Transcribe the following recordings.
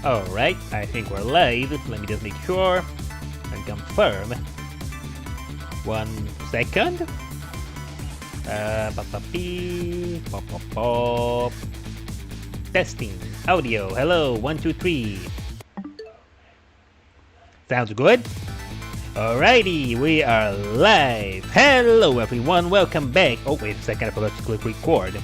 Alright, I think we're live. Let me just make sure and confirm. 1 second. Testing. Audio. Hello. 1, 2, 3. Sounds good? Alrighty, we are live. Hello everyone, welcome back. Oh, wait a second, I forgot to click record.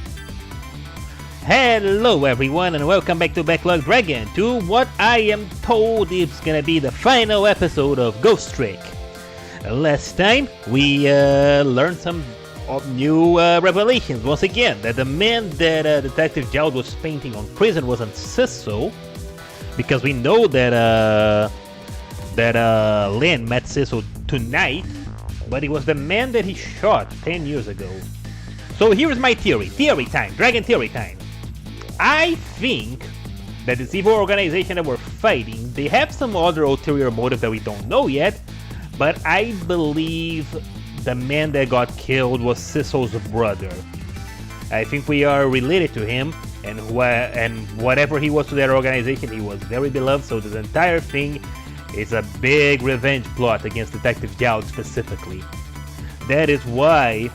Hello everyone and welcome back to Backlog Dragon, to what I am told is gonna be the final episode of Ghost Trick. Last time we learned some new revelations once again, that the man that Detective Jowd was painting on prison wasn't Cecil, because we know that Lynn met Cecil tonight, but it was the man that he shot 10 years ago. So here's my theory time, Dragon theory time. I think that this evil organization that we're fighting, they have some other ulterior motive that we don't know yet, but I believe the man that got killed was Cecil's brother. I think we are related to him, and whatever he was to that organization, he was very beloved, so this entire thing is a big revenge plot against Detective Jowd specifically. That is why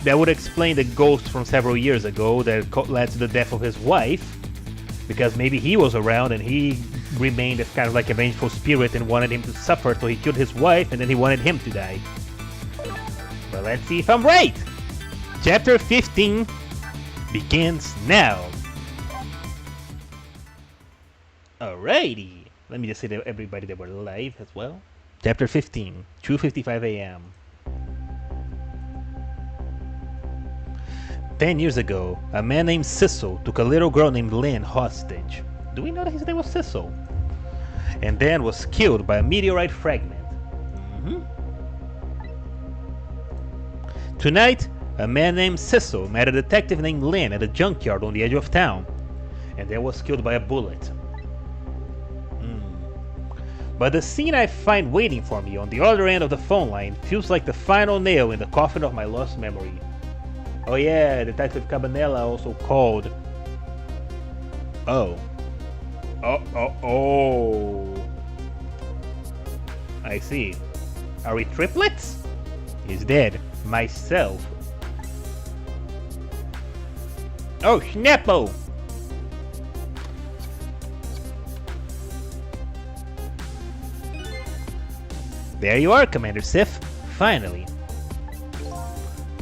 that would explain the ghost from several years ago that led to the death of his wife, because maybe he was around and he remained as kind of like a vengeful spirit and wanted him to suffer, so he killed his wife and then he wanted him to die. But let's see if I'm right! Chapter 15 begins now. Alrighty, let me just say to everybody that we're live as well. Chapter 15, 2:55 a.m. 10 years ago, a man named Cecil took a little girl named Lynn hostage. Do we know that his name was Cecil? And then was killed by a meteorite fragment. Tonight, a man named Cecil met a detective named Lynn at a junkyard on the edge of town, and then was killed by a bullet. But the scene I find waiting for me on the other end of the phone line feels like the final nail in the coffin of my lost memory. Oh yeah, Detective Cabanela also called. Oh. I see. Are we triplets? He's dead. Myself. Oh, Schnappo! There you are, Commander Sif. Finally.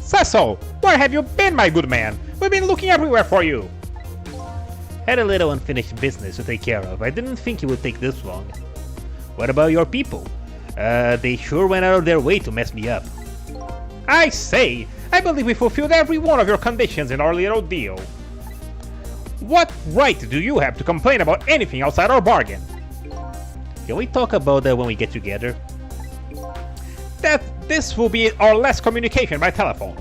Cecil, where have you been, my good man? We've been looking everywhere for you. Had a little unfinished business to take care of. I didn't think it would take this long. What about your people? They sure went out of their way to mess me up. I say, I believe we fulfilled every one of your conditions in our little deal. What right do you have to complain about anything outside our bargain? Can we talk about that when we get together? This will be our last communication by telephone.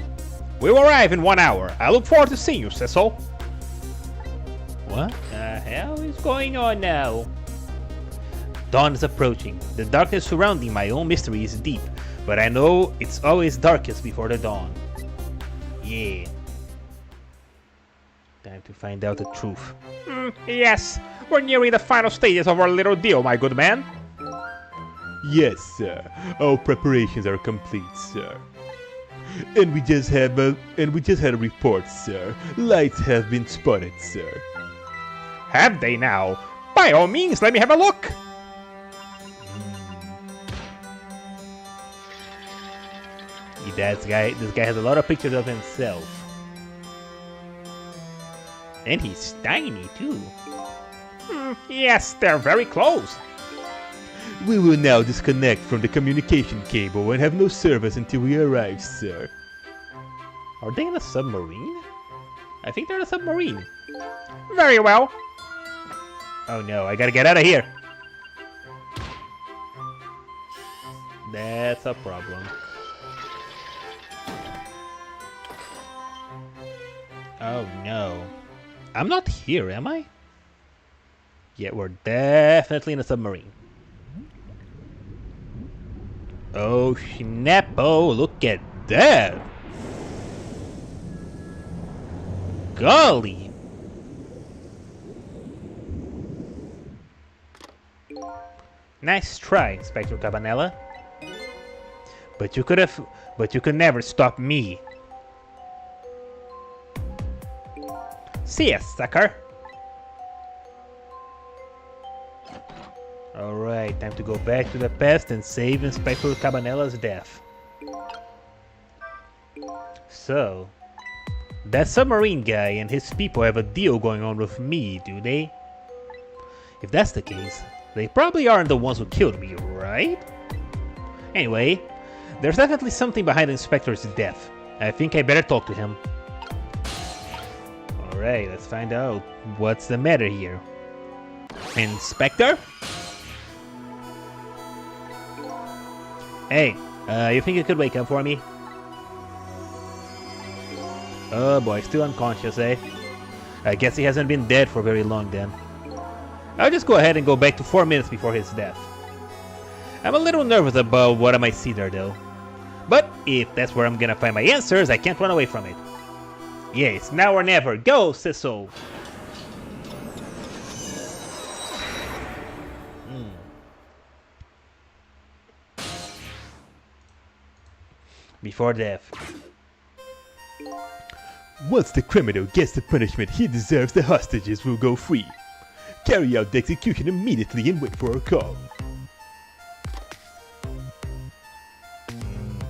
We will arrive in 1 hour. I look forward to seeing you, Cecil. What the hell is going on now? Dawn is approaching. The darkness surrounding my own mystery is deep, but I know it's always darkest before the dawn. Yeah. Time to find out the truth. Yes, we're nearing the final stages of our little deal, my good man. Yes, sir. All preparations are complete, sir. And we just had a report, sir. Lights have been spotted, sir. Have they now? By all means, let me have a look. This guy has a lot of pictures of himself. And he's tiny too. Yes, they're very close. We will now disconnect from the communication cable and have no service until we arrive, sir. Are they in a submarine? I think they're in a submarine. Very well. Oh no, I gotta get out of here. That's a problem. Oh no. I'm not here, am I? Yeah, we're definitely in a submarine. Oh, Schnappo, look at that! Golly! Nice try, Inspector Cabanela. But you could never stop me. See ya, sucker. Alright, time to go back to the past and save Inspector Cabanela's death. So, that submarine guy and his people have a deal going on with me, do they? If that's the case, they probably aren't the ones who killed me, right? Anyway, there's definitely something behind the Inspector's death. I think I better talk to him. Alright, let's find out what's the matter here. Inspector? Hey, you think you could wake up for me? Oh boy, still unconscious, eh? I guess he hasn't been dead for very long then. I'll just go ahead and go back to 4 minutes before his death. I'm a little nervous about what I might see there though. But if that's where I'm gonna find my answers, I can't run away from it. Yes, now or never. Go, Sissel! Before death. Once the criminal gets the punishment he deserves, the hostages will go free. Carry out the execution immediately and wait for a call.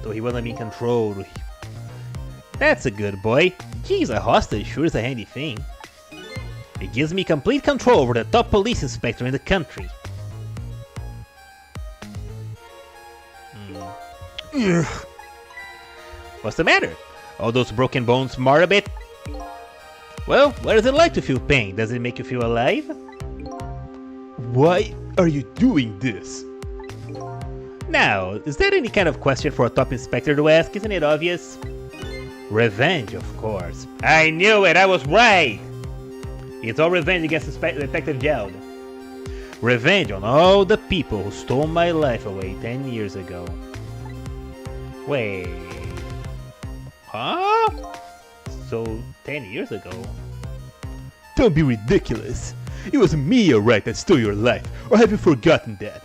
So he wasn't being controlled. That's a good boy. Geez, a hostage sure is a handy thing. It gives me complete control over the top police inspector in the country. What's the matter? All those broken bones smart a bit? Well, what is it like to feel pain? Does it make you feel alive? Why are you doing this? Now, is that any kind of question for a top inspector to ask? Isn't it obvious? Revenge, of course. I knew it! I was right! It's all revenge against Detective Jowd. Revenge on all the people who stole my life away 10 years ago. Wait... Huh? So, 10 years ago? Don't be ridiculous. It was me, alright, that stole your life. Or have you forgotten that?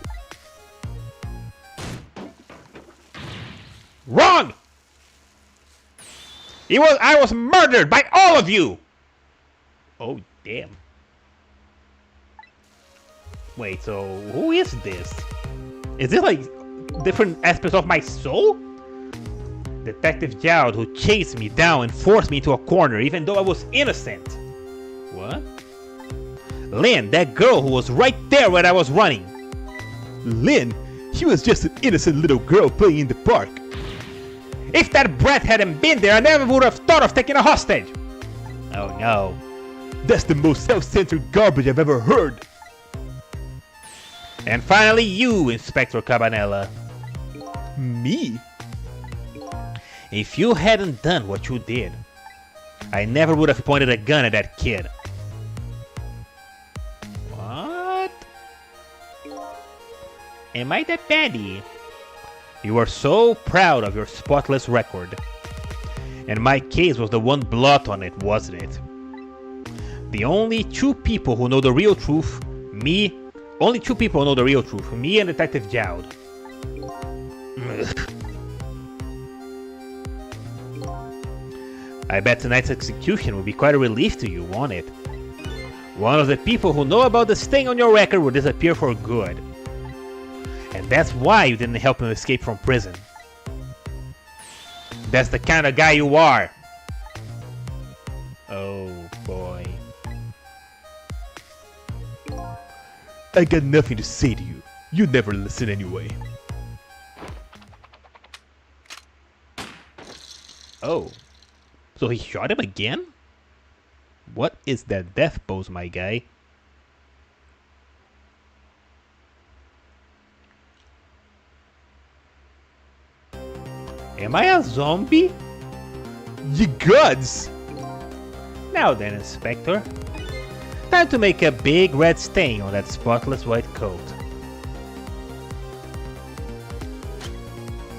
Wrong! I was murdered by all of you! Oh, damn. Wait, so who is this? Is this like different aspects of my soul? Detective Jowd, who chased me down and forced me into a corner even though I was innocent. What? Lynn, that girl who was right there when I was running. Lynn? She was just an innocent little girl playing in the park. If that brat hadn't been there, I never would have thought of taking a hostage. Oh no. That's the most self-centered garbage I've ever heard. And finally you, Inspector Cabanela. Me? If you hadn't done what you did, I never would have pointed a gun at that kid. What? Am I that baddie? You are so proud of your spotless record. And my case was the one blot on it, wasn't it? The only two people who know the real truth, me... Only two people know the real truth, me and Detective Jowd. I bet tonight's execution will be quite a relief to you, won't it? One of the people who know about the stain on your record will disappear for good. And that's why you didn't help him escape from prison. That's the kind of guy you are. Oh boy. I got nothing to say to you. You never listen anyway. Oh. So he shot him again? What is that death pose, my guy? Am I a zombie? Ye gods! Now then, Inspector. Time to make a big red stain on that spotless white coat.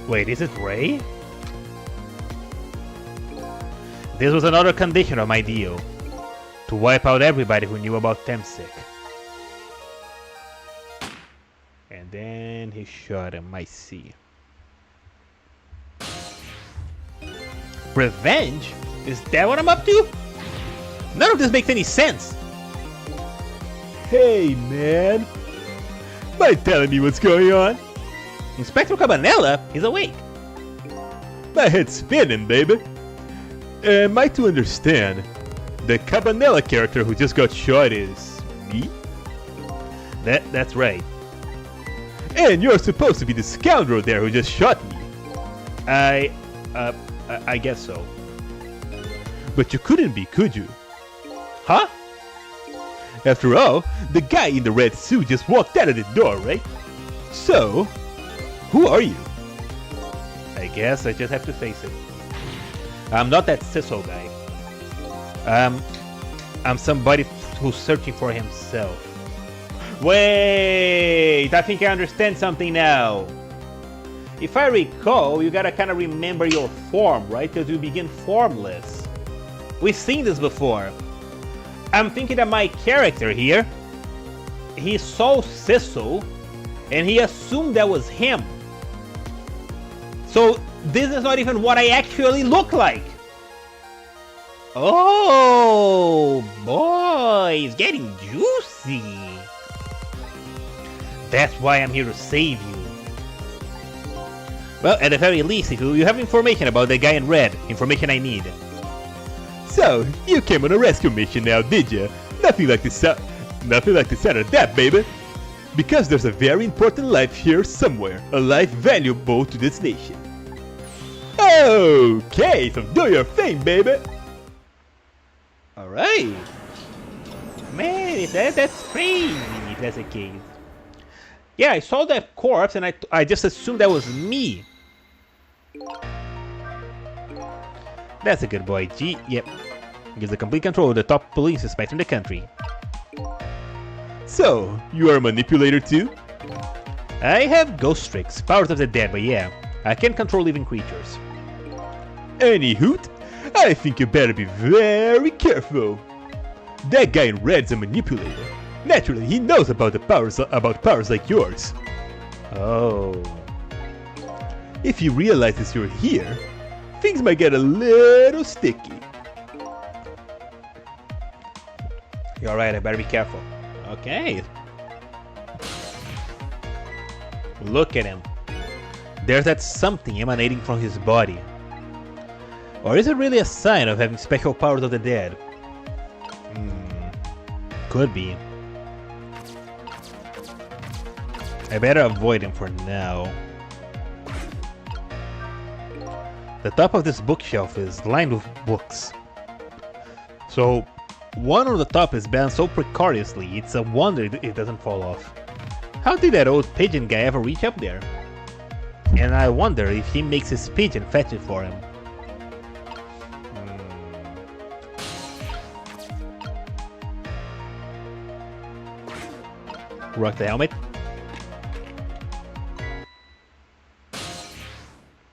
Wait, is it Ray? This was another condition of my deal. To wipe out everybody who knew about Temsic. And then he shot him, I see. Revenge? Is that what I'm up to? None of this makes any sense. Hey, man. Mind telling me what's going on? Inspector Cabanela is awake. My head's spinning, baby. Am I to understand the Cabanela character who just got shot is me? That's right. And you're supposed to be the scoundrel there who just shot me. I guess so. But you couldn't be, could you? Huh? After all, the guy in the red suit just walked out of the door, right? So, who are you? I guess I just have to face it. I'm not that Sisso guy. I'm somebody who's searching for himself. Wait! I think I understand something now. If I recall, you gotta kind of remember your form, right? Because you begin formless. We've seen this before. I'm thinking that my character here, he saw Sisso, and he assumed that was him. So this is not even what I actually look like. Oh boy, it's getting juicy. That's why I'm here to save you. Well, at the very least, you have information about the guy in red. Information I need. So, you came on a rescue mission now, did ya? Nothing like the sound of that, baby. Because there's a very important life here somewhere. A life valuable to this nation. Okay, so do your thing, baby. Alright. Man, if that's crazy if that's the case. Yeah, I saw that corpse and I just assumed that was me. That's a good boy, G. Yep. Gives the complete control of the top police inspector in the country. So, you are a manipulator too? I have ghost tricks, powers of the dead, but yeah, I can control living creatures. Any hoot, I think you better be very careful. That guy in red's a manipulator. Naturally, he knows about powers like yours. Oh. If he realizes you're here, things might get a little sticky. You're right, I better be careful. Okay. Look at him. There's that something emanating from his body. Or is it really a sign of having special powers of the dead? Could be. I better avoid him for now. The top of this bookshelf is lined with books. So, one on the top is balanced so precariously, it's a wonder it doesn't fall off. How did that old pigeon guy ever reach up there? And I wonder if he makes his pigeon fetch it for him. Rock the helmet.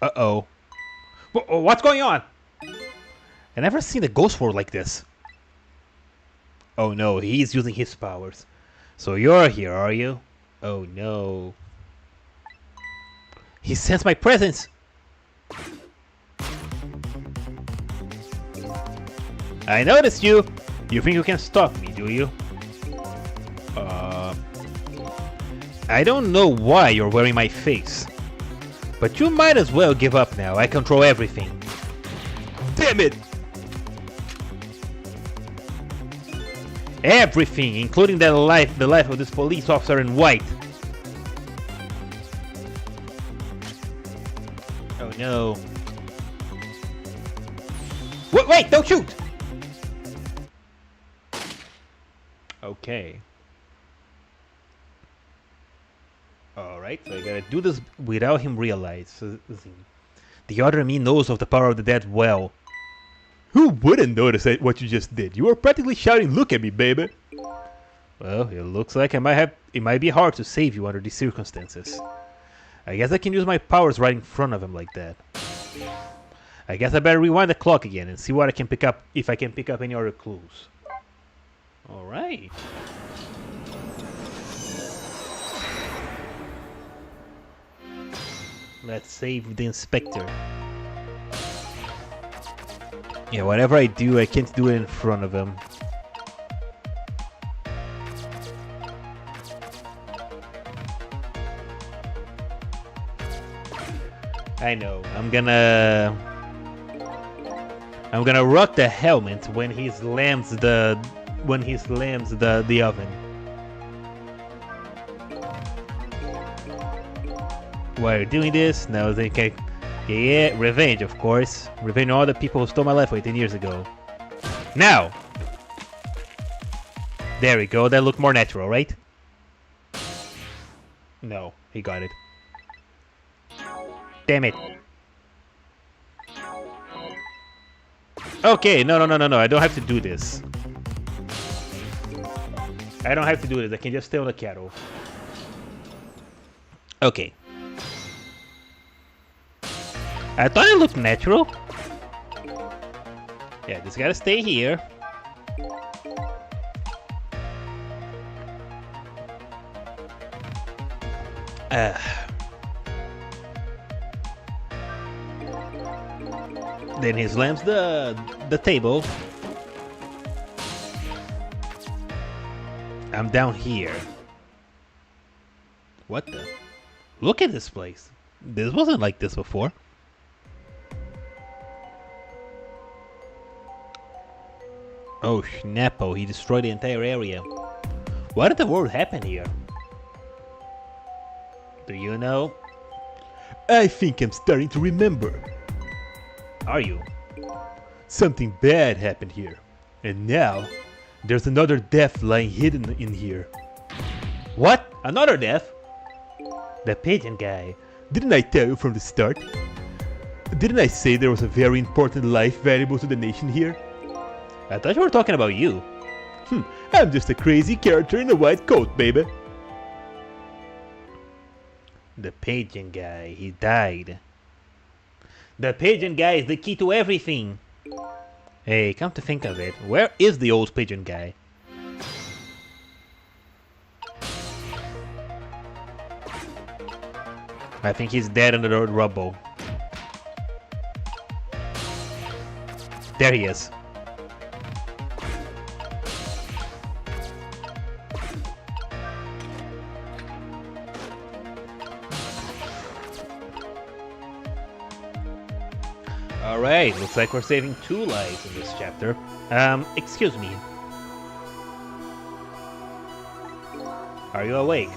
Uh-oh. What's going on? I never seen a ghost world like this. Oh no, he's using his powers. So you're here, are you? Oh no. He sensed my presence! I noticed you! You think you can stop me, do you? I don't know why you're wearing my face. But you might as well give up now. I control everything. Damn it! Everything, including the life of this police officer in white. Oh no. Wait, don't shoot! Okay. Alright, so I gotta do this without him realizing. The other me knows of the power of the dead well. Who wouldn't notice what you just did? You were practically shouting, "Look at me, baby!" Well, it looks like it might be hard to save you under these circumstances. I guess I can use my powers right in front of him like that. I guess I better rewind the clock again and see what I can pick up, if I can pick up any other clues. Alright. Let's save the inspector. Yeah, whatever I do, I can't do it in front of him. I know. I'm gonna rock the helmet when he slams the oven. Why are you doing this? No, they can. Yeah, revenge, of course. Revenge on all the people who stole my life 18 years ago. Now! There we go, that looked more natural, right? No, he got it. Damn it. Okay, no, I don't have to do this. I don't have to do this, I can just stay on the cattle. Okay. I thought it looked natural. Yeah, just gotta stay here. Then he slams the table. I'm down here. What the? Look at this place. This wasn't like this before. Oh, Schnappo, he destroyed the entire area. What in the world happened here? Do you know? I think I'm starting to remember. Are you? Something bad happened here. And now, there's another death lying hidden in here. What? Another death? The pigeon guy. Didn't I tell you from the start? Didn't I say there was a very important life valuable to the nation here? I thought you were talking about you. I'm just a crazy character in a white coat, baby. The pigeon guy, he died. The pigeon guy is the key to everything. Hey, come to think of it, where is the old pigeon guy? I think he's dead under the rubble. There he is. Alright, looks like we're saving 2 lives in this chapter. Excuse me. Are you awake?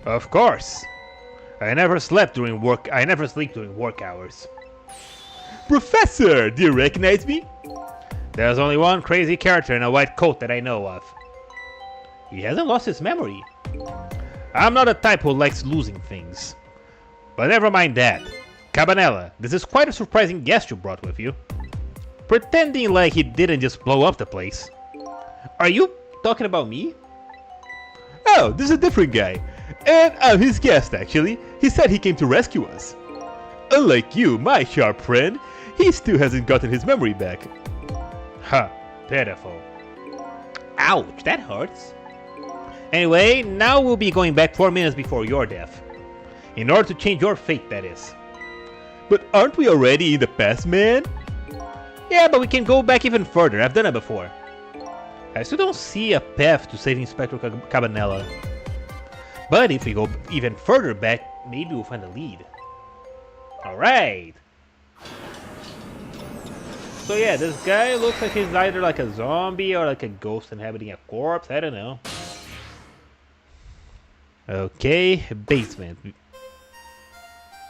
Of course! I never sleep during work hours. Professor, do you recognize me? There's only one crazy character in a white coat that I know of. He hasn't lost his memory. I'm not the type who likes losing things. But never mind that. Cabanela, this is quite a surprising guest you brought with you. Pretending like he didn't just blow up the place. Are you talking about me? Oh, this is a different guy. And I'm his guest, actually. He said he came to rescue us. Unlike you, my sharp friend, he still hasn't gotten his memory back. Huh, pitiful. Ouch, that hurts. Anyway, now we'll be going back 4 minutes before your death. In order to change your fate, that is. But aren't we already in the past, man? Yeah, but we can go back even further. I've done it before. I still don't see a path to save Inspector Cabanela. But if we go even further back, maybe we'll find a lead. Alright! So yeah, this guy looks like he's either like a zombie or like a ghost inhabiting a corpse, I don't know. Okay, basement.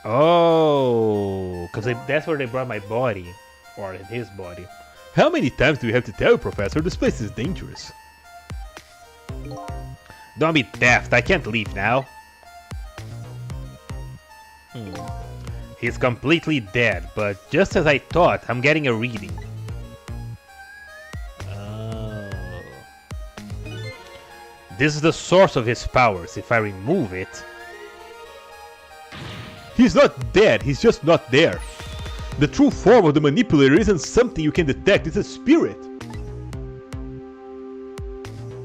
Oh, because that's where they brought my body. Or his body. How many times do we have to tell you, Professor? This place is dangerous. Don't be daft, I can't leave now. He's completely dead, but just as I thought, I'm getting a reading. Oh. This is the source of his powers. If I remove it... He's not dead, he's just not there. The true form of the manipulator isn't something you can detect, it's a spirit.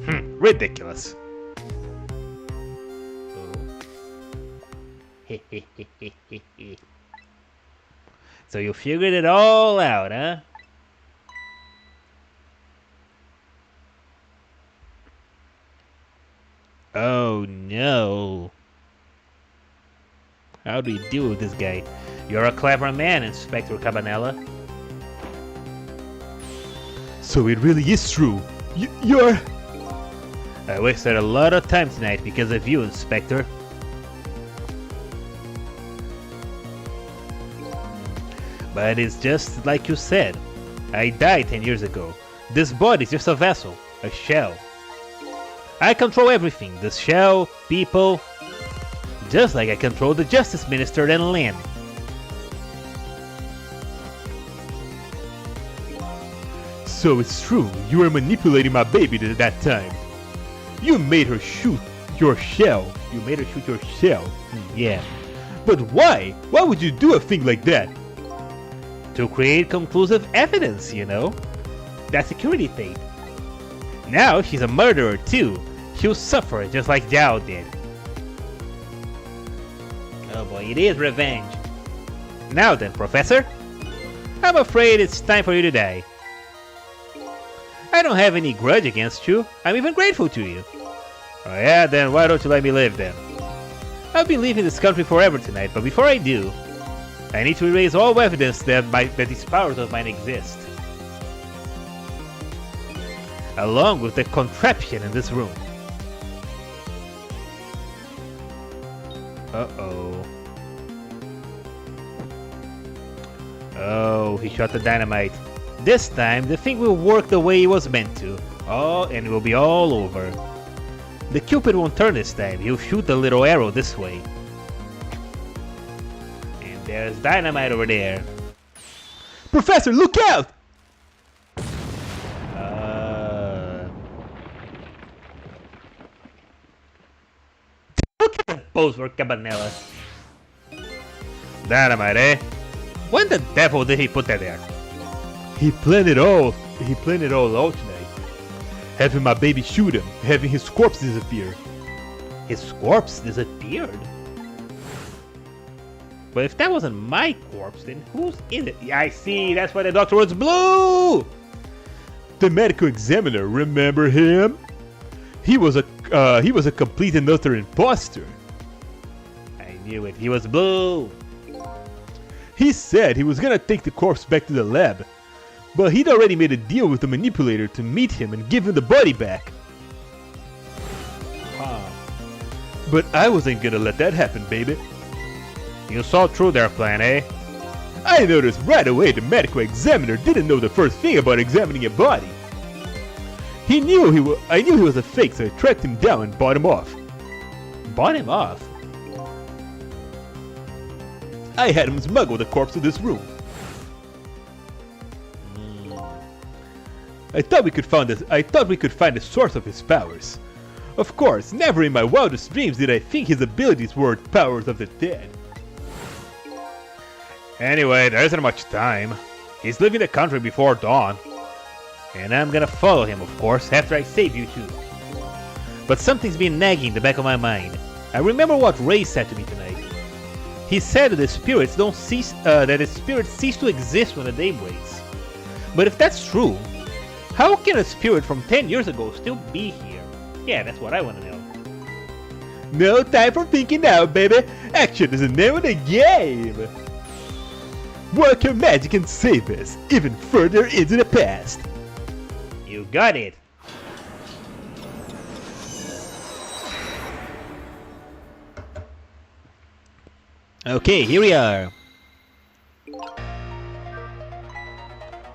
Ridiculous. So you figured it all out, huh? Oh no. How do you deal with this guy? You're a clever man, Inspector Cabanela. So it really is true. You're... I wasted a lot of time tonight because of you, Inspector. But it's just like you said. I died 10 years ago. This body's just a vessel, a shell. I control everything, this shell, people, just like I control the Justice Minister and land. So it's true, you were manipulating my baby at that time. You made her shoot your shell. You made her shoot your shell. Yeah. But why? Why would you do a thing like that? To create conclusive evidence, you know? That security tape. Now she's a murderer too. She'll suffer just like Zhao did. Oh boy, it is revenge. Now then, Professor. I'm afraid it's time for you to die. I don't have any grudge against you. I'm even grateful to you. Oh yeah, then why don't you let me live then? I'll be leaving this country forever tonight, but before I do, I need to erase all evidence that these powers of mine exist. Along with the contraption in this room. Uh-oh. Oh, he shot the dynamite. This time, the thing will work the way it was meant to. Oh, and it will be all over. The Cupid won't turn this time. He'll shoot the little arrow this way. And there's dynamite over there. Professor, look out! Look at the pose for Cabanela. Dynamite, eh? When the devil did he put that there? He planned it all out tonight. Having my baby shoot him, having his corpse disappear. His corpse disappeared? But if that wasn't my corpse, then whose is it? Yeah, I see, that's why the doctor was blue! The medical examiner, remember him? He was a complete and utter imposter. I knew it, he was blue! He said he was gonna take the corpse back to the lab, but he'd already made a deal with the manipulator to meet him and give him the body back. Huh. But I wasn't gonna let that happen, baby. You saw through their plan, eh? I noticed right away the medical examiner didn't know the first thing about examining a body. I knew he was a fake, so I tracked him down and bought him off. Bought him off? I had him smuggle the corpse to this room. I thought we could find the source of his powers. Of course, never in my wildest dreams did I think his abilities were powers of the dead. Anyway, there isn't much time. He's leaving the country before dawn. And I'm gonna follow him, of course, after I save you two. But something's been nagging in the back of my mind. I remember what Ray said to me tonight. He said that the spirits cease to exist when the day breaks. But if that's true, how can a spirit from 10 years ago still be here? Yeah, that's what I want to know. No time for thinking now, baby. Action is the name of the game. Work your magic and save us, even further into the past. You got it. Okay, here we are.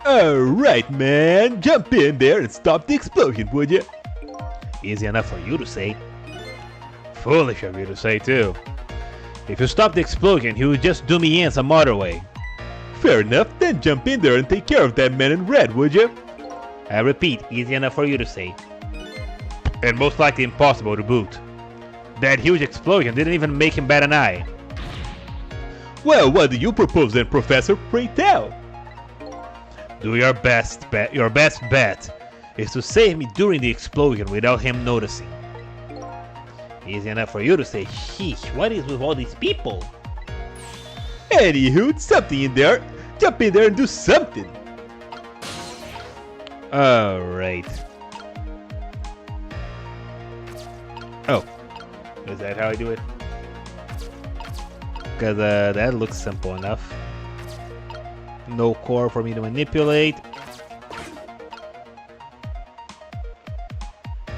Alright, man. Jump in there and stop the explosion, would you? Easy enough for you to say. Foolish of you to say, too. If you stop the explosion, he would just do me in some other way. Fair enough, then jump in there and take care of that man in red, would you? I repeat, easy enough for you to say. And most likely impossible to boot. That huge explosion didn't even make him bat an eye. Well, what do you propose then, Professor? Pray tell. Do your best bet. Your best bet is to save me during the explosion without him noticing. Easy enough for you to say. Sheesh, what is with all these people? Anywho, something in there. Jump in there and do something. Alright. Oh. Is that how I do it? Because that looks simple enough. No core for me to manipulate.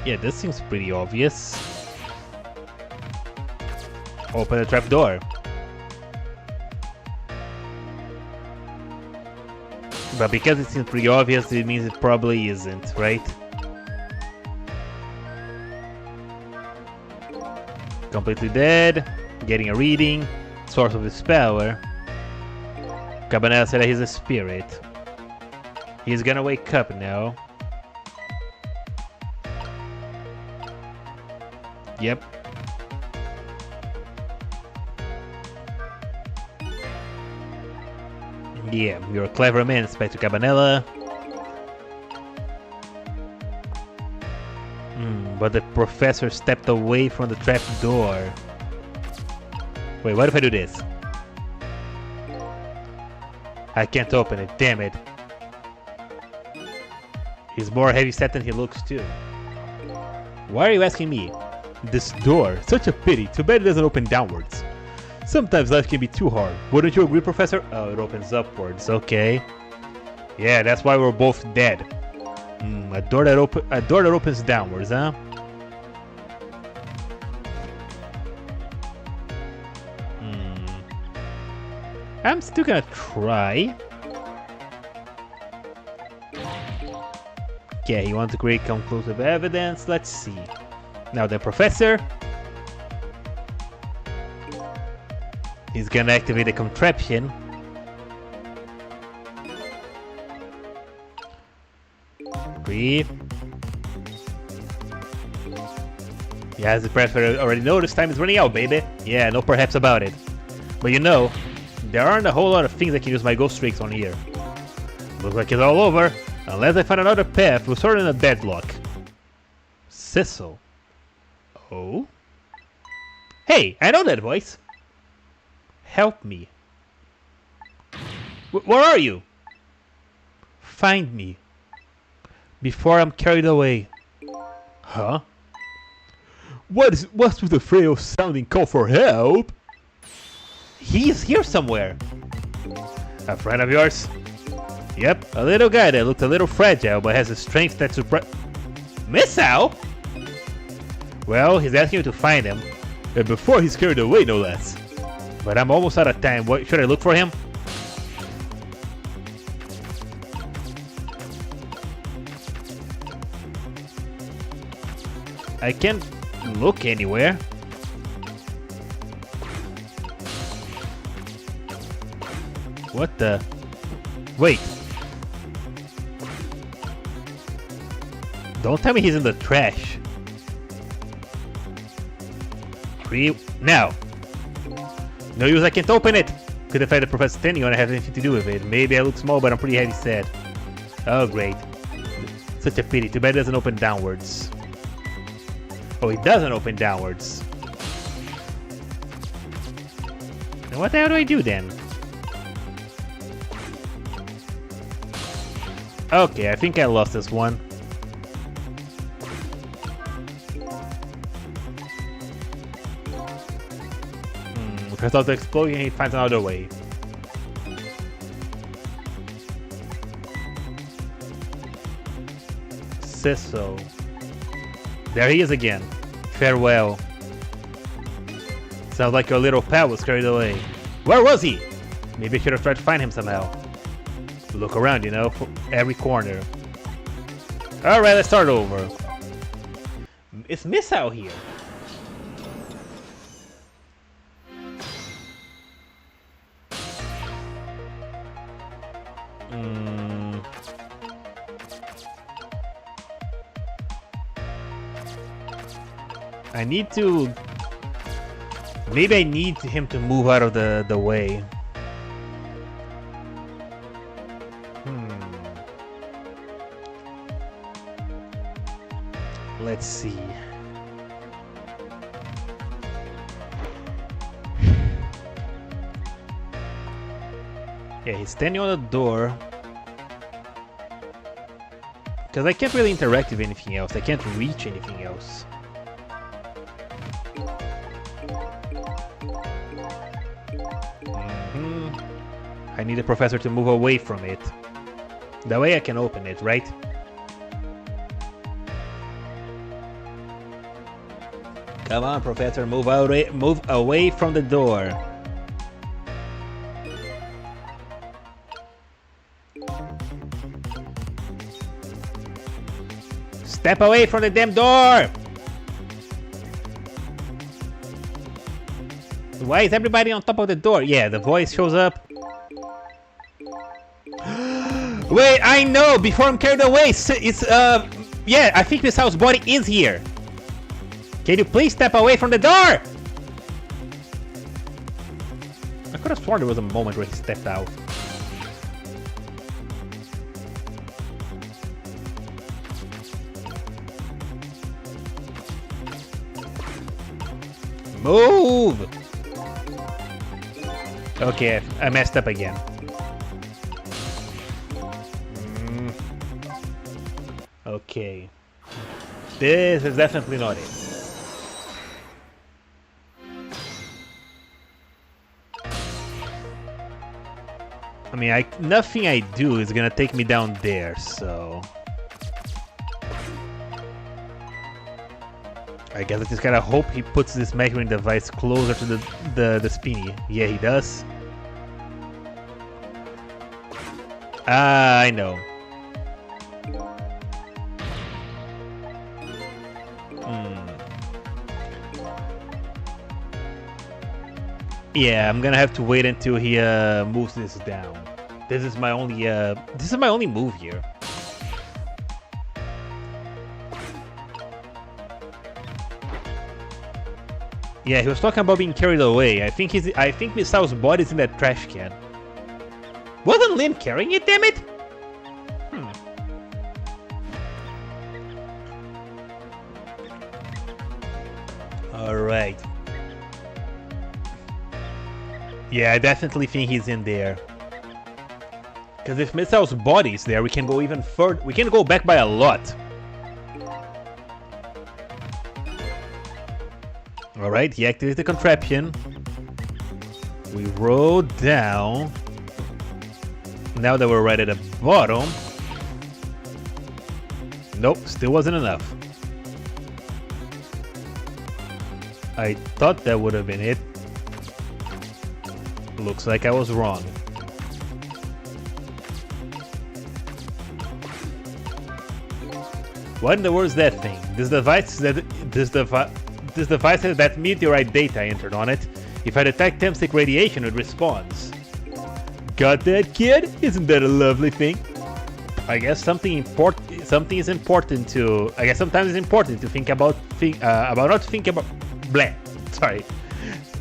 Yeah, this seems pretty obvious. Open the trapdoor. But because it seems pretty obvious, it means it probably isn't, right? Completely dead. Getting a reading. Source of his power. Cabanela said that he's a spirit. He's gonna wake up now. Yep. Yeah, you're a clever man, Inspector Cabanela. But the professor stepped away from the trap door. Wait, what if I do this? I can't open it, damn it. He's more heavy set than he looks too. Why are you asking me? This door, such a pity. Too bad it doesn't open downwards. Sometimes life can be too hard. Wouldn't you agree, Professor? Oh, it opens upwards, okay. Yeah, that's why we're both dead. A door that opens downwards, huh? I'm still gonna try. Yeah, he wants to create conclusive evidence. Let's see. Now the professor. He's gonna activate the contraption. Breathe. Yeah, as the professor already noticed, time is running out, baby. Yeah, no perhaps about it. But you know, there aren't a whole lot of things I can use my ghost streaks on here. Looks like it's all over. Unless I find another path, we're sort of in a deadlock. Cecil. Oh? Hey, I know that voice. Help me. Where are you? Find me. Before I'm carried away. Huh? What's with the frail sounding call for help? He's here somewhere. A friend of yours? Yep, a little guy that looked a little fragile but has a strength that Missile? Well, he's asking you to find him. And before he's carried away, no less. But I'm almost out of time. What, should I look for him? I can't look anywhere. What the? Wait. Don't tell me he's in the trash. Now. No use, I can't open it. Could have had the professor standing on it have anything to do with it. Maybe I look small, but I'm pretty heavy set. Oh, great. Such a pity. Too bad it doesn't open downwards. Oh, it doesn't open downwards. Then what the hell do I do then? Okay, I think I lost this one. Because of the explosion, he finds another way. Cecil. There he is again. Farewell. Sounds like your little pal was carried away. Where was he? Maybe I should have tried to find him somehow. Look around, you know, for every corner. Alright, let's start over. It's Missile here. I need to... Maybe I need him to move out of the way. Let's see. Yeah, he's standing on the door. Because I can't really interact with anything else. I can't reach anything else. I need the professor to move away from it. That way I can open it, right? Come on, professor, move away from the door. Step away from the damn door! Why is everybody on top of the door? Yeah, the voice shows up. Wait, I know! Before I'm carried away, it's, yeah, I think Miss House's body is here. Can you please step away from the door? I could have sworn there was a moment where he stepped out. Move! Okay, I messed up again. Okay. This is definitely not it. I mean, nothing I do is gonna take me down there, so... I guess I just gotta hope he puts this measuring device closer to the spinny. Yeah, he does. Ah, I know. Yeah, I'm gonna have to wait until he moves this down. This is my only move here. Yeah, he was talking about being carried away. I think Miss House's body's in that trash can. Wasn't Lynn carrying it, damn it? Alright. Yeah, I definitely think he's in there. Because if Miss House's body's there, we can go even further. We can go back by a lot. Alright, he activates the contraption. We roll down. Now that we're right at the bottom. Nope, still wasn't enough. I thought that would have been it. Looks like I was wrong. What in the world is that thing? This device has that meteorite data entered on it. If I detect Temsic radiation, it responds. Got that, kid? Isn't that a lovely thing? I guess something is important to. I guess sometimes it's important to think about not to think about. Bleh. Sorry.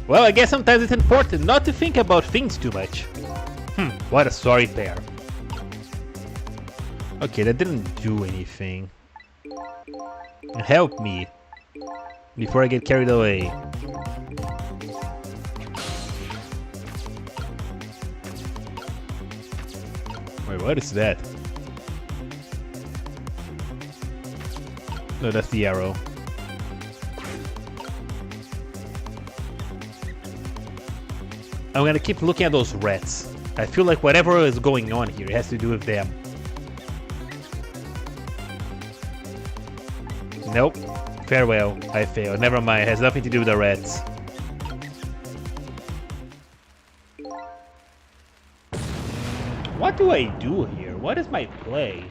Well, I guess sometimes it's important not to think about things too much. What a sorry pair. Okay, that didn't do anything. Help me before I get carried away. Wait, what is that? No, that's the arrow. I'm gonna keep looking at those rats. I feel like whatever is going on here has to do with them. Nope. Farewell. I failed. Never mind. It has nothing to do with the rats. What do I do here? What is my play?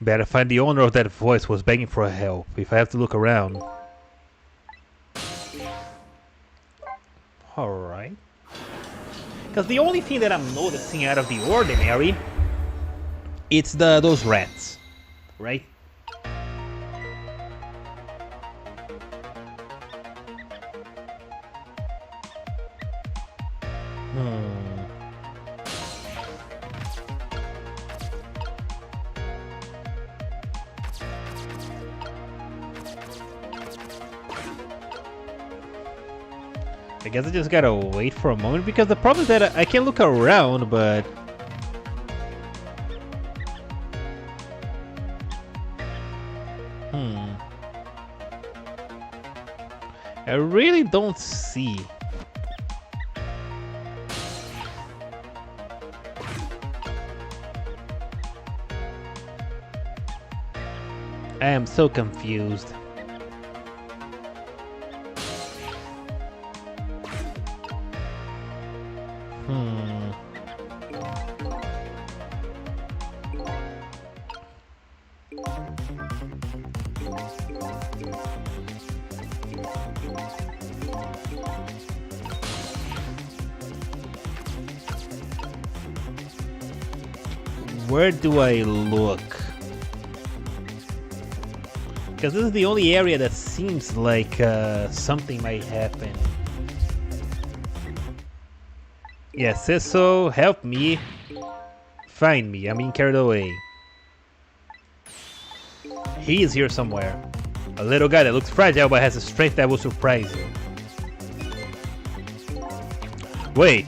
Better find the owner of that voice was begging for help, if I have to look around. Alright. Because the only thing that I'm noticing out of the ordinary, it's those rats, right? I guess I just gotta wait for a moment because the problem is that I can look around, but... I really don't see. I am so confused. Where do I look? Because this is the only area that seems like something might happen. Yeah, Ciso, help me. Find me, I'm being carried away. He is here somewhere. A little guy that looks fragile but has a strength that will surprise you. Wait.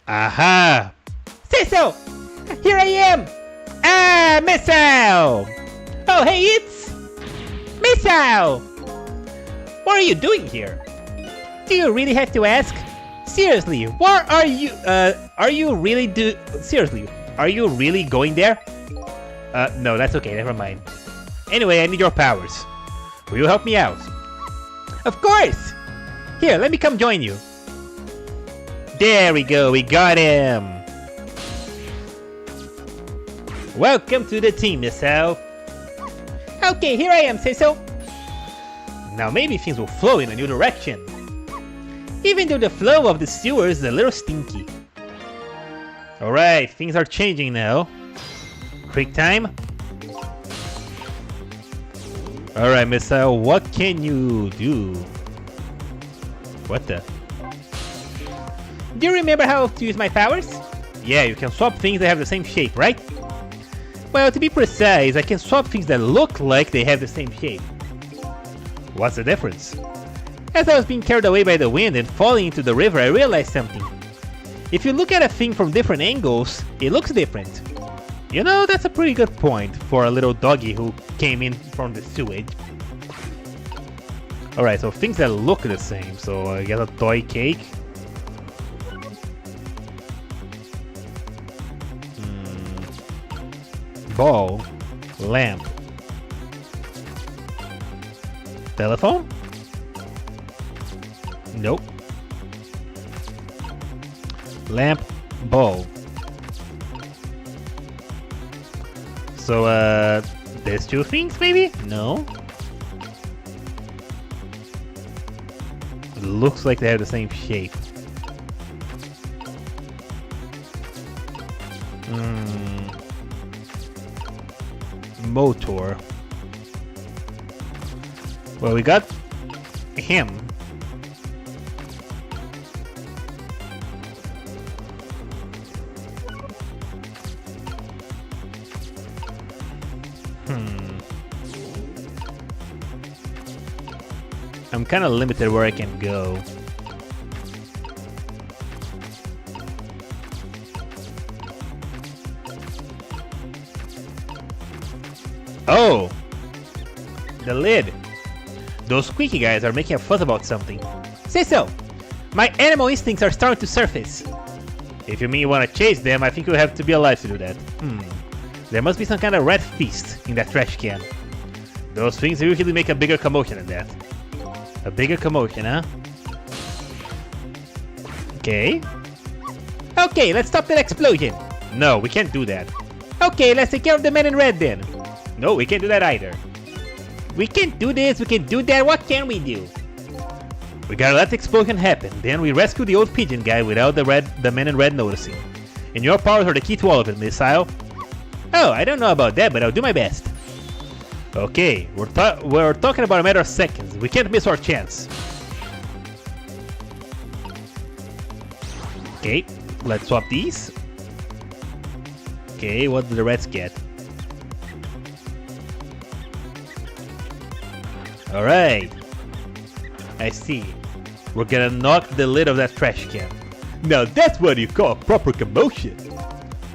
Aha! Ciso! Here I am! Ah, Missile! Oh, hey, it's... Missile! What are you doing here? Do you really have to ask? Seriously, where are you... Seriously, are you really going there? No, that's okay, never mind. Anyway, I need your powers. Will you help me out? Of course! Here, let me come join you. There we go, we got him! Welcome to the team, Missile. Okay, here I am, Ciso. Now maybe things will flow in a new direction. Even though the flow of the sewer is a little stinky. Alright, things are changing now. Quick time. Alright, Missile, what can you do? What the? Do you remember how to use my powers? Yeah, you can swap things that have the same shape, right? Well, to be precise, I can swap things that look like they have the same shape. What's the difference? As I was being carried away by the wind and falling into the river, I realized something. If you look at a thing from different angles, it looks different. You know, that's a pretty good point for a little doggy who came in from the sewage. Alright, so things that look the same. So I guess a toy cake. Ball. Lamp. Telephone? Nope. Lamp. Ball. So, there's two things, maybe? No? It looks like they have the same shape. Motor. Well, we got him. I'm kind of limited where I can go. Oh! The lid! Those squeaky guys are making a fuss about something. Say so! My animal instincts are starting to surface. If you mean you want to chase them, I think you'll have to be alive to do that. There must be some kind of red feast in that trash can. Those things usually make a bigger commotion than that. A bigger commotion, huh? Okay. Okay, let's stop that explosion. No, we can't do that. Okay, let's take care of the man in red then. No, we can't do that either. We can't do this, we can't do that, what can we do? We gotta let the explosion happen, then we rescue the old pigeon guy without the man in red noticing. And your powers are the key to all of it, Missile. Oh, I don't know about that, but I'll do my best. Okay, we're talking about a matter of seconds. We can't miss our chance. Okay, let's swap these. Okay, what do the reds get? Alright. I see. We're gonna knock the lid of that trash can. Now that's what you call proper commotion.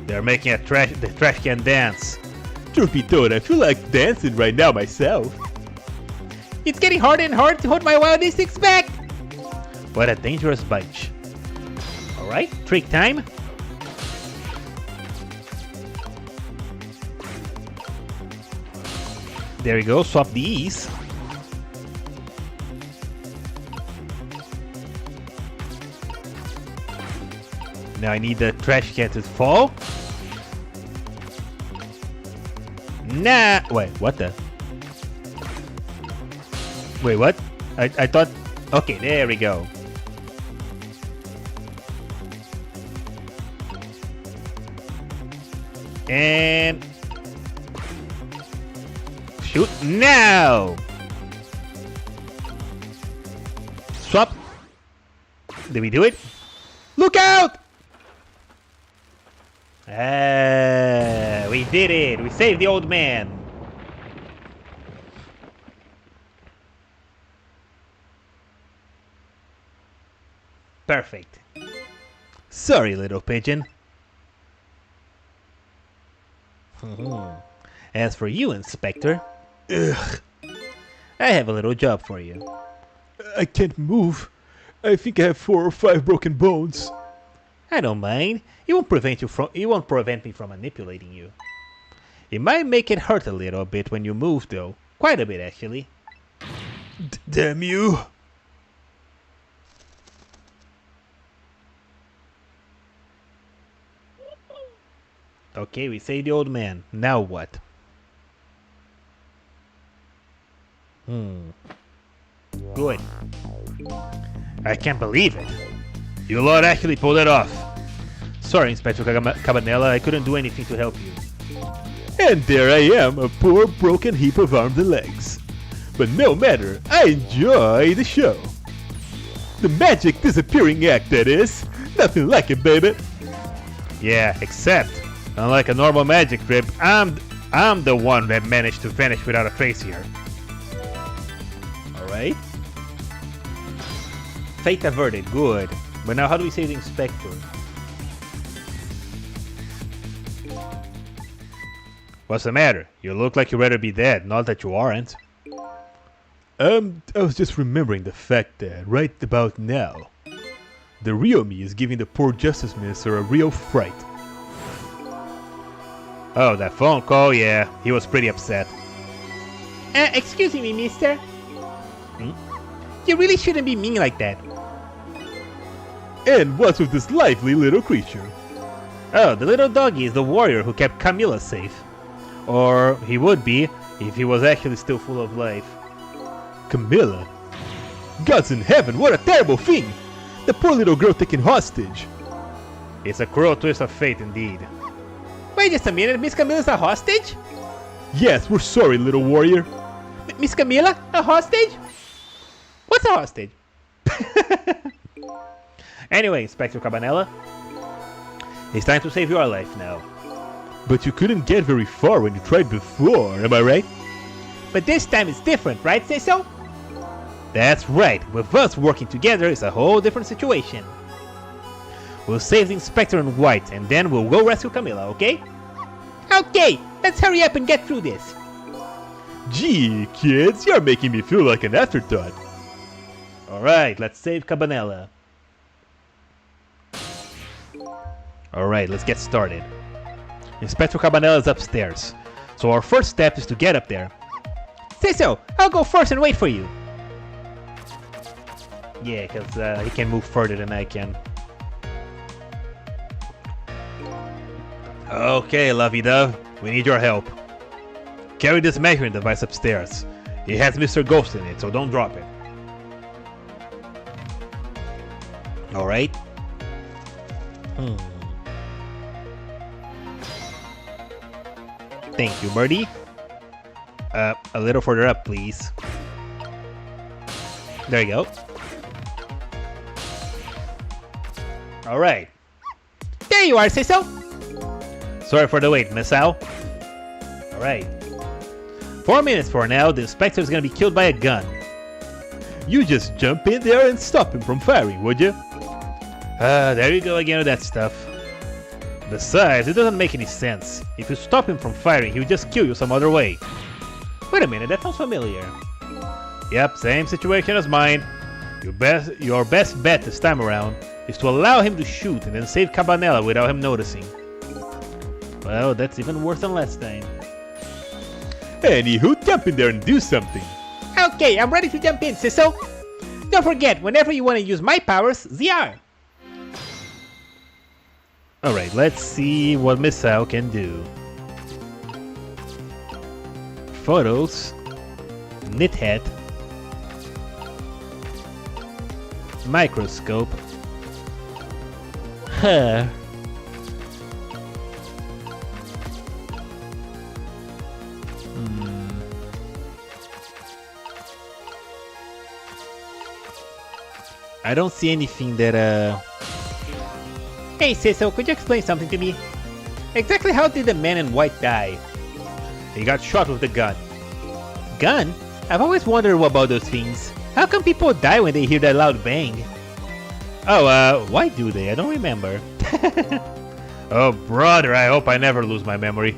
They're making the trash can dance. Truth be told, I feel like dancing right now myself. It's getting harder and harder to hold my wild instincts back. What a dangerous bunch. Alright, trick time. There we go, swap these. Now I need the trash can to fall. Nah, wait, what the? Wait, what? I thought... Okay, there we go. And... Shoot now! Swap. Did we do it? Look out! We did it! We saved the old man! Perfect. Sorry, little pigeon. As for you, Inspector, Ugh, I have a little job for you. I can't move. I think I have 4 or 5 broken bones. I don't mind. It won't prevent me from manipulating you. It might make it hurt a little bit when you move, though. Quite a bit, actually. Damn you! Okay, we saved the old man. Now what? Good. I can't believe it. You lot actually pulled it off. Sorry, Inspector Cabanela, I couldn't do anything to help you. And there I am, a poor broken heap of arms and legs. But no matter, I enjoy the show. The magic disappearing act, that is. Nothing like it, baby. Yeah, except, unlike a normal magic trip, I'm the one that managed to vanish without a trace here. Alright. Fate averted, good. But now how do we save the Inspector? What's the matter? You look like you'd rather be dead, not that you aren't. I was just remembering the fact that, right about now, the real me is giving the poor Justice Minister a real fright. Oh, that phone call, yeah, he was pretty upset. Excuse me, mister. You really shouldn't be mean like that. And what's with this lively little creature? Oh, the little doggy is the warrior who kept Camilla safe. Or he would be, if he was actually still full of life. Camilla? Gods in heaven, what a terrible thing! The poor little girl taken hostage. It's a cruel twist of fate indeed. Wait just a minute, Miss Camilla's a hostage? Yes, we're sorry, little warrior. Miss Camilla? A hostage? What's a hostage? Anyway, Inspector Cabanela, it's time to save your life now. But you couldn't get very far when you tried before, am I right? But this time it's different, right, say so? That's right, with us working together it's a whole different situation. We'll save the Inspector in white, and then we'll go rescue Camilla, okay? Okay, let's hurry up and get through this. Gee, kids, you're making me feel like an afterthought. Alright, let's save Cabanela. Alright, let's get started. Inspector Cabanela is upstairs, so our first step is to get up there. Say so, I'll go first and wait for you. Yeah, because he can move further than I can. Okay, lovey-dove, we need your help. Carry this measuring device upstairs. It has Mr. Ghost in it, so don't drop it. Alright. Thank you, Birdie. A little further up, please. There you go. Alright. There you are, say so. Sorry for the wait, Miss Al. Alright. 4 minutes for now, the Inspector is gonna be killed by a gun. You just jump in there and stop him from firing, would you? There you go again with that stuff. Besides, it doesn't make any sense. If you stop him from firing, he'll just kill you some other way. Wait a minute, that sounds familiar. Yep, same situation as mine. Your best bet this time around is to allow him to shoot and then save Cabanela without him noticing. Well, that's even worse than last time. Anywho, jump in there and do something. Okay, I'm ready to jump in, Sisso. Don't forget, whenever you want to use my powers, ZR. Alright, let's see what Missile can do. Photos. Knit hat. Microscope. Huh. I don't see anything that Hey, Sisso, could you explain something to me? Exactly how did the man in white die? he got shot with the gun. Gun? I've always wondered about those things. How come people die when they hear that loud bang? Oh, why do they? I don't remember. Oh, brother, I hope I never lose my memory.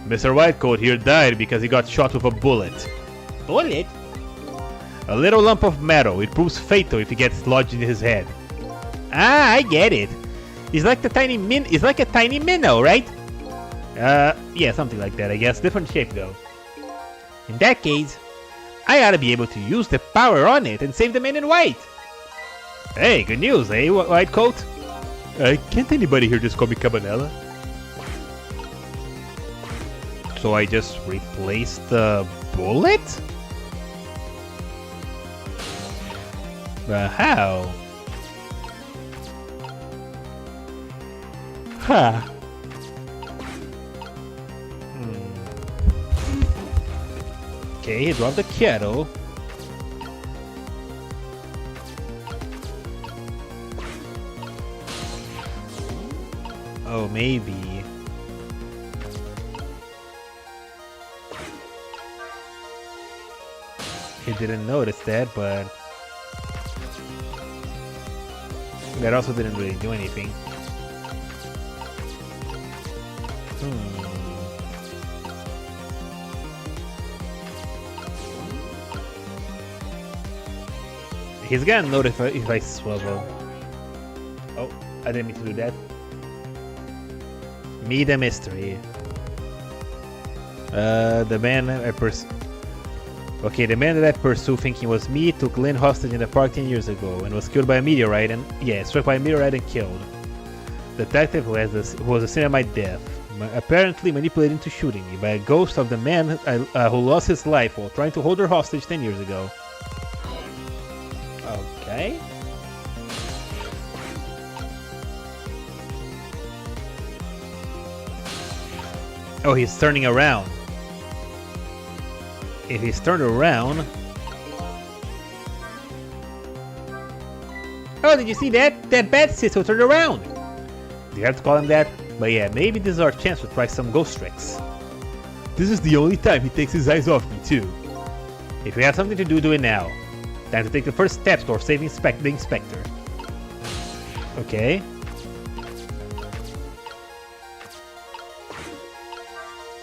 Mr. Whitecoat here died because he got shot with a bullet. Bullet? A little lump of metal. It proves fatal if it gets lodged in his head. Ah, I get it. It's like a tiny minnow, right? Yeah, something like that, I guess. Different shape, though. In that case, I ought to be able to use the power on it and save the man in white. Hey, good news, eh, Whitecoat? Can't anybody here just call me Cabanela? So I just replaced the bullet? But how? Huh. Okay, he dropped the kettle. Oh, maybe. He didn't notice that, but that also didn't really do anything. He's gonna notice if I swivel. Oh, I didn't mean to do that. Me the mystery. The man I Okay, the man that I pursued thinking was me took Lynn hostage in the park 10 years ago and was killed by a meteorite and struck by a meteorite and killed. The detective who was the scene of my death, apparently manipulated into shooting me by a ghost of the man who lost his life while trying to hold her hostage 10 years ago. Okay. Oh, he's turning around. If he's turned around... Oh, did you see that? That bad Sisso turned around. Do you have to call him that? But yeah, maybe this is our chance to try some ghost tricks. This is the only time he takes his eyes off me, too. If we have something to do, do it now. Time to take the first steps towards saving the Inspector. Okay.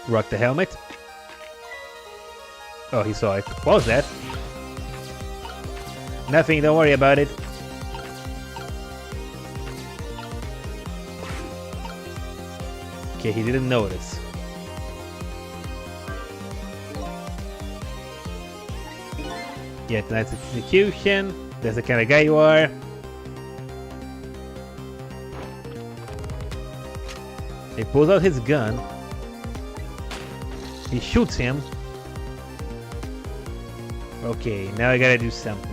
Rock the helmet. Oh, he saw it. What was that? Nothing, don't worry about it. Okay, he didn't notice. Yeah, tonight's execution. That's the kind of guy you are. He pulls out his gun. He shoots him. Okay, now I gotta do something.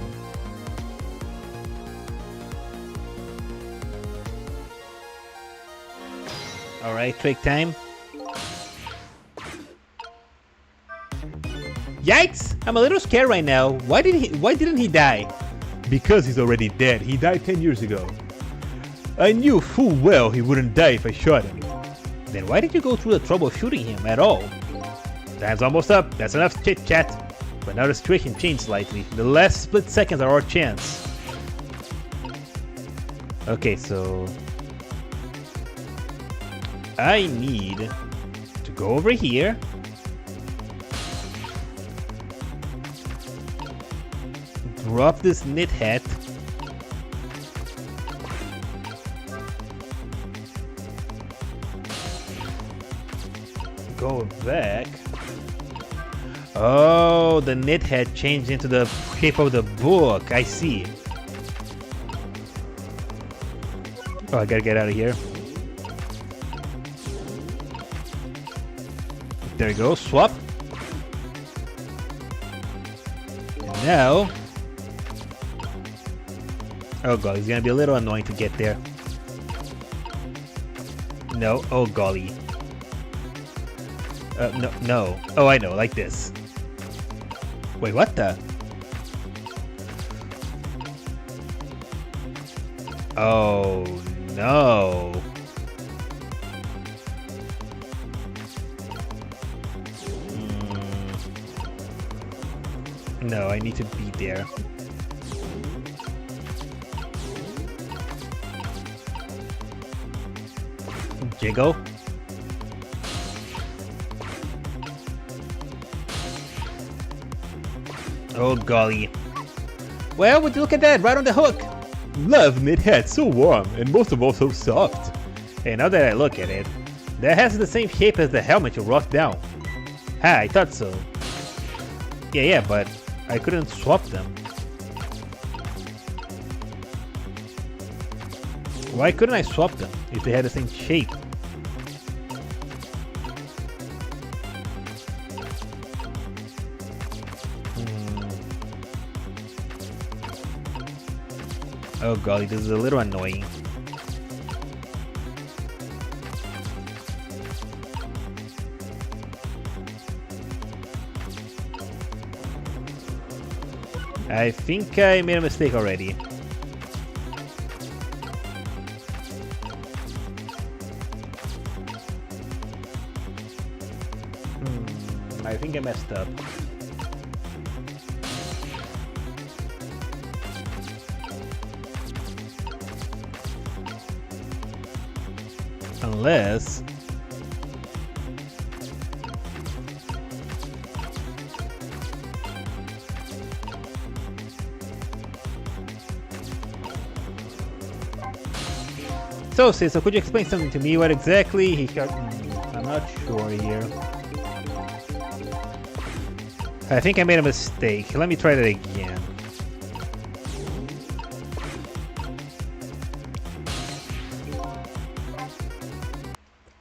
Alright, trick time. Yikes! I'm a little scared right now. Why didn't he die? Because he's already dead. He died 10 years ago. I knew full well he wouldn't die if I shot him. Then why did you go through the trouble of shooting him at all? Time's almost up. That's enough chit-chat. But now the situation changed slightly. The last split seconds are our chance. Okay, so I need to go over here. Drop this knit hat. Go back. Oh, the knit hat changed into the shape of the book. I see. Oh, I gotta get out of here. There we go. Swap. And now. Oh god, it's gonna be a little annoying to get there. No. Oh golly. No, no. Oh, I know, like this. Wait, what the? Oh, no. No, I need to be there. Jiggle. Oh golly. Well, would you look at that, right on the hook. Love knit hat, so warm, and most of all so soft. Hey, now that I look at it, that has the same shape as the helmet you rocked down. Ha, I thought so. Yeah, but I couldn't swap them. Why couldn't I swap them if they had the same shape? Oh golly, this is a little annoying. I think I made a mistake already. I think I messed up. Unless... So, Cecil, could you explain something to me? What exactly he shot? I'm not sure here. I think I made a mistake. Let me try that again.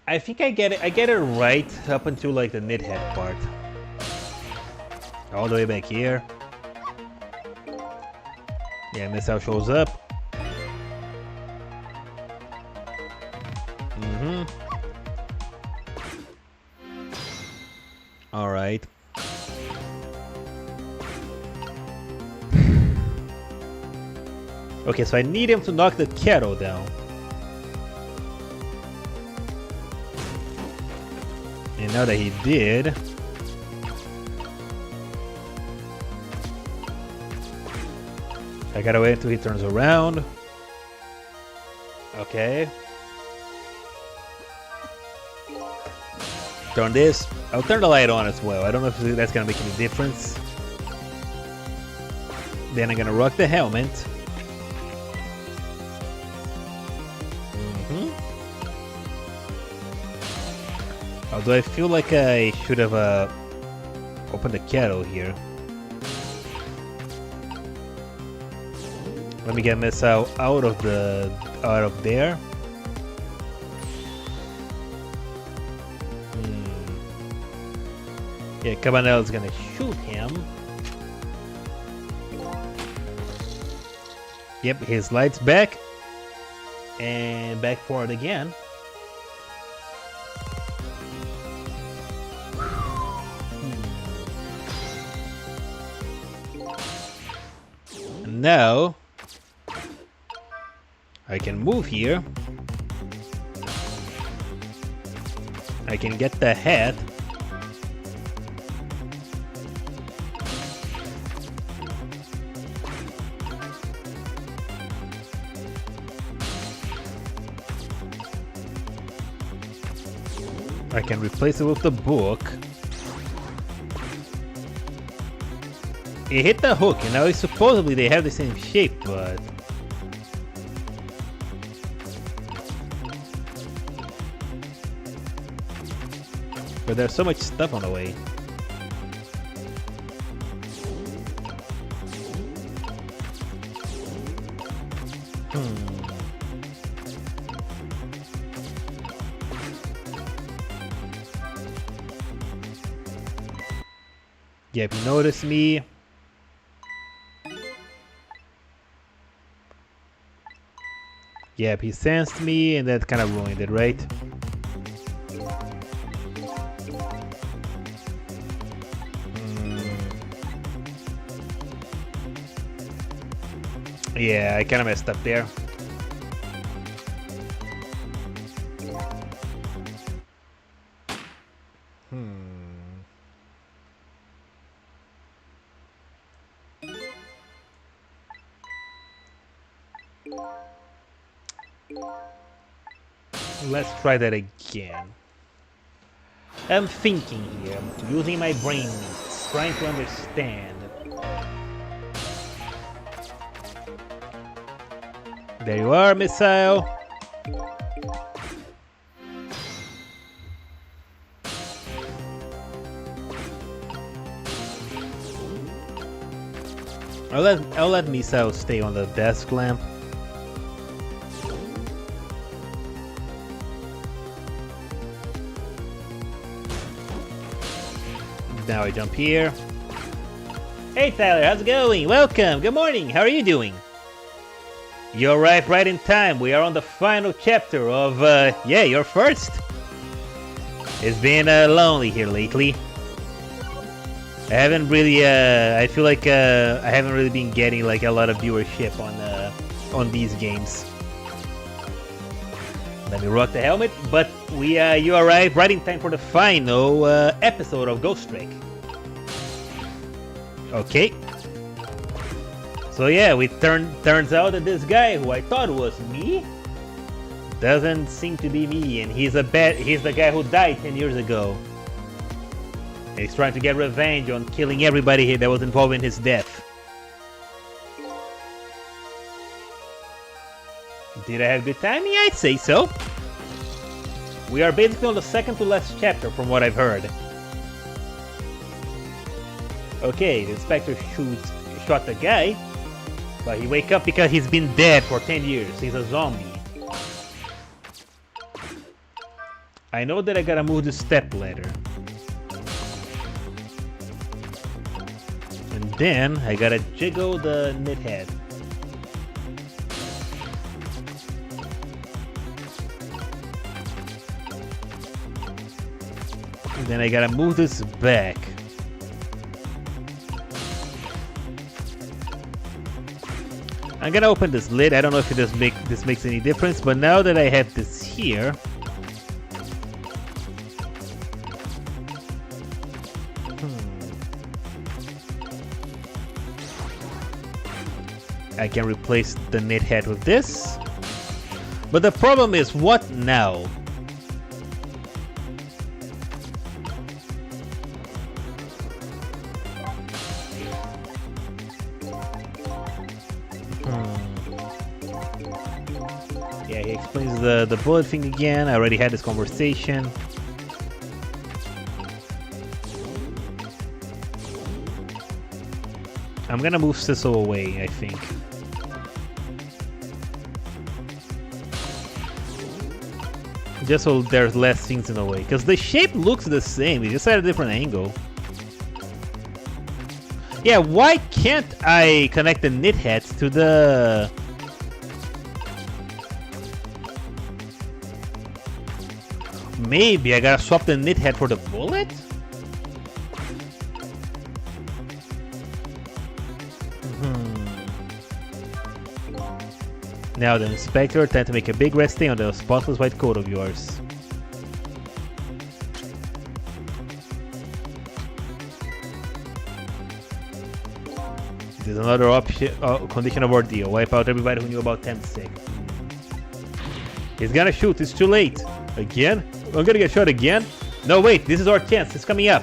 I think I get it right up until like the knit head part. All the way back here. Yeah, missile shows up. All right. Okay, so I need him to knock the kettle down. And now that he did, I gotta wait until he turns around. Okay. Turn this. I'll turn the light on as well. I don't know if that's gonna make any difference. Then I'm gonna rock the helmet. Although I feel like I should have opened the kettle here. Let me get missile out of there. Yeah, Cabanel is gonna shoot him. Yep, his light's back. And back forward again. Now I can move here. I can get the head. I can replace it with the book. It hit the hook, and now supposedly they have the same shape, but... But there's so much stuff on the way. Yeah, if you notice me... Yeah, he sensed me and that kind of ruined it, right? Yeah, I kind of messed up there. Let's try that again. I'm thinking here, I'm using my brain, trying to understand. There you are, missile. I'll let missile stay on the desk lamp. Now I jump here. Hey Tyler, how's it going? Welcome, good morning, how are you doing? You arrived right in time, we are on the final chapter of, yeah, your first. It's been lonely here lately. I haven't really, I feel like I haven't really been getting like a lot of viewership on these games. Let me rock the helmet, but you arrived right in time for the final episode of Ghost Trick. Okay. So yeah, turns out that this guy who I thought was me doesn't seem to be me, and he's the guy who died 10 years ago. And he's trying to get revenge on killing everybody that was involved in his death. Did I have a good time? Yeah, I'd say so. We are basically on the second to last chapter from what I've heard. Okay, the inspector shot the guy, but he wake up because he's been dead for 10 years. He's a zombie. I know that I gotta move the step ladder. And then I gotta jiggle the knit head. And then I gotta move this back. I'm gonna open this lid. I don't know if this makes any difference, but now that I have this here, I can replace the knit head with this. But the problem is, what now? Yeah, he explains the bullet thing again. I already had this conversation. I'm gonna move Sissel away, I think. Just so there's less things in the way. Because the shape looks the same, it's just at a different angle. Yeah, why can't I connect the knit heads to the... Maybe I gotta swap the knit head for the bullet? Now the inspector, time to make a big red stain on the spotless white coat of yours. There's another option, condition of ordeal. Wipe out everybody who knew about 10-6. He's gonna shoot, it's too late. Again? I'm gonna get shot again? No, wait, this is our chance. It's coming up.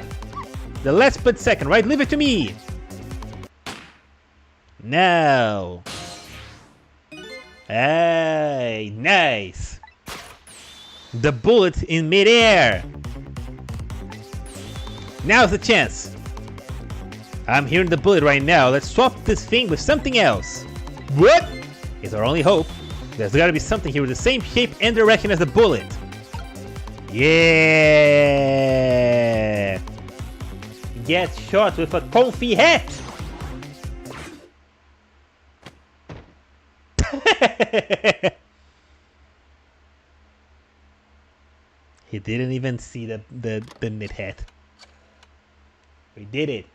The last split second, right? Leave it to me. Now. Hey, nice. The bullet in midair. Now's the chance. I'm hearing the bullet right now. Let's swap this thing with something else. What? It's our only hope. There's gotta be something here with the same shape and direction as the bullet. Yeah! Get shot with a comfy hat! He didn't even see the knit hat. We did it.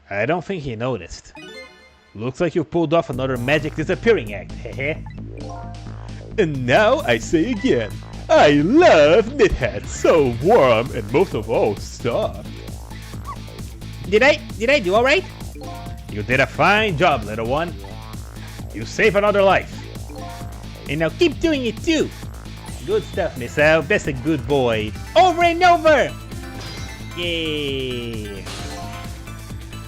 I don't think he noticed. Looks like you pulled off another magic disappearing act, hehe. And now I say again, I love knit hats, so warm and most of all soft. Did I do alright? You did a fine job, little one. You saved another life. And now keep doing it too. Good stuff, Miss Al. That's a good boy. Over and over! Yay!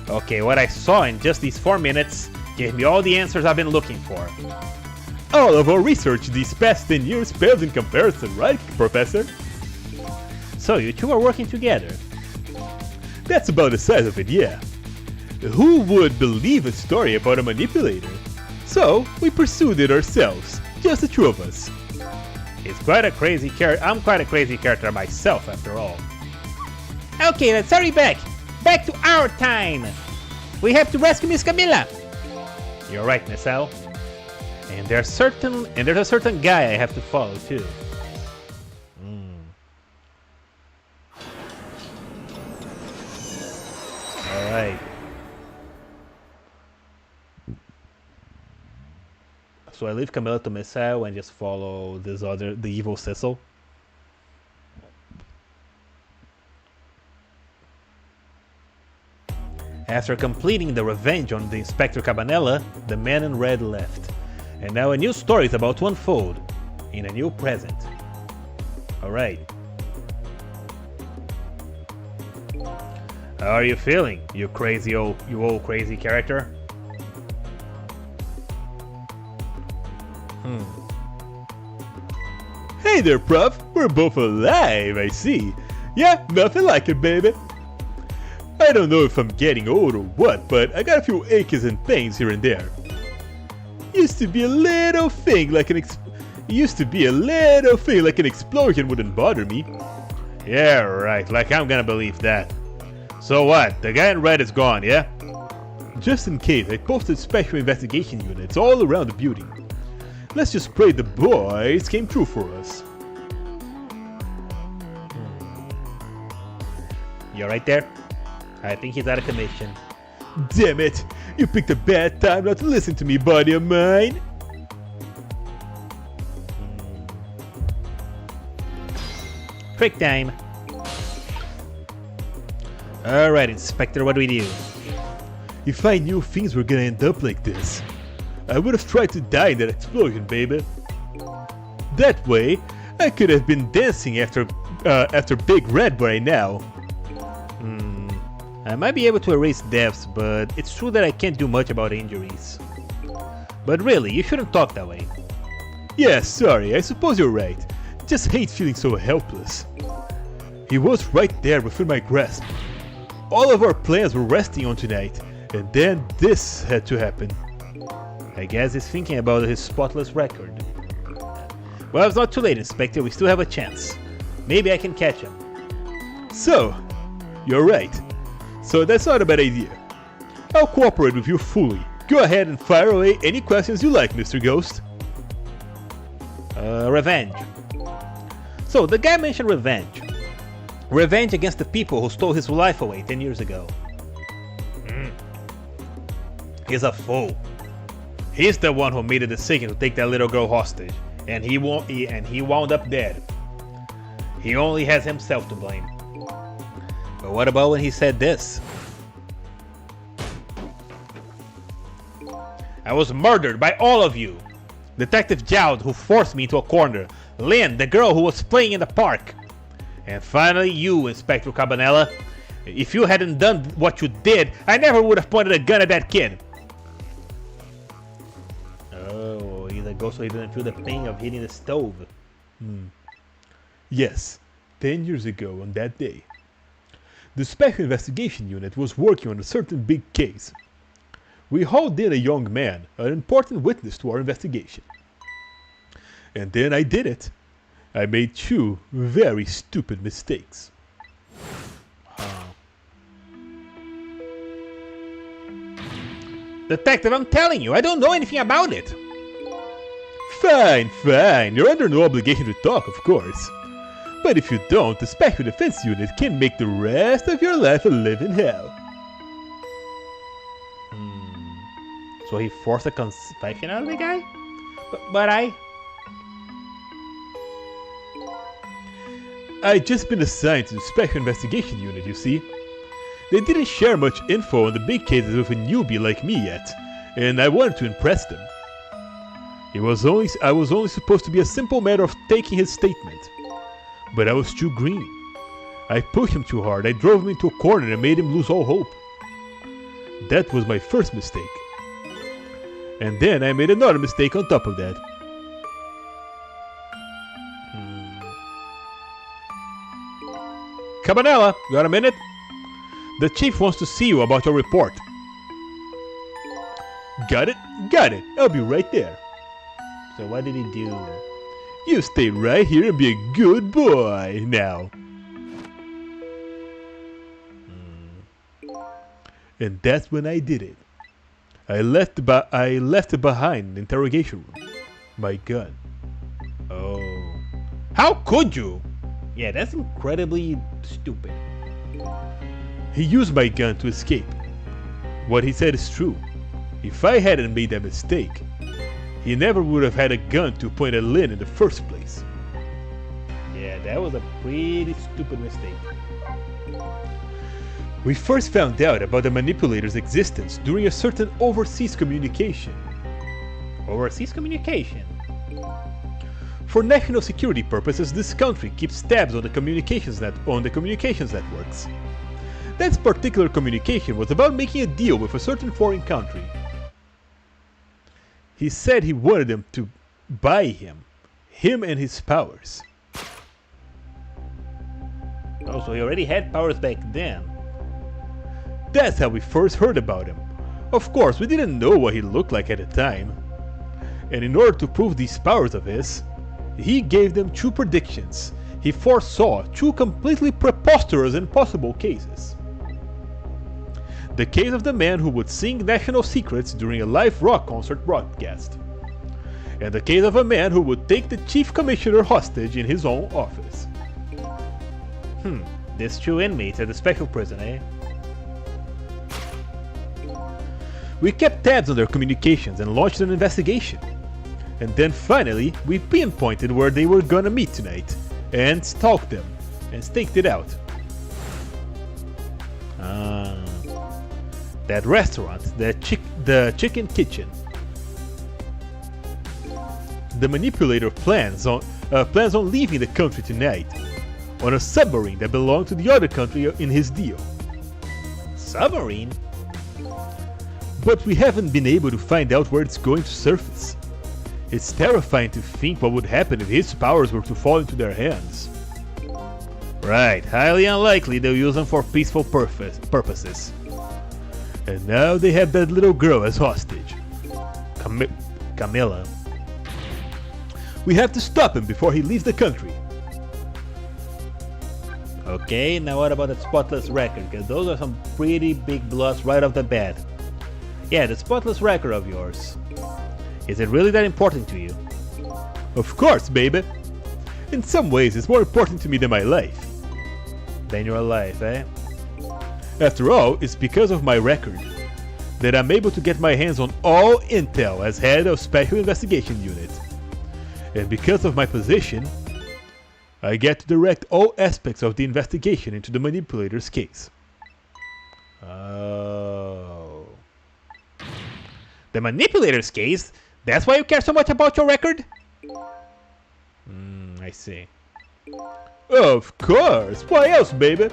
Okay, what I saw in just these 4 minutes gave me all the answers I've been looking for. All of our research these past 10 years pales in comparison, right, Professor? So you two are working together. That's about the size of it, yeah. Who would believe a story about a manipulator? So, we pursued it ourselves, just the two of us. It's quite a crazy character. I'm quite a crazy character myself, after all. Okay, let's hurry back. Back to our time. We have to rescue Miss Camilla. You're right, Miss Al. And there's a certain guy I have to follow too. All right. So I leave Camilla to Miss Al and just follow the evil Cecil. After completing the revenge on the Inspector Cabanela, the man in red left. And now a new story is about to unfold, in a new present. Alright. How are you feeling, you old crazy character? Hey there, Prof. We're both alive, I see. Yeah, nothing like it, baby. I don't know if I'm getting old or what, but I got a few aches and pains here and there. Used to be a little thing like an explosion wouldn't bother me. Yeah, right, like I'm gonna believe that. So what, the guy in red is gone, yeah? Just in case, I posted special investigation units all around the building. Let's just pray the boys came true for us. You're right there? I think he's out of commission. Damn it! You picked a bad time not to listen to me, buddy of mine! Trick time! Alright, Inspector, what do we do? If I knew things were gonna end up like this, I would have tried to die in that explosion, baby. That way, I could have been dancing after Big Red by now. I might be able to erase deaths, but it's true that I can't do much about injuries. But really, you shouldn't talk that way. Yeah, sorry, I suppose you're right. Just hate feeling so helpless. He was right there within my grasp. All of our plans were resting on tonight, and then this had to happen. I guess he's thinking about his spotless record. Well, it's not too late, Inspector. We still have a chance. Maybe I can catch him. So, you're right. So that's not a bad idea. I'll cooperate with you fully. Go ahead and fire away any questions you like, Mr. Ghost. Revenge. So, the guy mentioned revenge. Revenge against the people who stole his life away 10 years ago. He's a fool. He's the one who made the decision to take that little girl hostage, and he wound up dead. He only has himself to blame. But what about when he said this? I was murdered by all of you. Detective Jowd, who forced me into a corner. Lynn, the girl who was playing in the park. And finally, you, Inspector Cabanela. If you hadn't done what you did, I never would have pointed a gun at that kid. Oh, he's a ghost, so he doesn't feel the pain of hitting the stove. Yes, 10 years ago on that day. The Special Investigation Unit was working on a certain big case. We hauled in a young man, an important witness to our investigation. And then I did it. I made 2 very stupid mistakes. Detective, I'm telling you, I don't know anything about it. Fine, fine. You're under no obligation to talk, of course. But if you don't, the Special Defense Unit can make the rest of your life a living hell. So he forced a confession out of the guy? But I'd just been assigned to the Special Investigation Unit, you see. They didn't share much info on the big cases with a newbie like me yet, and I wanted to impress them. I was only supposed to be a simple matter of taking his statement. But I was too green. I pushed him too hard, I drove him into a corner and made him lose all hope. That was my first mistake. And then I made another mistake on top of that. Cabanela, got a minute? The chief wants to see you about your report. Got it? Got it. I'll be right there. So what did he do? You stay right here and be a good boy now. And that's when I did it. I left behind in the interrogation room. My gun. Oh. How could you? Yeah, that's incredibly stupid. He used my gun to escape. What he said is true. If I hadn't made that mistake, he never would have had a gun to point at Lynn in the first place. Yeah, that was a pretty stupid mistake. We first found out about the manipulator's existence during a certain overseas communication. Overseas communication? For national security purposes, this country keeps tabs on the communications networks. That particular communication was about making a deal with a certain foreign country. He said he wanted them to buy him and his powers. Oh, so he already had powers back then. That's how we first heard about him. Of course, we didn't know what he looked like at the time. And in order to prove these powers of his, he gave them 2 predictions. He foresaw 2 completely preposterous and impossible cases. The case of the man who would sing national secrets during a live rock concert broadcast. And the case of a man who would take the chief commissioner hostage in his own office. These 2 inmates at the special prison, eh? We kept tabs on their communications and launched an investigation. And then finally, we pinpointed where they were gonna meet tonight, and stalked them, and staked it out. That restaurant, the Chicken Kitchen. The manipulator plans on leaving the country tonight, on a submarine that belonged to the other country in his deal. Submarine? But we haven't been able to find out where it's going to surface. It's terrifying to think what would happen if his powers were to fall into their hands. Right, highly unlikely they'll use them for peaceful purposes. And now they have that little girl as hostage. Camilla. We have to stop him before he leaves the country. Okay, now what about the spotless record? Because those are some pretty big blows right off the bat. Yeah, the spotless record of yours. Is it really that important to you? Of course, baby. In some ways, it's more important to me than my life. Than your life, eh? After all, it's because of my record that I'm able to get my hands on all intel as head of Special Investigation Unit. And because of my position, I get to direct all aspects of the investigation into the manipulator's case. Oh. The manipulator's case? That's why you care so much about your record? I see. Of course! Why else, baby?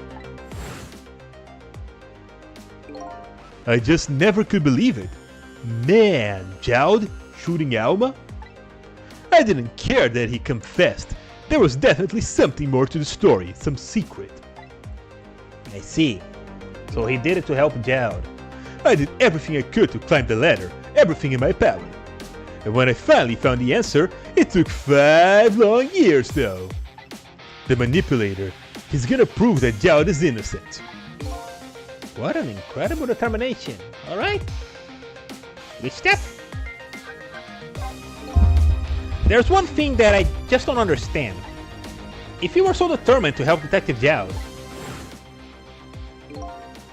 I just never could believe it. Man, Jowd shooting Alma? I didn't care that he confessed. There was definitely something more to the story, some secret. I see. So he did it to help Jowd. I did everything I could to climb the ladder, everything in my power. And when I finally found the answer, it took 5 long years though. The manipulator, he's gonna prove that Jowd is innocent. What an incredible determination. Alright. Which step? There's one thing that I just don't understand. If you were so determined to help Detective Jowd,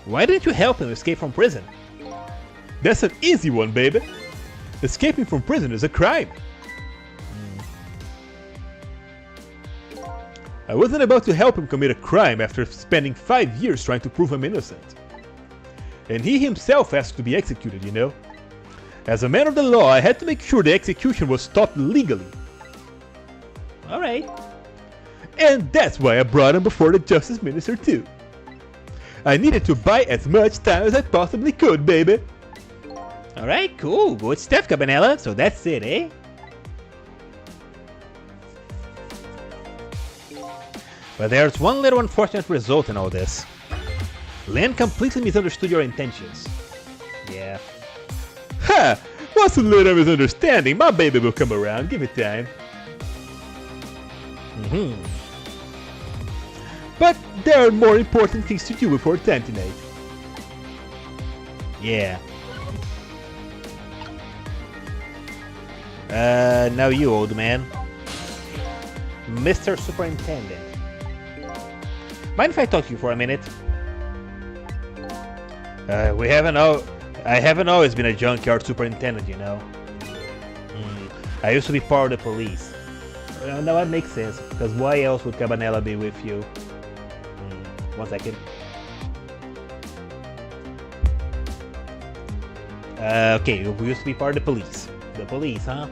why didn't you help him escape from prison? That's an easy one, baby. Escaping from prison is a crime. I wasn't about to help him commit a crime after spending 5 years trying to prove him innocent. And he himself asked to be executed, you know. As a man of the law, I had to make sure the execution was stopped legally. Alright. And that's why I brought him before the Justice Minister too. I needed to buy as much time as I possibly could, baby. Alright, cool. Good stuff, Cabanela. So that's it, eh? But there's one little unfortunate result in all this. Lynn completely misunderstood your intentions. Yeah. Ha! What's a little misunderstanding? My baby will come around. Give it time. But there are more important things to do before time tonight. Yeah. Now you, old man. Mr. Superintendent. Mind if I talk to you for a minute? I haven't always been a junkyard superintendent, you know. I used to be part of the police. Now that makes sense, because why else would Cabanela be with you? 1 second. Okay, you used to be part of the police. The police, huh?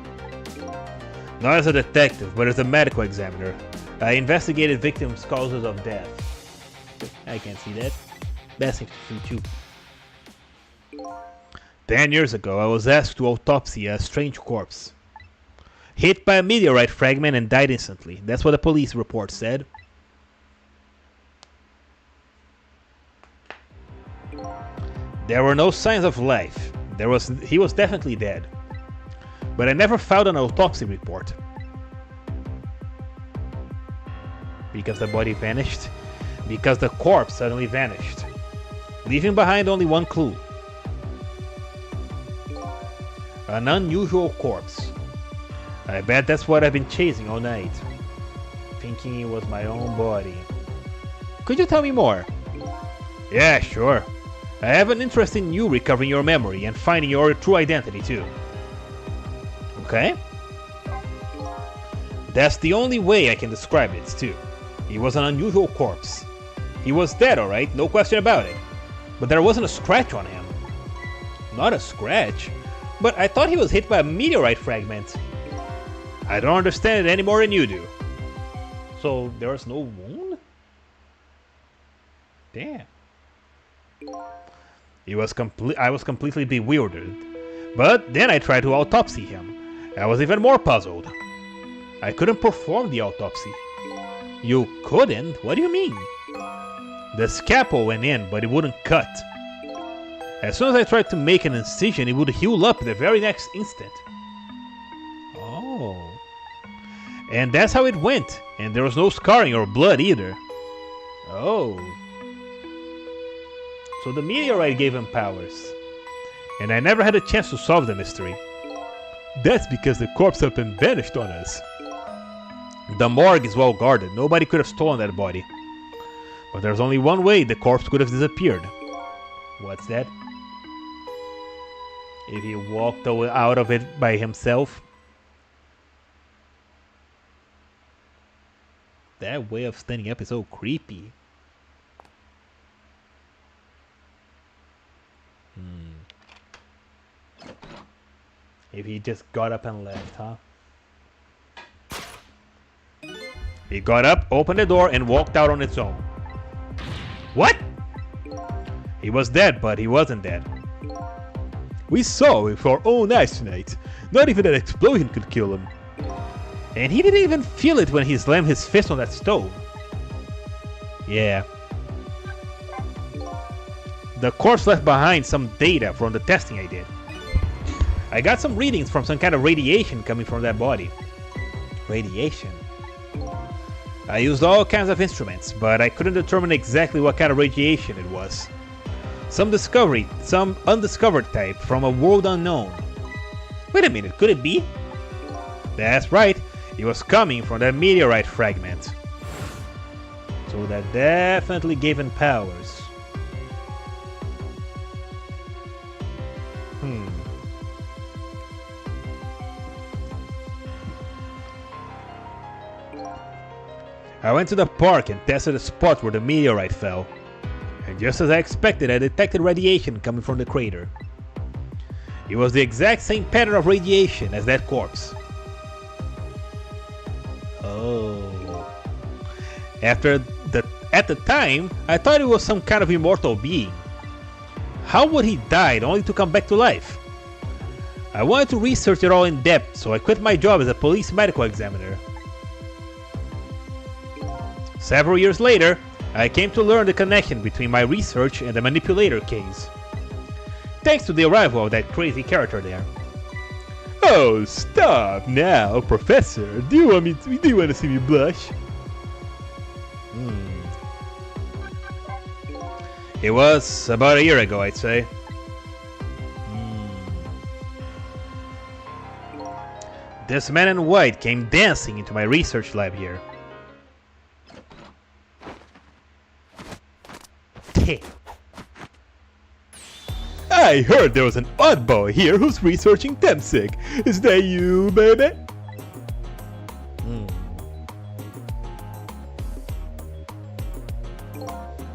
Not as a detective, but as a medical examiner. I investigated victims' causes of death. I can't see that. That's safe to shoot you. 10 years ago, I was asked to autopsy a strange corpse. Hit by a meteorite fragment and died instantly. That's what the police report said. There were no signs of life. He was definitely dead. But I never found an autopsy report. Because the body vanished? Because the corpse suddenly vanished, leaving behind only one clue. An unusual corpse. I bet that's what I've been chasing all night. Thinking it was my own body. Could you tell me more? Yeah, sure. I have an interest in you recovering your memory and finding your true identity too. Okay? That's the only way I can describe it too. He was an unusual corpse. He was dead, alright, no question about it. But there wasn't a scratch on him. Not a scratch? But I thought he was hit by a meteorite fragment. I don't understand it any more than you do. So there was no wound? Damn. I was completely bewildered. But then I tried to autopsy him. I was even more puzzled. I couldn't perform the autopsy. You couldn't? What do you mean? The scalpel went in, but it wouldn't cut. As soon as I tried to make an incision, it would heal up the very next instant. Oh. And that's how it went, and there was no scarring or blood either. Oh. So the meteorite gave him powers. And I never had a chance to solve the mystery. That's because the corpse up and vanished on us. The morgue is well guarded. Nobody could have stolen that body. But there's only one way the corpse could have disappeared. What's that? If he walked out of it by himself? That way of standing up is so creepy. If he just got up and left, huh? It got up, opened the door, and walked out on its own. What? He was dead, but he wasn't dead. We saw with our own eyes tonight. Not even that explosion could kill him. And he didn't even feel it when he slammed his fist on that stove. Yeah. The corpse left behind some data from the testing I did. I got some readings from some kind of radiation coming from that body. Radiation? I used all kinds of instruments, but I couldn't determine exactly what kind of radiation it was. Some undiscovered type from a world unknown. Wait a minute, could it be? That's right, it was coming from that meteorite fragment. So that definitely gave him powers. I went to the park and tested the spot where the meteorite fell. And just as I expected, I detected radiation coming from the crater. It was the exact same pattern of radiation as that corpse. Oh. At the time, I thought it was some kind of immortal being. How would he die only to come back to life? I wanted to research it all in depth, so I quit my job as a police medical examiner. Several years later, I came to learn the connection between my research and the manipulator case. Thanks to the arrival of that crazy character there. Oh, stop now, Professor. Do you want to see me blush? It was about a year ago, I'd say. This man in white came dancing into my research lab here. I heard there was an oddball here who's researching Temsic. Is that you, baby?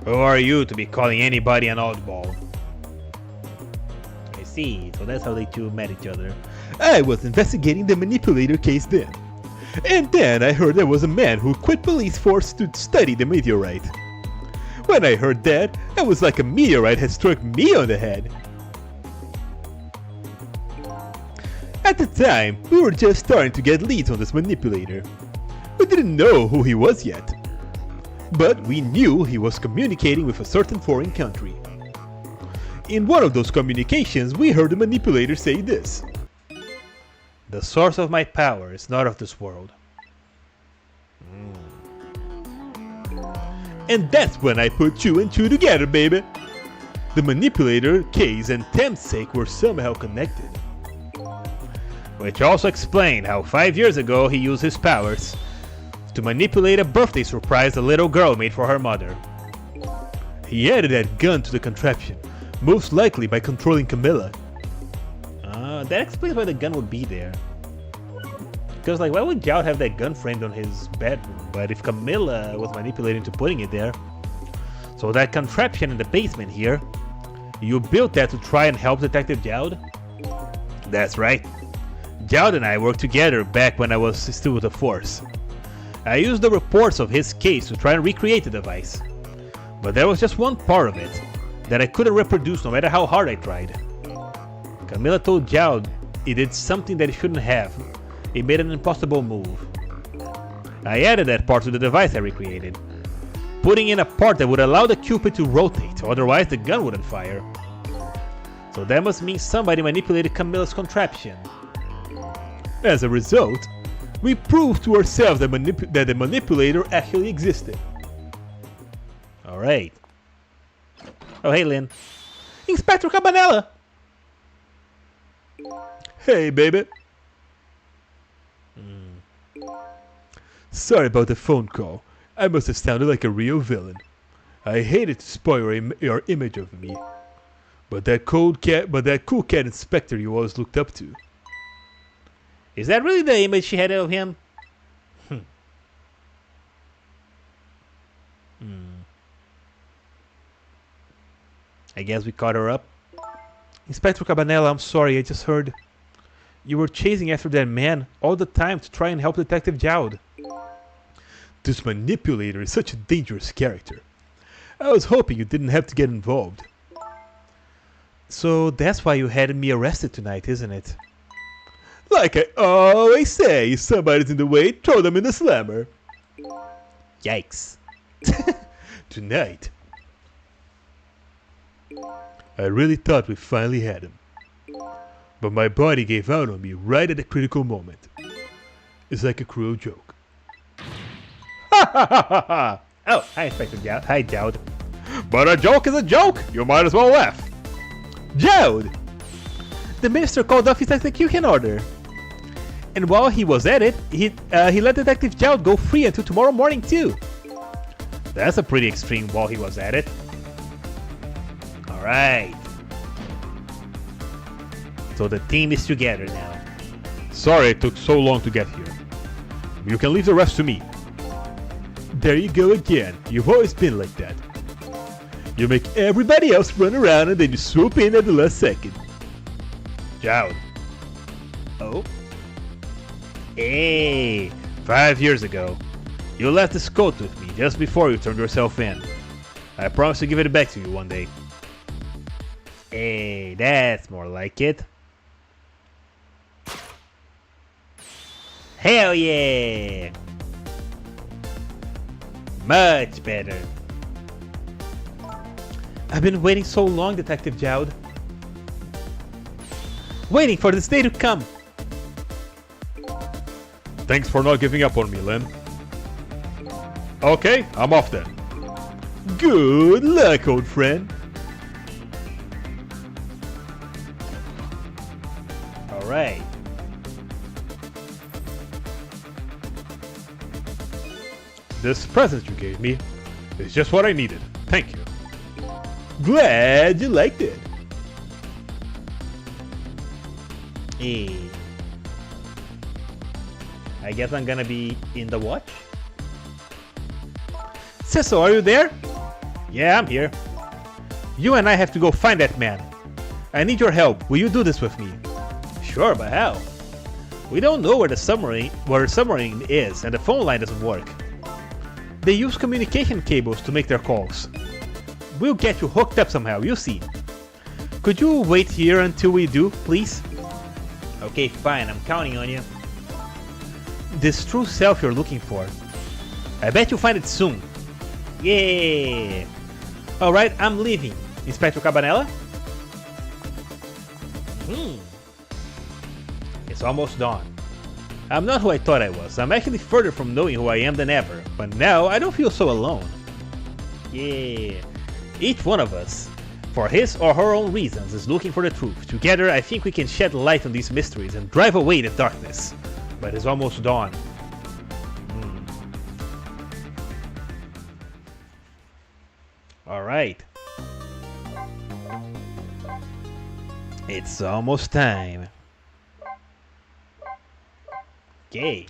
Who are you to be calling anybody an oddball? I see, so that's how they two met each other. I was investigating the manipulator case then. And then I heard there was a man who quit police force to study the meteorite. When I heard that, it was like a meteorite had struck me on the head. At the time, we were just starting to get leads on this manipulator. We didn't know who he was yet. But we knew he was communicating with a certain foreign country. In one of those communications, we heard the manipulator say this. The source of my power is not of this world. And that's when I put 2 and 2 together, baby. The manipulator, case, and Temsic were somehow connected. Which also explained how 5 years ago he used his powers to manipulate a birthday surprise the little girl made for her mother. He added that gun to the contraption, most likely by controlling Camilla. That explains why the gun would be there. Because, like, why would Jowd have that gun framed on his bedroom? But if Camilla was manipulating to putting it there... So that contraption in the basement here, you built that to try and help Detective Jowd? That's right. Jowd and I worked together back when I was still with the Force. I used the reports of his case to try and recreate the device. But there was just one part of it that I couldn't reproduce no matter how hard I tried. Camilla told Jowd he did something that he shouldn't have. He made an impossible move. I added that part to the device I recreated, putting in a part that would allow the Cupid to rotate, otherwise the gun wouldn't fire. So that must mean somebody manipulated Camilla's contraption. As a result, we proved to ourselves that the manipulator actually existed. Alright. Oh, hey, Lynn. Inspector Cabanela! Hey, baby. Sorry about the phone call. I must have sounded like a real villain. I hated to spoil your image of me. But that cool cat inspector you always looked up to. Is that really the image she had of him? I guess we caught her up. Inspector Cabanela, I'm sorry, I just heard you were chasing after that man all the time to try and help Detective Jowd. This manipulator is such a dangerous character. I was hoping you didn't have to get involved. So that's why you had me arrested tonight, isn't it? Like I always say, if somebody's in the way, throw them in the slammer. Yikes. Tonight, I really thought we finally had him. But my body gave out on me right at a critical moment. It's like a cruel joke. Ha ha ha ha ha! Oh, hi, Inspector Jowd. Hi, Jowd. But a joke is a joke! You might as well laugh! Jowd! The minister called off his execution order. And while he was at it, he let Detective Jowd go free until tomorrow morning too. That's a pretty extreme while he was at it. Alright. So the team is together now. Sorry it took so long to get here. You can leave the rest to me. There you go again. You've always been like that. You make everybody else run around and then you swoop in at the last second. Jowd. Oh? Hey! 5 years ago, you left this coat with me just before you turned yourself in. I promise to give it back to you one day. Hey, that's more like it. Hell yeah! Much better. I've been waiting so long, Detective Jowd. Waiting for this day to come. Thanks for not giving up on me, Lem. Okay, I'm off then. Good luck, old friend. Alright. This present you gave me is just what I needed. Thank you. Glad you liked it. Hey. I guess I'm gonna be in the watch. Cecil, are you there? Yeah, I'm here. You and I have to go find that man. I need your help. Will you do this with me? Sure, but how? We don't know where the submarine is, and the phone line doesn't work. They use communication cables to make their calls. We'll get you hooked up somehow, you'll see. Could you wait here until we do, please? Okay, fine, I'm counting on you. This true self you're looking for. I bet you'll find it soon. Yeah! Alright, I'm leaving. Inspector Cabanela? It's almost dawn. I'm not who I thought I was. I'm actually further from knowing who I am than ever. But now, I don't feel so alone. Yeah. Each one of us, for his or her own reasons, is looking for the truth. Together, I think we can shed light on these mysteries and drive away the darkness. But it's almost dawn. Alright. It's almost time. Okay.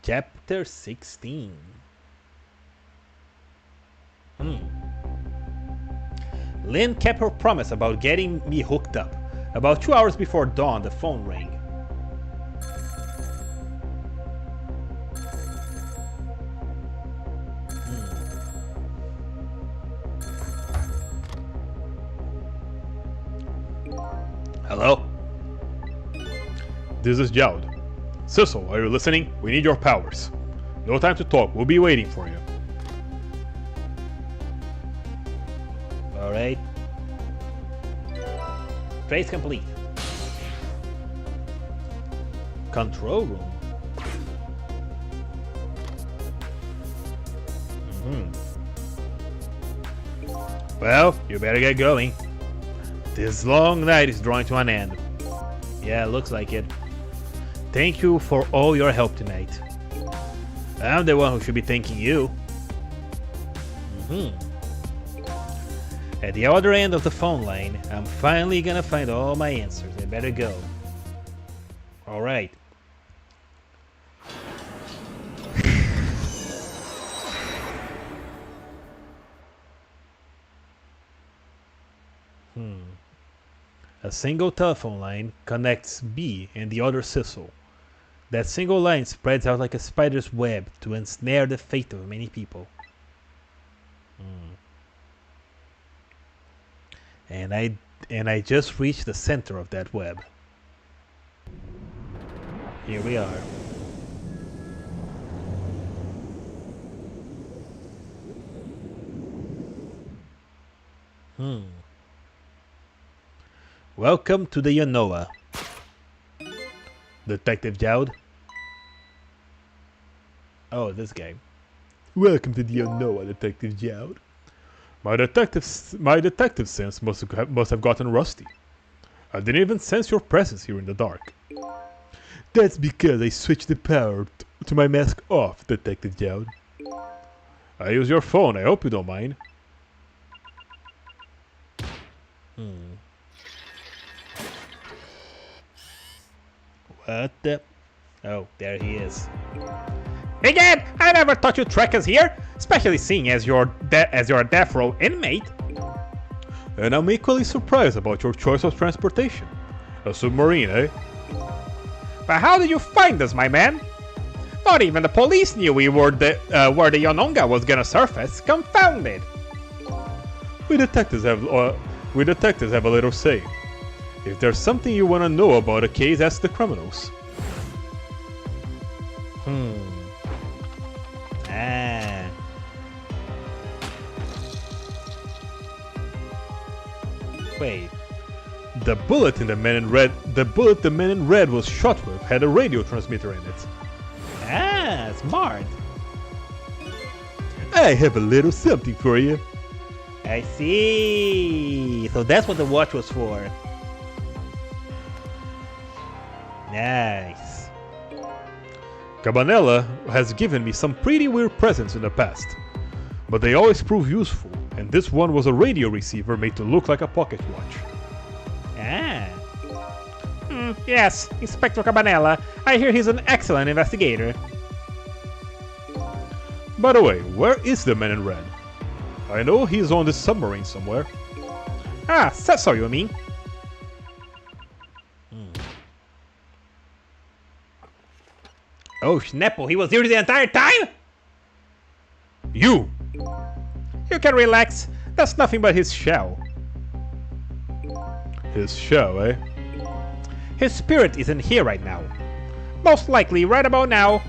Chapter 16. Lynn kept her promise about getting me hooked up. About 2 hours before dawn, the phone rang. Hello? This is Jowd. Cecil, are you listening? We need your powers. No time to talk, we'll be waiting for you. Alright. Trace complete. Control room. Well, you better get going. This long night is drawing to an end. Yeah, looks like it. Thank you for all your help tonight. I'm the one who should be thanking you. At the other end of the phone line, I'm finally gonna find all my answers. I better go. Alright. A single telephone line connects B and the other Cecil. That single line spreads out like a spider's web to ensnare the fate of many people. And I just reached the center of that web. Here we are. Welcome to the Yanoa. Detective Jowd. Oh, this guy. Welcome to the Yanoa, Detective Jowd. My detective sense must have gotten rusty. I didn't even sense your presence here in the dark. That's because I switched the power to my mask off, Detective Jowd. I use your phone, I hope you don't mind. What the? Oh, there he is. Again, I never thought you'd track us here, especially seeing as you're a death row inmate. And I'm equally surprised about your choice of transportation. A submarine, eh? But how did you find us, my man? Not even the police knew we were where the Yononga was gonna surface. Confounded! We detectives have a little say. If there's something you want to know about a case, ask the criminals. Wait. The bullet the man in red was shot with had a radio transmitter in it. Ah, smart. I have a little something for you. I see. So that's what the watch was for. Nice. Cabanela has given me some pretty weird presents in the past, but they always prove useful, and this one was a radio receiver made to look like a pocket watch. Ah. Yes, Inspector Cabanela. I hear he's an excellent investigator. By the way, where is the man in red? I know he's on this submarine somewhere. Ah, so you mean? Oh, Schnepple, he was here the entire time? You! You can relax. That's nothing but his shell. His shell, eh? His spirit isn't here right now. Most likely, right about now,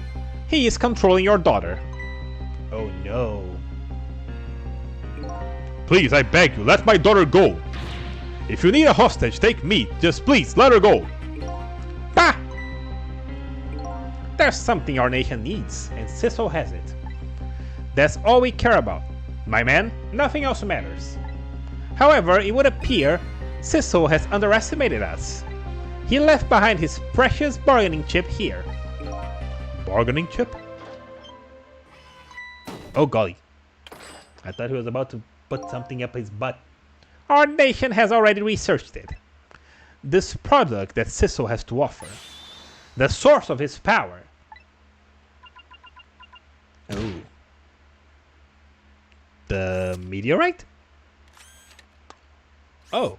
he is controlling your daughter. Oh no. Please, I beg you, let my daughter go. If you need a hostage, take me. Just please, let her go. Bah! There's something our nation needs, and Cecil has it. That's all we care about. My man, nothing else matters. However, it would appear Cecil has underestimated us. He left behind his precious bargaining chip here. Bargaining chip? Oh golly. I thought he was about to put something up his butt. Our nation has already researched it. This product that Cecil has to offer. The source of his power. Oh. The meteorite? Oh.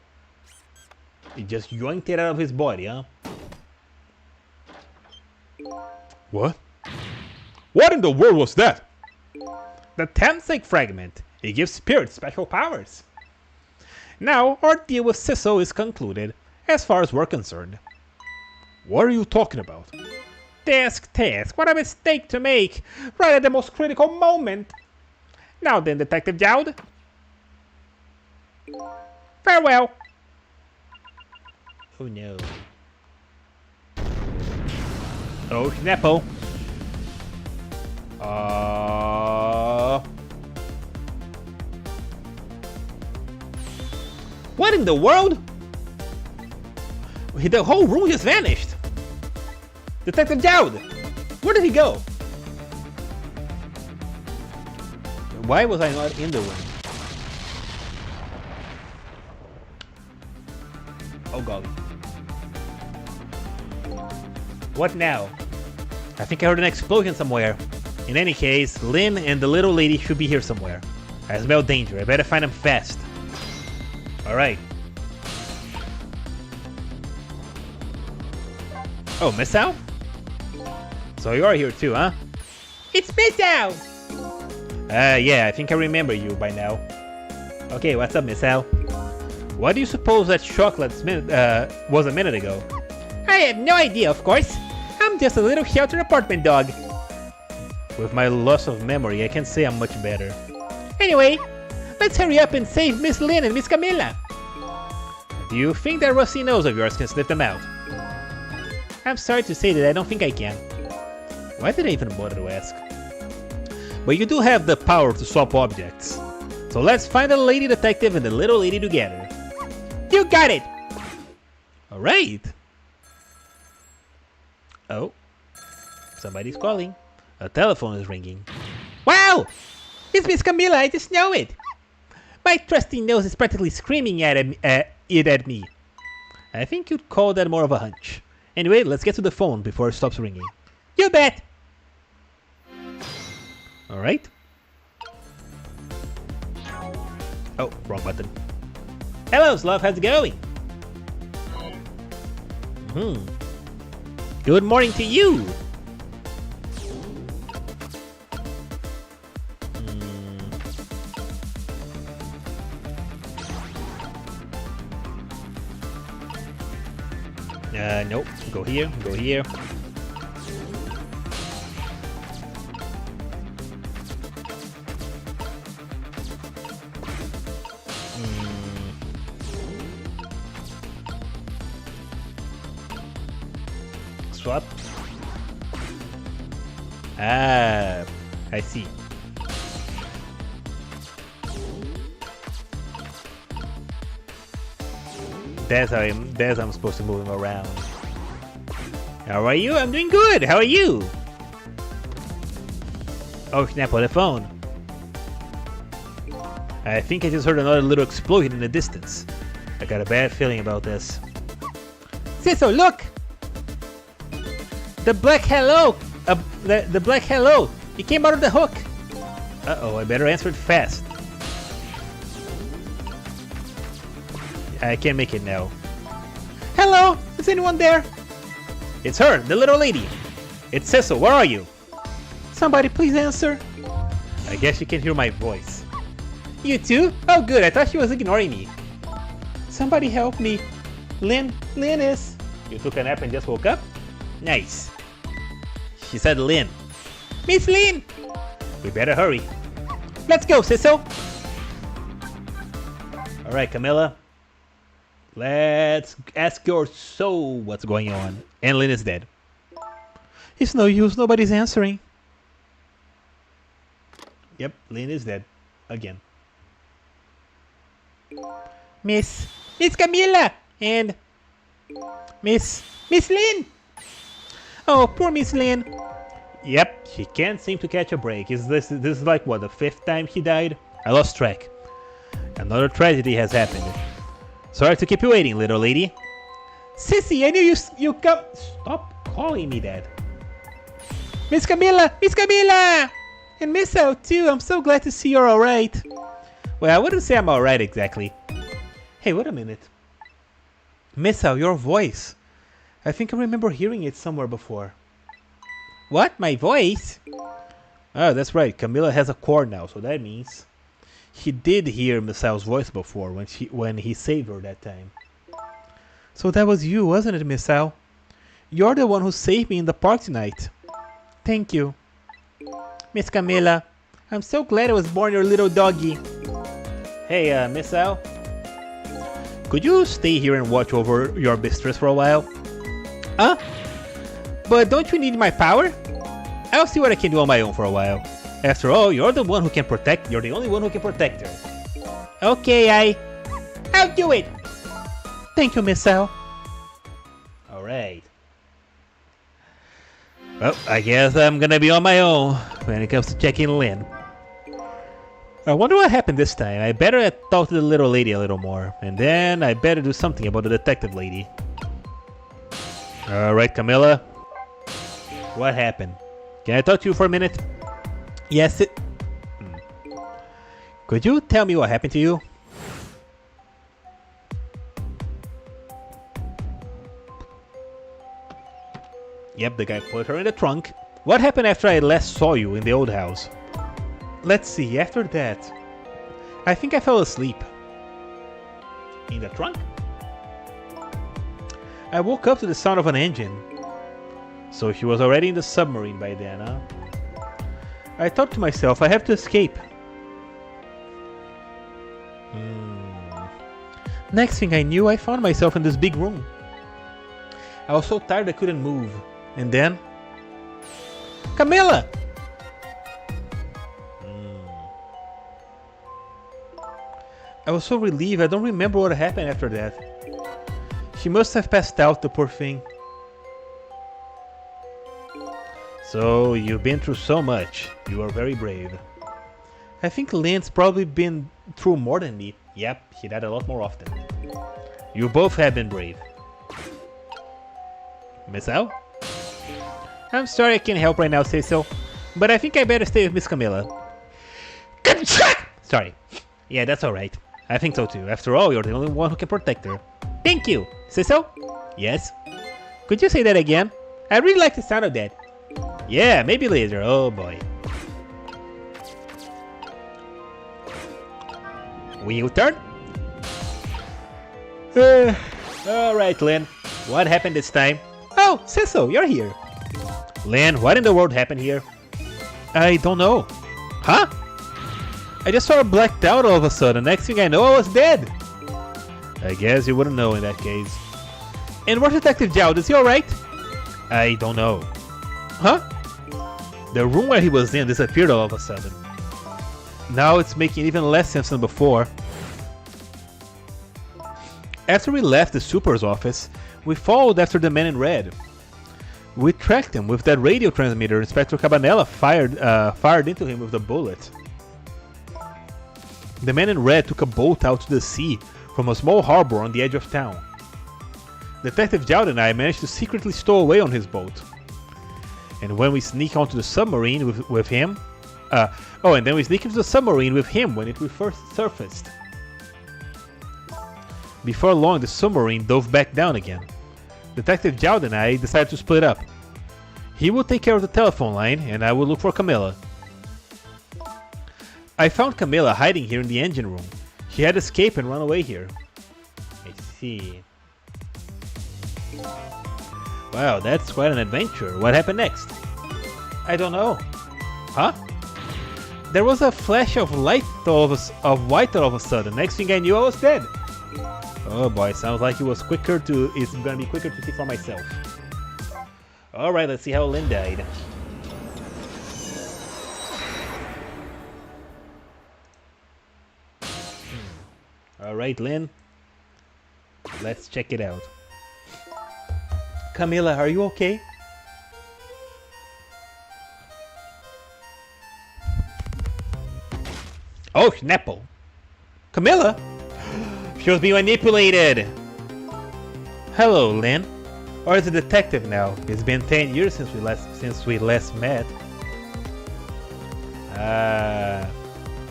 He just yoinked it out of his body, huh? What? What in the world was that? The Tensig fragment. It gives spirits special powers. Now, our deal with Cecil is concluded, as far as we're concerned. What are you talking about? Task, what a mistake to make, right at the most critical moment. Now then, Detective Jowd. Farewell. Oh no. Oh, Schneppo. What in the world? The whole room just vanished. Detective Jowd! Where did he go? Why was I not in the room? Oh golly. What now? I think I heard an explosion somewhere. In any case, Lynn and the little lady should be here somewhere. I smell danger. I better find them fast. Alright. Oh, Miss Al? So you're here too, huh? It's Missile! Yeah, I think I remember you by now. Okay, what's up, Miss Al? What do you suppose that chocolate was a minute ago? I have no idea, of course. I'm just a little sheltered apartment dog. With my loss of memory, I can't say I'm much better. Anyway, let's hurry up and save Miss Lynn and Miss Camilla. Do you think that rusty nose of yours can sniff them out? I'm sorry to say that I don't think I can. Why did I even bother to ask? But you do have the power to swap objects. So let's find the lady detective and the little lady together. You got it! Alright. Oh. Somebody's calling. A telephone is ringing. Wow! It's Miss Camilla, I just know it! My trusty nose is practically screaming it at me. I think you'd call that more of a hunch. Anyway, let's get to the phone before it stops ringing. You bet! Alright. Oh, wrong button. Hello, Slav, how's it going? Good morning to you! Nope. Go here, go here. Swap. Ah, I see. That's how I'm supposed to move him around. How are you? I'm doing good. How are you? Oh snap, on the phone. I think I just heard another little explosion in the distance. I got a bad feeling about this. Cecil, look! The black hello! The black hello! It came out of the hook! Uh-oh, I better answer it fast. I can't make it now. Hello! Is anyone there? It's her, the little lady. It's Cecil, where are you? Somebody please answer. I guess you can hear my voice. You too? Oh good, I thought she was ignoring me. Somebody help me. Lynn is... You took a nap and just woke up? Nice. She said Lynn. Miss Lynn! We better hurry. Let's go, Cecil. Alright, Camilla. Let's ask your soul what's going on. And Lynn is dead. It's no use, nobody's answering. Yep, Lynn is dead. Again. Miss Camilla! And... Miss Lynn! Oh, poor Miss Lynn. Yep, she can't seem to catch a break. This is like, what, the 5th time she died? I lost track. Another tragedy has happened. Sorry to keep you waiting, little lady. Sissy, I knew you come... Stop calling me that. Miss Camilla! And Miss Al too, I'm so glad to see you're alright. Well, I wouldn't say I'm alright exactly. Hey, wait a minute. Miss Al, your voice. I think I remember hearing it somewhere before. What? My voice? Oh, that's right. Camilla has a core now, so that means he did hear Miss Al's voice before when he saved her that time. So that was you, wasn't it, Miss Al? You're the one who saved me in the park tonight. Thank you. Miss Camilla, I'm so glad I was born your little doggy. Hey, Miss Al. Could you stay here and watch over your mistress for a while? Huh? But don't you need my power? I'll see what I can do on my own for a while. After all, you're the one who can protect. You're the only one who can protect her. Okay, I'll do it. Thank you, Miss Al. Alright. Well, I guess I'm gonna be on my own when it comes to checking Lynn. I wonder what happened this time. I better talk to the little lady a little more. And then I better do something about the detective lady. Alright, Camilla. What happened? Can I talk to you for a minute? Yes, Could you tell me what happened to you? Yep, the guy put her in the trunk, What happened after I last saw you in the old house? Let's see, after that... I think I fell asleep. In the trunk? I woke up to the sound of an engine. So she was already in the submarine by then, huh? I thought to myself, I have to escape. Next thing I knew, I found myself in this big room. I was so tired I couldn't move. And then... Camilla! I was so relieved, I don't remember what happened after that. She must have passed out, the poor thing. So, you've been through so much. You are very brave. I think Lynn's probably been through more than me. Yep, he died a lot more often. You both have been brave. Miss Al? I'm sorry I can't help right now, Cecil, but I think I better stay with Miss Camilla. Sorry. Yeah, that's alright. I think so too. After all, you're the only one who can protect her. Thank you. Cecil? Yes? Could you say that again? I really like the sound of that. Yeah, maybe later. Oh boy. Will you turn? Alright, Lynn. What happened this time? Oh, Cecil, you're here. Lynn, what in the world happened here? I don't know. Huh? I just sort of blacked out all of a sudden. Next thing I know, I was dead. I guess you wouldn't know in that case. And where's Detective Jowd? Is he alright? I don't know. Huh? The room where he was in disappeared all of a sudden. Now it's making even less sense than before. After we left the super's office, we followed after the man in red. We tracked him with that radio transmitter Inspector Cabanela fired into him with the bullet. The man in red took a boat out to the sea from a small harbor on the edge of town. Detective Jowd and I managed to secretly stow away on his boat. And when we sneak onto the submarine with him... and then we sneak into the submarine with him when it first surfaced. Before long, the submarine dove back down again. Detective Jowd and I decided to split up. He would take care of the telephone line, and I would look for Camilla. I found Camilla hiding here in the engine room. She had escaped and run away here. I see. Wow, that's quite an adventure. What happened next? I don't know. Huh? There was a flash of light of white all of a sudden. Next thing I knew, I was dead. Oh boy, sounds like it's gonna be quicker to see for myself. Alright, let's see how Lynn died. Alright, Lynn. Let's check it out. Camilla, are you okay? Oh, Schnapple. Camilla? She was being manipulated! Hello, Lynn. Or is a detective now? It's been 10 years since we last met.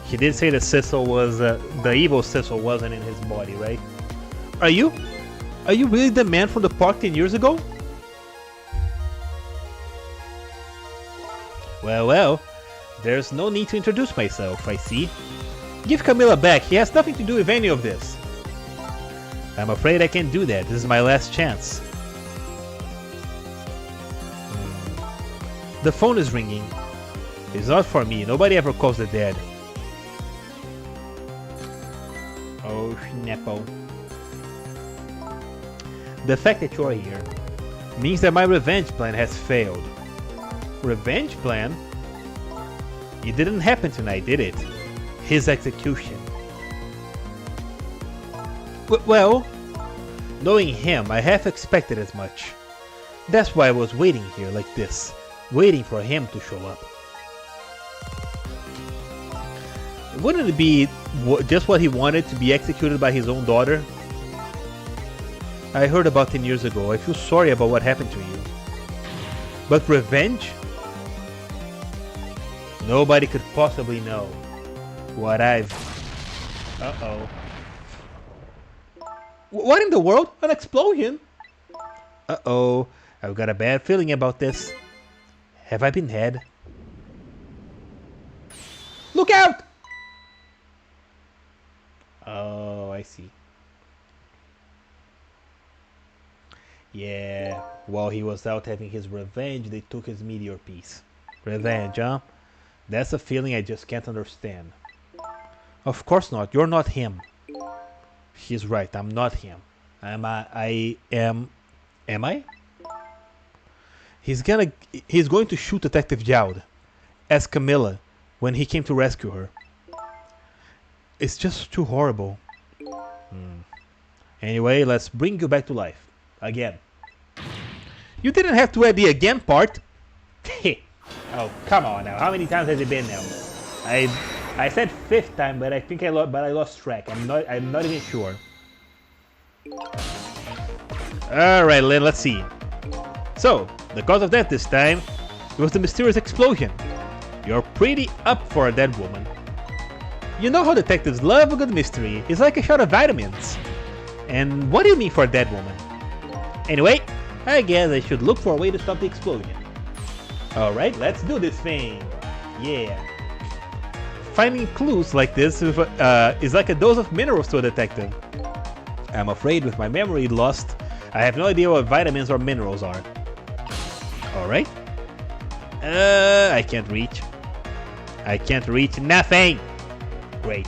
He did say that Cecil was the evil Cecil wasn't in his body, right? Are you really the man from the park 10 years ago? Well, there's no need to introduce myself, I see. Give Camilla back, he has nothing to do with any of this. I'm afraid I can't do that, this is my last chance. The phone is ringing. It's not for me, nobody ever calls the dead. Oh, Schnapple. The fact that you're here means that my revenge plan has failed. Revenge plan? It didn't happen tonight, did it? His execution. Well, knowing him, I half expected as much. That's why I was waiting here like this, waiting for him to show up. Wouldn't it be just what he wanted, to be executed by his own daughter? I heard about 10 years ago. I feel sorry about what happened to you. But revenge? Nobody could possibly know what I've... Uh-oh. What in the world? An explosion? Uh-oh. I've got a bad feeling about this. Have I been had? Look out! Oh, I see. Yeah, while he was out having his revenge, they took his meteor piece. Revenge, huh? That's a feeling I just can't understand. Of course not. You're not him. He's right. I'm not him. I am. Am I? He's going to shoot Detective Jowd as Camilla when he came to rescue her. It's just too horrible. Anyway, let's bring you back to life. Again. You didn't have to add the again part. Oh, come on now. How many times has it been now? I said fifth time, but I think I lost track. I'm not even sure. All right, let's see. So, the cause of death this time was the mysterious explosion. You're pretty up for a dead woman. You know how detectives love a good mystery. It's like a shot of vitamins. And what do you mean for a dead woman? Anyway, I guess I should look for a way to stop the explosion. Alright, let's do this thing. Yeah. Finding clues like this is like a dose of minerals to a detective. I'm afraid with my memory lost, I have no idea what vitamins or minerals are. Alright. I can't reach. I can't reach nothing! Great.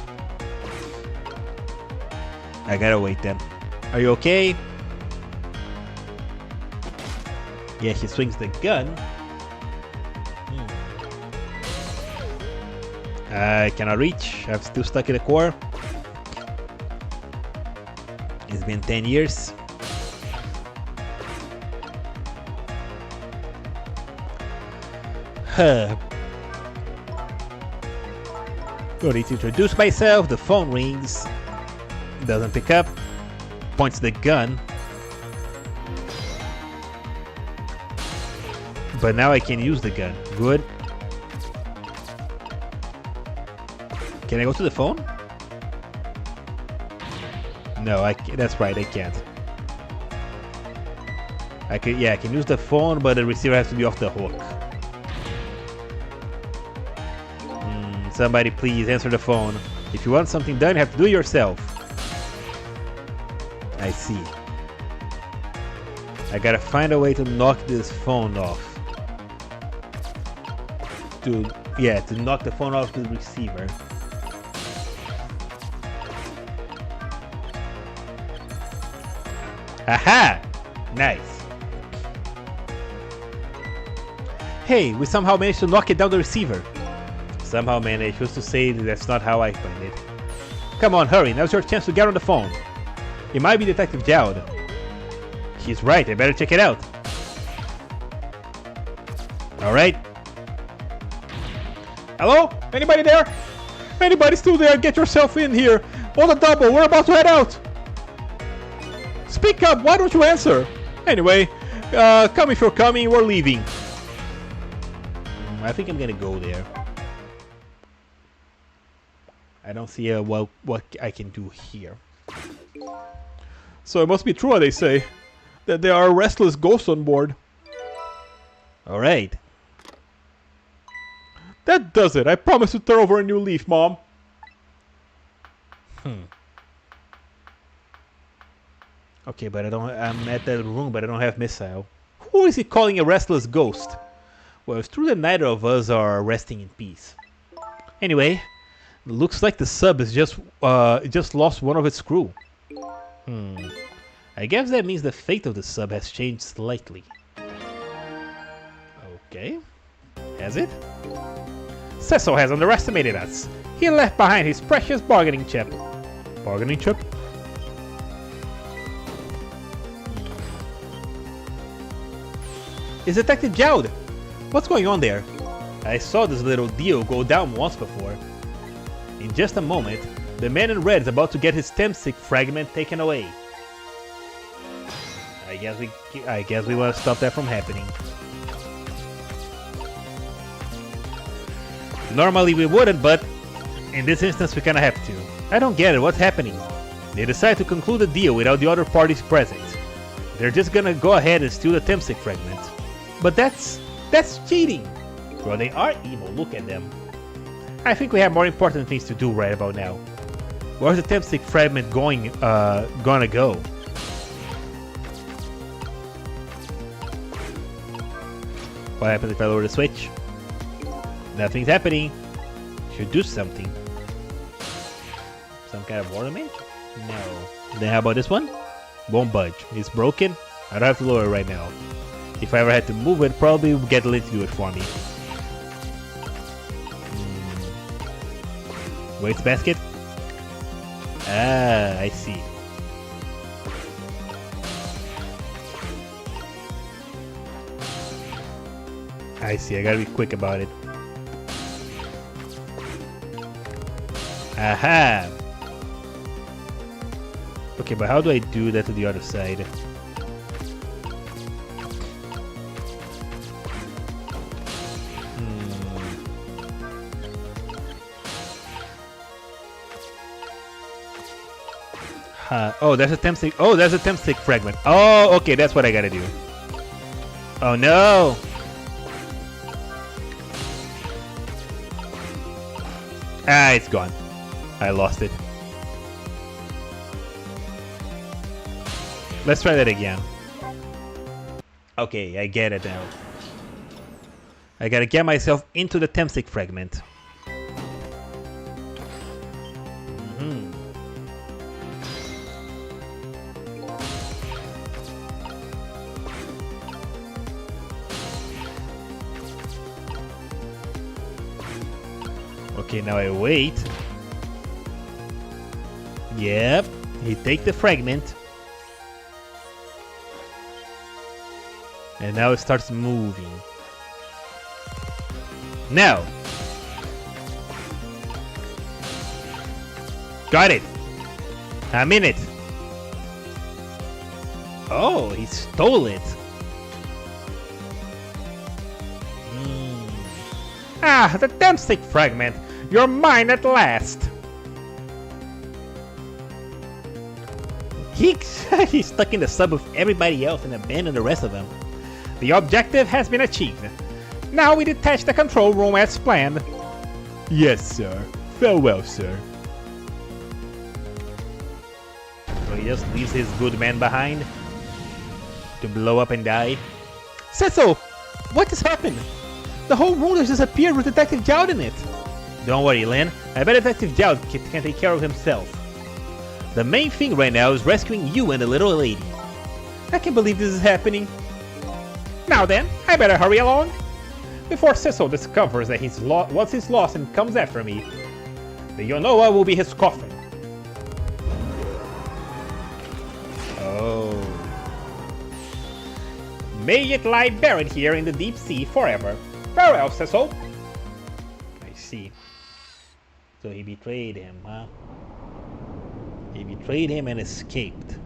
I gotta wait then. Are you okay? Yeah, he swings the gun. I cannot reach. I'm still stuck in the core. It's been 10 years. Don't need to introduce myself. The phone rings. Doesn't pick up. Points the gun. But now I can use the gun. Good. Can I go to the phone? No, that's right, I can't. I can use the phone, but the receiver has to be off the hook. Somebody please answer the phone. If you want something done, you have to do it yourself. I see. I gotta find a way to knock this phone off. To knock the phone off the receiver. Aha! Nice. Hey, we somehow managed to knock it down the receiver. Somehow managed. Who's to say that's not how I planned it? Come on, hurry. Now's your chance to get on the phone. It might be Detective Jowd. He's right. I better check it out. Alright. Hello? Anybody there? Anybody still there? Get yourself in here. On the double. We're about to head out. Speak up. Why don't you answer? Anyway, come if you're coming. We're leaving. I think I'm gonna go there. I don't see what I can do here. So it must be true what they say, that there are restless ghosts on board. Alright. That does it. I promise to turn over a new leaf, Mom. Okay, but I'm at that room, but I don't have missile. Who is he calling a restless ghost? Well, it's true that neither of us are resting in peace. Anyway, looks like the sub is just lost one of its crew. I guess that means the fate of the sub has changed slightly. Okay. Has it? Cecil has underestimated us. He left behind his precious bargaining chip. Bargaining chip? It's Detective Jowd! What's going on there? I saw this little deal go down once before. In just a moment, the man in red is about to get his stem-stick fragment taken away. I guess we want to stop that from happening. Normally we wouldn't, but in this instance we kinda have to. I don't get it, what's happening? They decide to conclude the deal without the other parties present. They're just gonna go ahead and steal the stem-stick fragment. But that's That's cheating! Well, they are evil, look at them. I think we have more important things to do right about now. Where's the Tempstick fragment gonna go? What happens if I lower the switch? Nothing's happening. Should do something. Some kind of ornament? No. Then how about this one? Won't budge. It's broken. I don't have to lower it right now. If I ever had to move it, probably would get Lynn to do it for me. Waste basket? Ah, I see. I see, I gotta be quick about it. Aha! Okay, but how do I do that to the other side? Oh, there's a Tempstick. Oh, there's a Tempstick fragment. Oh, okay, that's what I gotta do. Oh no! Ah, it's gone. I lost it. Let's try that again. Okay, I get it now. I gotta get myself into the Tempstick fragment. Okay, now I wait. Yep, he take the fragment. And now it starts moving. Now! Got it! I'm in it! Oh, he stole it! Ah, the Tempstick fragment! You're mine at last! He's stuck in the sub with everybody else and abandoned the rest of them. The objective has been achieved. Now we detach the control room as planned. Yes, sir. Farewell, sir. So he just leaves his good man behind to blow up and die. Cecil! What has happened? The whole room has disappeared with Detective Jowd in it. Don't worry, Lynn. I bet Detective Jowd can take care of himself. The main thing right now is rescuing you and the little lady. I can't believe this is happening. Now then, I better hurry along. Before Cecil discovers that what's he's lost and comes after me, the Yonoa will be his coffin. Oh. May it lie buried here in the deep sea forever. Farewell, Cecil. I see. So he betrayed him, huh? He betrayed him and escaped.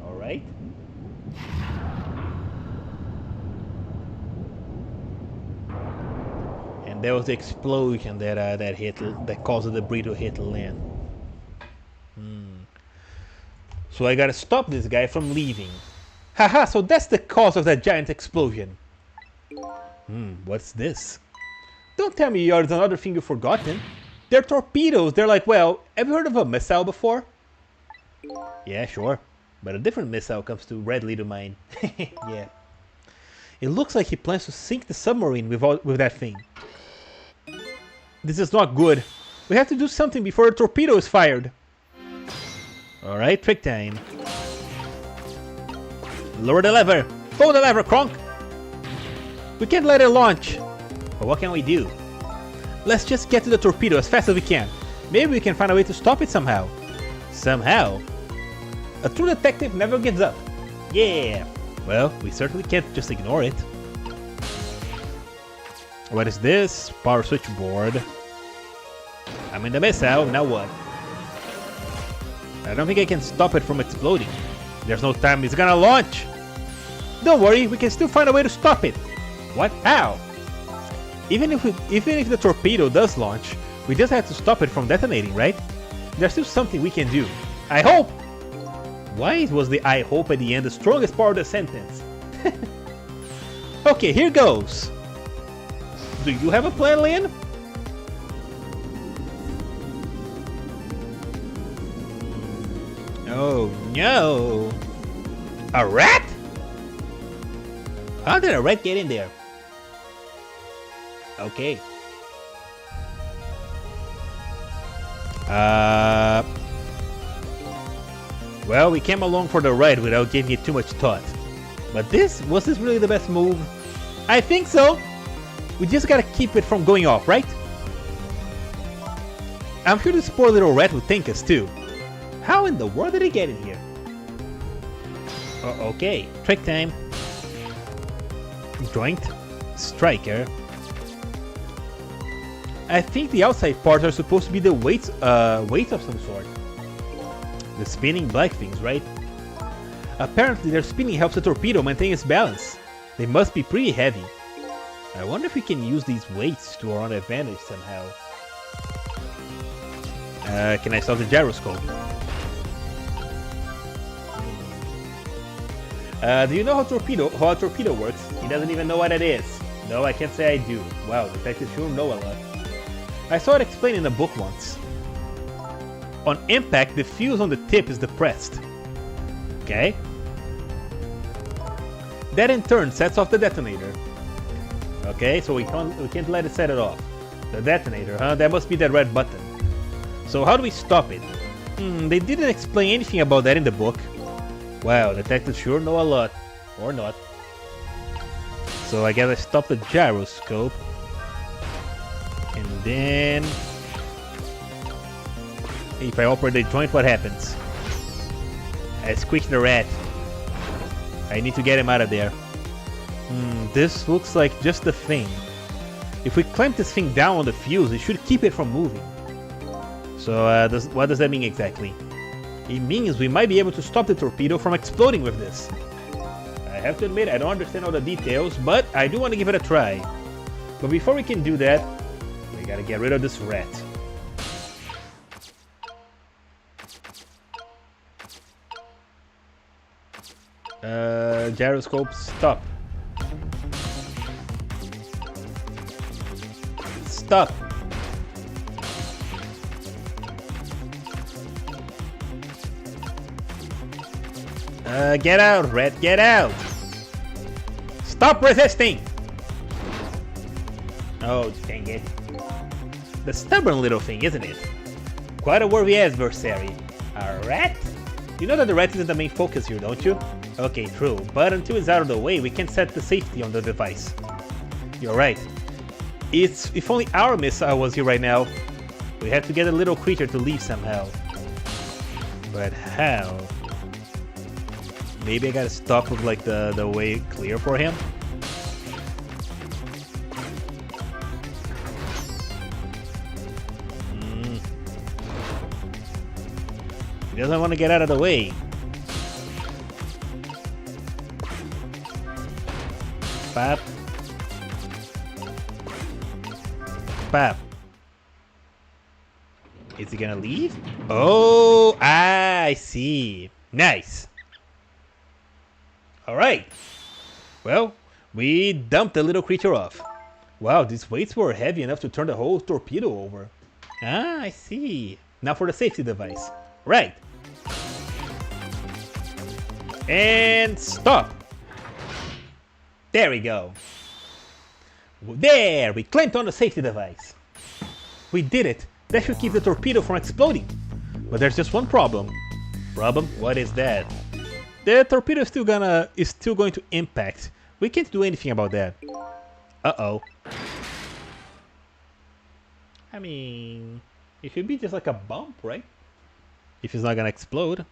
Alright. And there was the explosion that caused the debris to hit Lynn. So I gotta stop this guy from leaving. Haha, so that's the cause of that giant explosion. What's this? Don't tell me there's another thing you've forgotten. They're torpedoes. They're like, well, have you heard of a missile before? Yeah, sure. But a different missile comes readily to mind. Yeah. It looks like he plans to sink the submarine with that thing. This is not good. We have to do something before the torpedo is fired. Alright, trick time. Lower the lever. Pull the lever, Kronk. We can't let it launch. But what can we do? Let's just get to the torpedo as fast as we can. Maybe we can find a way to stop it somehow. Somehow? A true detective never gives up. Yeah. Well, we certainly can't just ignore it. What is this? Power switchboard. I'm in the missile, now what? I don't think I can stop it from exploding. There's no time, it's gonna launch! Don't worry, we can still find a way to stop it. What? How? Even if the torpedo does launch, we just have to stop it from detonating, right? There's still something we can do. I hope! Why was the I hope at the end the strongest part of the sentence? Okay, here goes. Do you have a plan, Lynn? Oh no! A rat? How did a rat get in there? Okay. Well, we came along for the ride without giving it too much thought. But was this really the best move? I think so. We just gotta keep it from going off, right? I'm sure this poor little rat would thank us too. How in the world did he get in here? Okay, trick time. Joint, striker. I think the outside parts are supposed to be the weights of some sort. The spinning black things, right? Apparently their spinning helps the torpedo maintain its balance. They must be pretty heavy. I wonder if we can use these weights to our own advantage somehow. Can I stop the gyroscope? Do you know how a torpedo works? He doesn't even know what it is. No, I can't say I do. Wow, detectives sure know a lot. I saw it explained in a book once. On impact, the fuse on the tip is depressed. Okay. That in turn sets off the detonator. Okay, so we can't let it set it off. The detonator, huh? That must be that red button. So how do we stop it? They didn't explain anything about that in the book. Wow, detectives sure know a lot. Or not. So I gotta stop the gyroscope. And then... if I operate the joint, what happens? I squeak the rat. I need to get him out of there. This looks like just the thing. If we clamp this thing down on the fuse, it should keep it from moving. So what does that mean exactly? It means we might be able to stop the torpedo from exploding with this. I have to admit I don't understand all the details, but I do want to give it a try. But before we can do that, we gotta get rid of this rat. Gyroscope, stop. Stop. Get out, rat, get out. Stop resisting. Oh, dang it. The stubborn little thing, isn't it? Quite a worthy adversary. A rat? You know that the rat isn't the main focus here, don't you? Okay, true, but until it's out of the way, we can set the safety on the device. You're right. If only our missile was here right now. We have to get a little creature to leave somehow. But how? Maybe I gotta stop with like the way clear for him? He doesn't want to get out of the way. Pap. Pap. Is he gonna leave? Oh, I see. Nice. Alright. Well, we dumped the little creature off. Wow, these weights were heavy enough to turn the whole torpedo over. Ah, I see. Now for the safety device. Right. And stop. There we go. There, we clamped on the safety device. We did it. That should keep the torpedo from exploding. But there's just one problem. Problem? What is that? The torpedo is still going to impact. We can't do anything about that. Uh-oh. I mean, it should be just like a bump, right? If it's not gonna explode.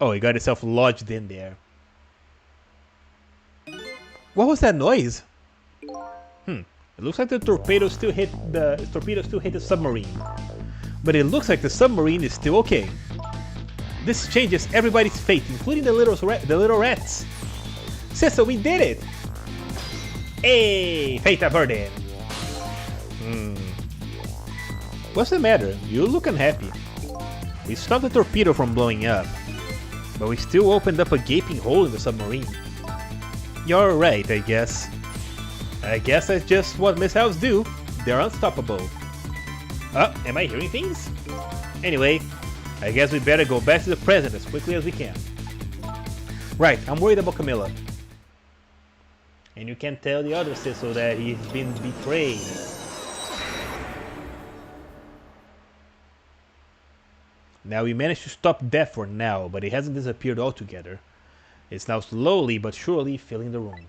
Oh, it got itself lodged in there. What was that noise? It looks like the torpedo still hit the submarine. But it looks like the submarine is still okay. This changes everybody's fate, including the little rats. Sister, we did it! Hey, fate averted. What's the matter? You look unhappy. We stopped the torpedo from blowing up, but we still opened up a gaping hole in the submarine. You're right, I guess. I guess that's just what missiles do. They're unstoppable. Oh, am I hearing things? Anyway, I guess we better go back to the present as quickly as we can. Right, I'm worried about Camilla. And you can tell the other Cecil that he's been betrayed. Now we managed to stop death for now, but it hasn't disappeared altogether. It's now slowly but surely filling the room.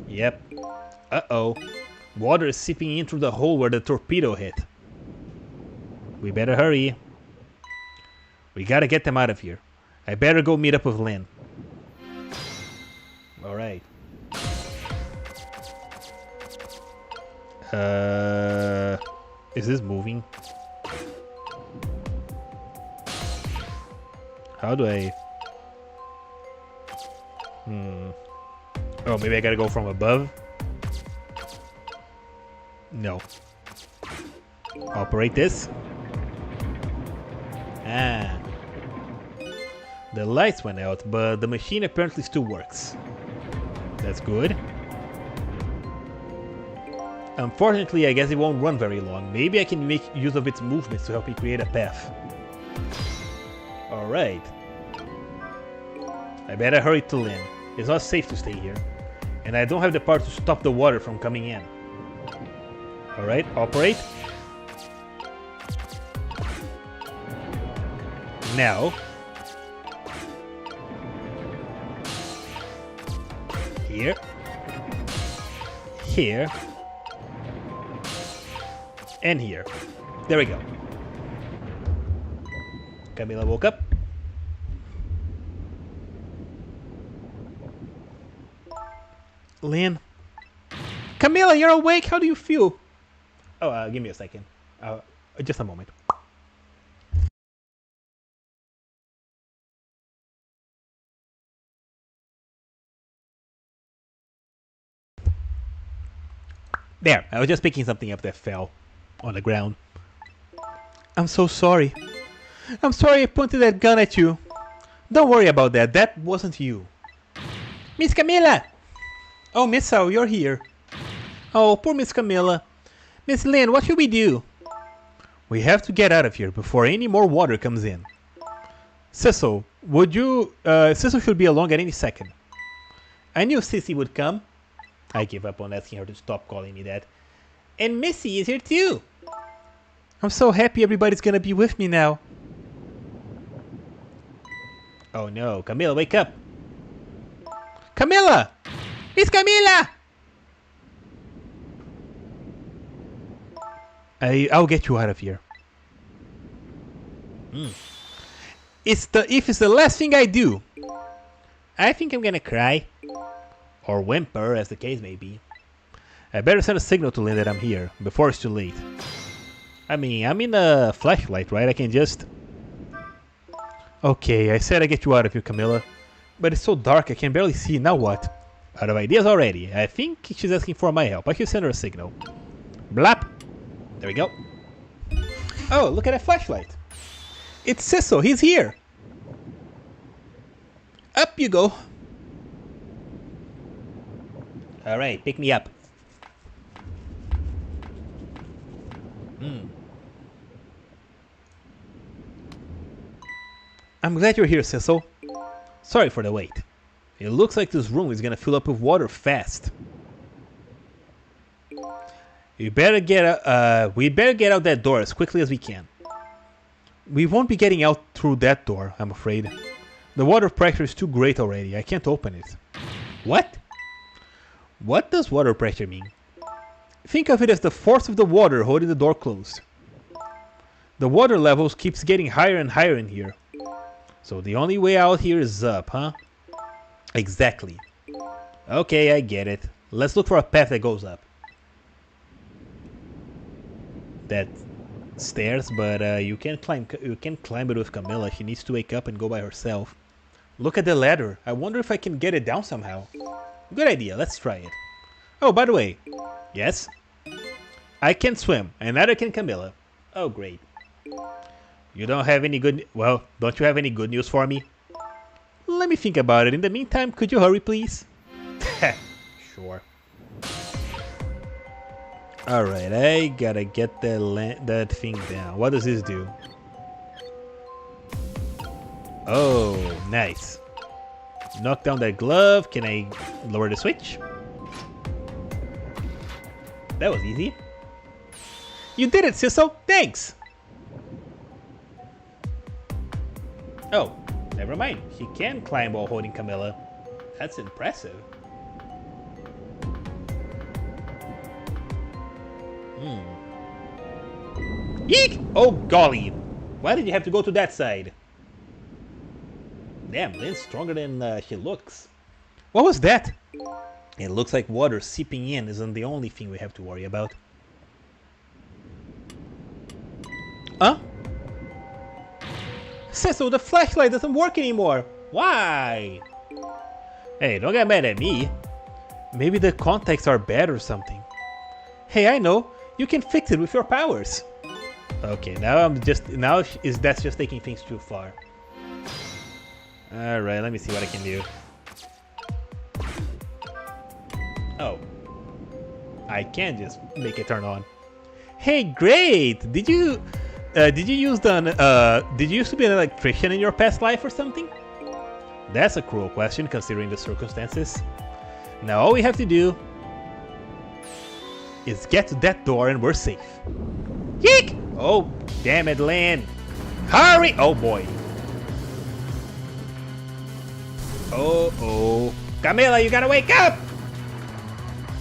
Yep. Uh-oh. Water is seeping in through the hole where the torpedo hit. We better hurry. We gotta get them out of here. I better go meet up with Lynn. Alright. Is this moving? How do I... Oh, maybe I gotta go from above? No. Operate this. Ah. The lights went out, but the machine apparently still works. That's good. Unfortunately, I guess it won't run very long. Maybe I can make use of its movements to help me create a path. Alright. I better hurry to Lynn. It's not safe to stay here. And I don't have the power to stop the water from coming in. Alright, operate. Now. Here. Here. And here. There we go. Camilla woke up. Lynn. Camilla, you're awake. How do you feel? Oh, give me a second. Just a moment. There, I was just picking something up that fell on the ground. I'm so sorry. I'm sorry I pointed that gun at you. Don't worry about that. That wasn't you. Miss Camilla! Oh, Miss Sal, you're here. Oh, poor Miss Camilla. Miss Lynn, what should we do? We have to get out of here before any more water comes in. Cecil, would you... Cecil should be along at any second. I knew Sissy would come. I gave up on asking her to stop calling me that. And Missy is here too. I'm so happy everybody's gonna be with me now. Oh no, Camilla, wake up. Camilla! Miss Camilla! I'll get you out of here. If it's the last thing I do, I think I'm gonna cry. Or whimper, as the case may be. I better send a signal to Lynn that I'm here, before it's too late. I mean, I'm in a flashlight, right? I can just... Okay, I said I'd get you out of here, Camilla. But it's so dark I can barely see. Now what? Out of ideas already. I think she's asking for my help. I should send her a signal. Blap! There we go. Oh, look at that flashlight. It's Cecil. He's here. Up you go. Alright, pick me up. I'm glad you're here, Cecil. Sorry for the wait. It looks like this room is gonna fill up with water fast. We better get out that door as quickly as we can. We won't be getting out through that door, I'm afraid. The water pressure is too great already. I can't open it. What? What does water pressure mean? Think of it as the force of the water holding the door closed. The water levels keeps getting higher and higher in here. So the only way out here is up, huh? Exactly. Okay, I get it. Let's look for a path that goes up. That stairs, but you can climb it with Camilla. She needs to wake up and go by herself. Look at the ladder. I wonder if I can get it down somehow. Good idea, let's try it. Oh, by the way. Yes? I can swim, and neither can Camilla. Oh, great. You don't have any good... Well, don't you have any good news for me? Let me think about it. In the meantime, could you hurry, please? Sure. Alright, I gotta get that thing down. What does this do? Oh, nice. Knock down that glove. Can I lower the switch? That was easy. You did it, Sisso. Thanks. Oh, never mind. He can climb while holding Camilla. That's impressive. Yeek! Oh, golly. Why did you have to go to that side? Damn, Lynn's stronger than she looks. What was that? It looks like water seeping in isn't the only thing we have to worry about. Huh? Cecil, the flashlight doesn't work anymore. Why? Hey, don't get mad at me. Maybe the contacts are bad or something. Hey, I know. You can fix it with your powers. Okay, that's just taking things too far. Alright, let me see what I can do. Oh. I can just make it turn on. Hey, great! Did you used to be an electrician in your past life or something? That's a cruel question considering the circumstances. Now all we have to do is get to that door and we're safe. Yeek! Oh, damn it, Lynn. Hurry! Oh boy. Oh. Camilla, you gotta wake up!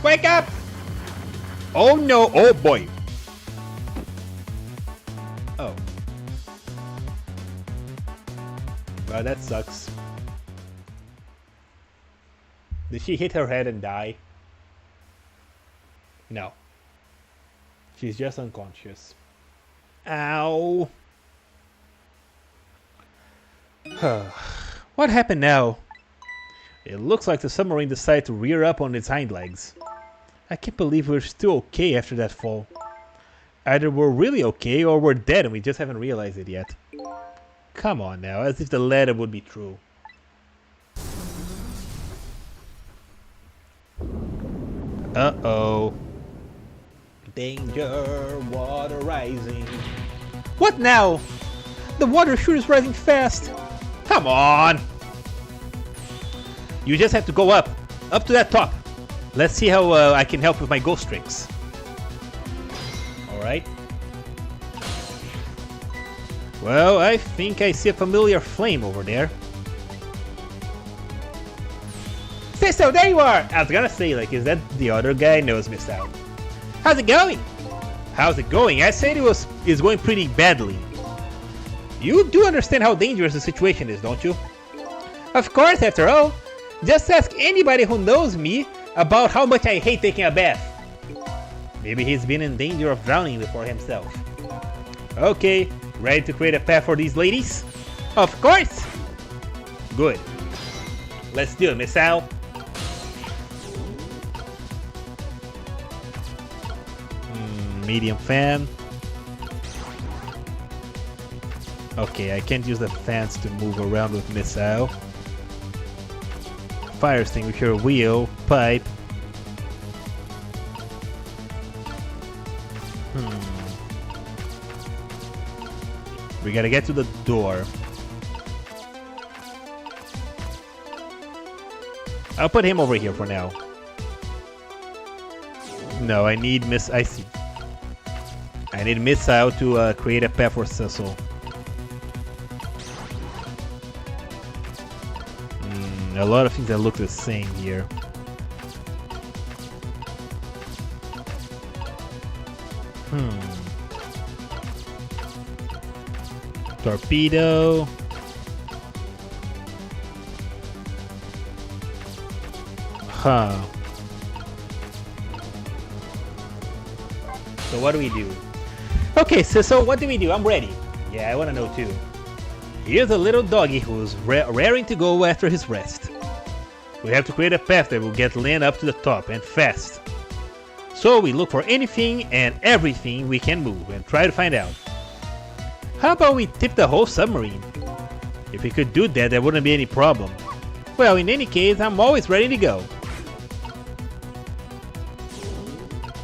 Wake up! Oh no, oh boy. Oh. Well, that sucks. Did she hit her head and die? No. She's just unconscious. Ow. What happened now? It looks like the submarine decided to rear up on its hind legs. I can't believe we're still okay after that fall. Either we're really okay or we're dead and we just haven't realized it yet. Come on now, as if the latter would be true. Uh-oh. Danger, water rising. What now? The water sure is rising fast. Come on. You just have to go up to that top. Let's see how I can help with my ghost tricks. Alright. Well, I think I see a familiar flame over there. Sisto, there you are! I was gonna say, like, is that the other guy? No, it's missed out. How's it going? How's it going? I said it's going pretty badly. You do understand how dangerous the situation is, don't you? Of course, after all. Just ask anybody who knows me about how much I hate taking a bath. Maybe he's been in danger of drowning before himself. Okay, ready to create a path for these ladies? Of course! Good. Let's do it, Miss Al. Medium fan. Okay, I can't use the fans to move around with Miss Al. Fire extinguisher, wheel, pipe. We gotta get to the door. I'll put him over here for now. No, I need I see. I need Miss Al to create a path for Cecil. A lot of things that look the same here. Torpedo. Huh. So what do we do? Okay, so what do we do? I'm ready. Yeah, I want to know too. Here's a little doggy who's raring to go after his rest. We have to create a path that will get Lynn up to the top and fast. So we look for anything and everything we can move and try to find out. How about we tip the whole submarine? If we could do that, there wouldn't be any problem. Well, in any case, I'm always ready to go.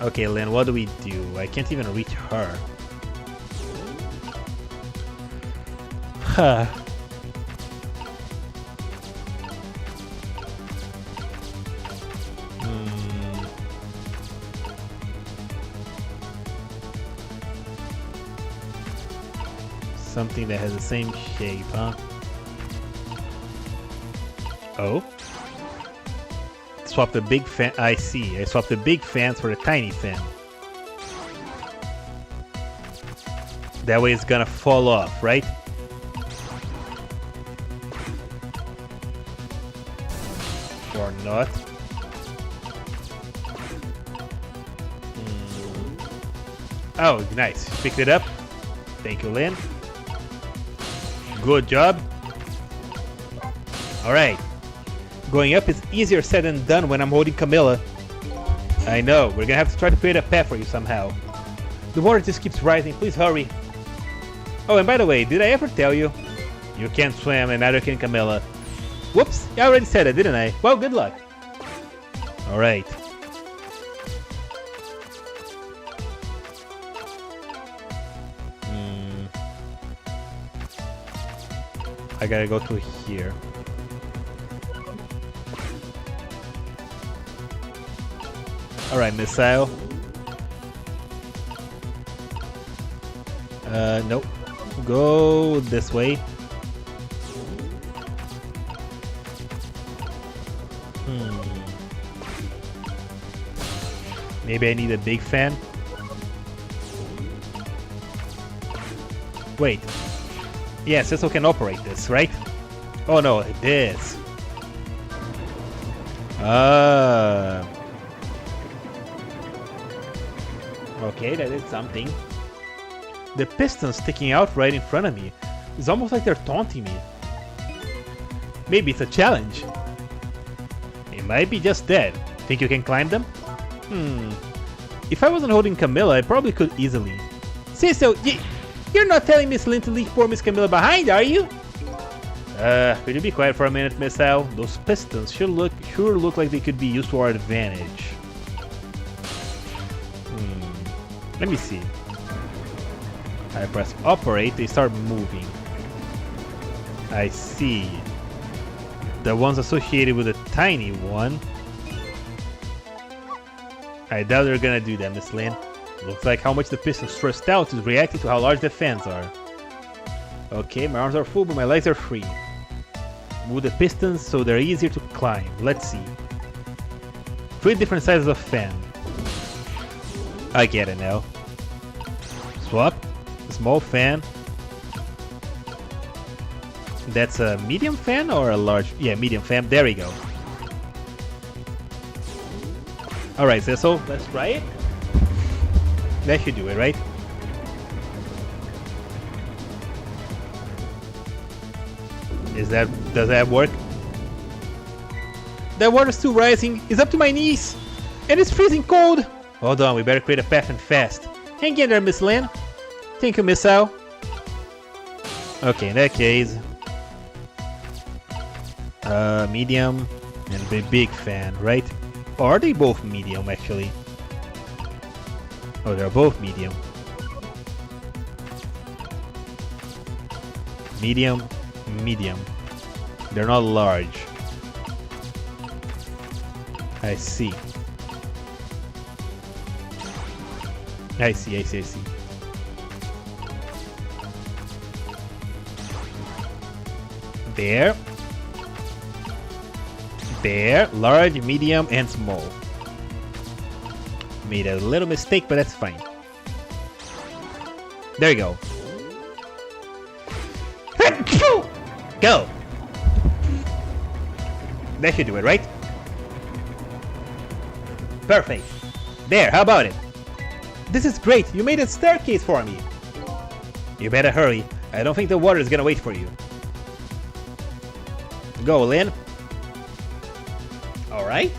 Okay, Lynn, what do we do? I can't even reach her. Huh. Something that has the same shape, huh? Oh? Swap the big fan. I see. I swapped the big fans for the tiny fan. That way it's gonna fall off, right? Or not. Oh, nice. Picked it up. Thank you, Lynn. Good job. Alright. Going up is easier said than done when I'm holding Camilla. I know. We're gonna have to try to create a path for you somehow. The water just keeps rising. Please hurry. Oh, and by the way, did I ever tell you? You can't swim and neither can Camilla. Whoops. I already said it, didn't I? Well, good luck. Alright. I gotta go through here. Alright, missile. Nope. Go this way. Maybe I need a big fan. Wait. Yeah, Cecil can operate this, right? Oh no, this. Okay, that is something. The piston's sticking out right in front of me. It's almost like they're taunting me. Maybe it's a challenge. It might be just that. Think you can climb them? If I wasn't holding Camilla, I probably could easily. Cecil, you're not telling Miss Lynn to leave poor Miss Camilla behind, are you? Could you be quiet for a minute, Miss Al? Those pistons sure look like they could be used to our advantage. Let me see. I press operate, they start moving. I see. The ones associated with the tiny one. I doubt they're gonna do that, Miss Lynn. Looks like how much the piston stressed out is reacting to how large the fans are. Okay, my arms are full, but my legs are free. Move the pistons so they're easier to climb. Let's see. 3 different sizes of fan. I get it now. Swap. Small fan. That's a medium fan or a large? Yeah, medium fan. There we go. Alright, Cecil, let's try it. That should do it, right? Does that work? That water's still rising. It's up to my knees. And it's freezing cold. Hold on, we better create a path and fast. Hang in there, Miss Lynn. Thank you, Miss Al. Okay, in that case. Medium and the big fan, right? Or are they both medium, actually? Oh, they're both medium. Medium, medium. They're not large. I see. I see. There. There. Large, medium, and small. Made a little mistake, but that's fine. There you go. Go! That should do it, right? Perfect. There, how about it? This is great. You made a staircase for me. You better hurry. I don't think the water is gonna wait for you. Go, Lynn. Alright.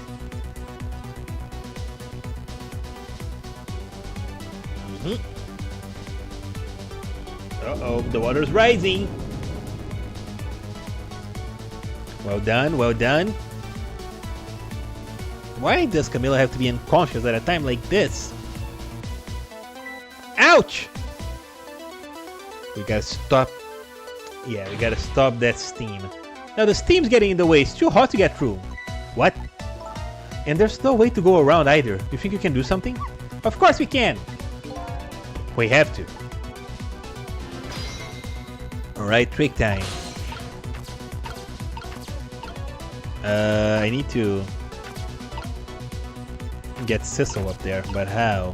Uh-oh, the water's rising. Well done, well done. Why does Camilla have to be unconscious at a time like this? Ouch! We gotta stop. Yeah, we gotta stop that steam. Now the steam's getting in the way. It's too hot to get through. What? And there's no way to go around either. You think you can do something? Of course we can! We have to. Alright, trick time. I need to get Sissel up there, but how?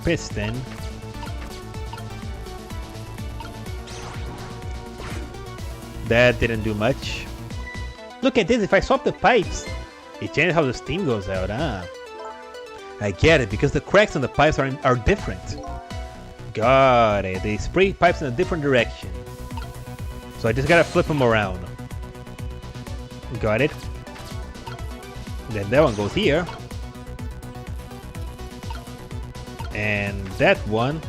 Piston. That didn't do much. Look at this, if I swap the pipes, it changes how the steam goes out, huh? I get it, because the cracks on the pipes are different. Got it, they spray pipes in a different direction. So I just gotta flip them around. Got it. Then that one goes here. And that one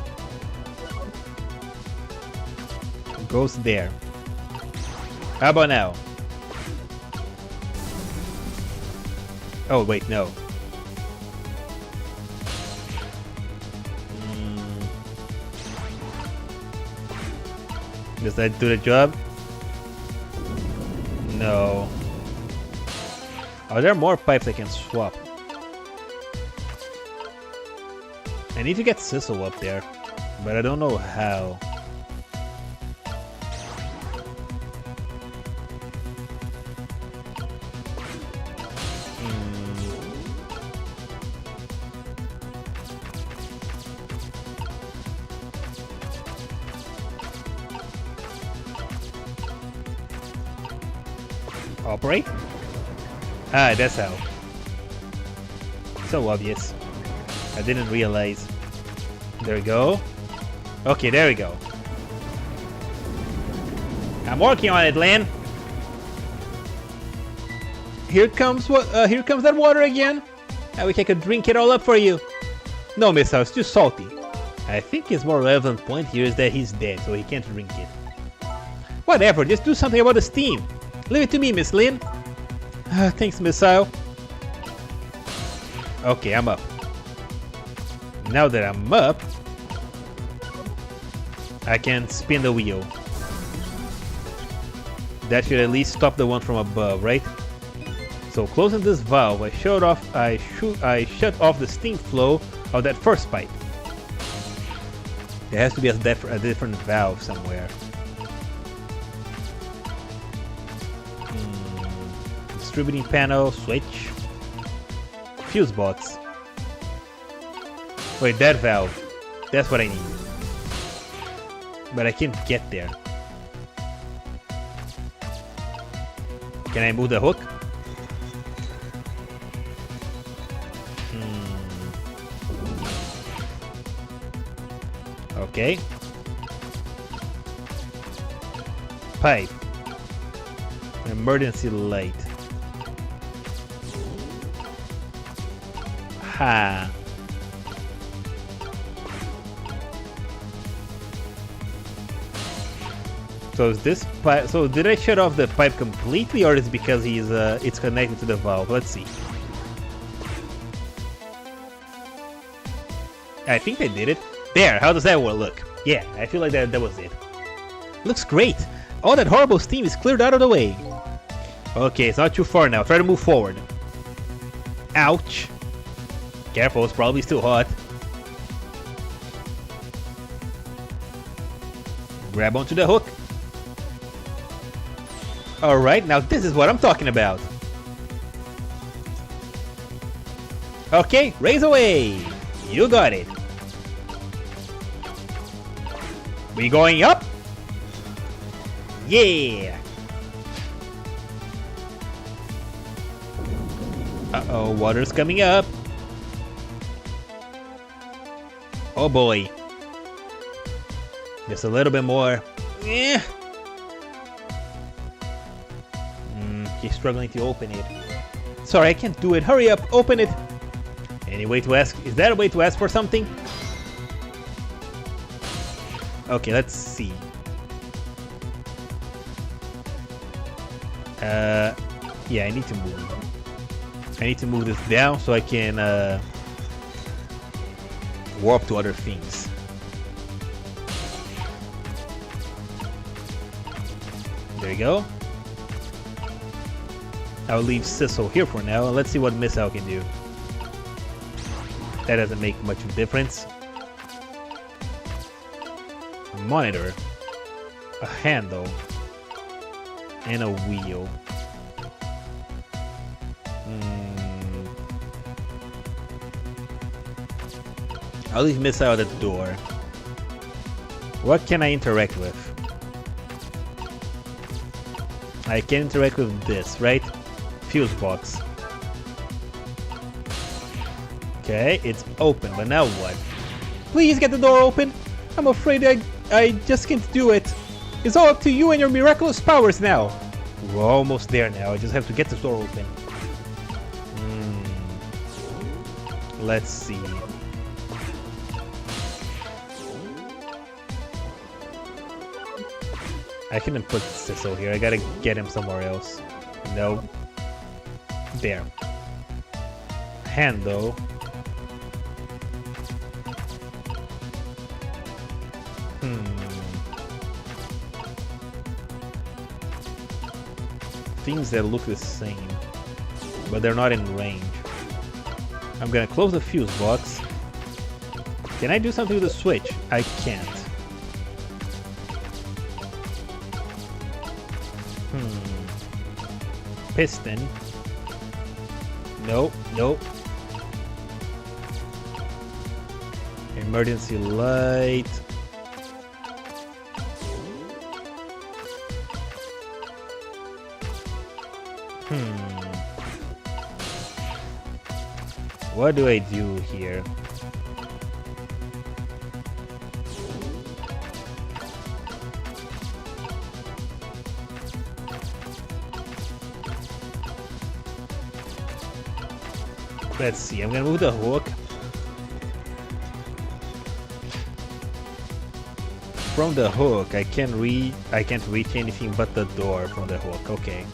goes there. How about now? Oh wait, no. Does that do the job? No. Are there more pipes I can swap? I need to get Sissel up there, but I don't know how. Operate? Ah, that's how. So obvious. I didn't realize. There we go. Okay, there we go. I'm working on it, Lynn. Here comes that water again. I wish I could drink it all up for you. No, Missile, it's too salty. I think his more relevant point here is that he's dead, so he can't drink it. Whatever, just do something about the steam. Leave it to me, Miss Lynn. Thanks, Missile. Okay, I'm up. Now that I'm up, I can spin the wheel. That should at least stop the one from above, right? So closing this valve, I shut off the steam flow of that first pipe. There has to be a different valve somewhere. Distributing panel, switch. Fuse box. Wait, that valve. That's what I need. But I can't get there. Can I move the hook? Okay. Pipe. Emergency light. Ha. So is this pipe? So did I shut off the pipe completely, or is it because it's connected to the valve? Let's see. I think I did it. There. How does that look? Yeah, I feel like that was it. Looks great. All that horrible steam is cleared out of the way. Okay, it's not too far now. Try to move forward. Ouch. Careful, it's probably still hot. Grab onto the hook. Alright, now this is what I'm talking about. Okay, raise away. You got it. We going up? Yeah. Uh-oh, water's coming up. Oh boy. Just a little bit more. Eh. He's struggling to open it. Sorry, I can't do it. Hurry up, open it. Any way to ask? Is that a way to ask for something? Okay, let's see. Yeah, I need to move. I need to move this down so I can warp to other things. There you go. I'll leave Sissel here for now, and let's see what Missile can do. That doesn't make much of a difference. A monitor, a handle, and a wheel. I'll leave Missile at the door. What can I interact with? I can interact with this, right? Fuse box. Okay, it's open, but now what? Please get the door open! I'm afraid I just can't do it. It's all up to you and your miraculous powers now. We're almost there now, I just have to get this door open. Let's see. I couldn't put Sissel here, I gotta get him somewhere else. No. There. Handle. Things that look the same, but they're not in range. I'm gonna close the fuse box. Can I do something with the switch? I can't. Piston. Nope, nope. Emergency light. What do I do here? Let's see, I'm gonna move the hook. From the hook, I can't reach anything but the door from the hook. Okay.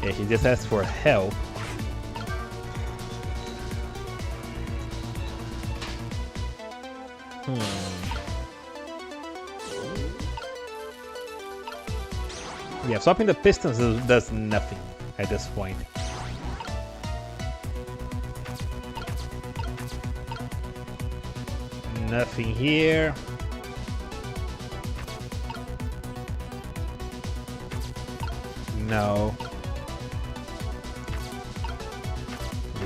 Yeah, he just asked for help. Yeah, swapping the pistons does nothing at this point. Nothing here. No.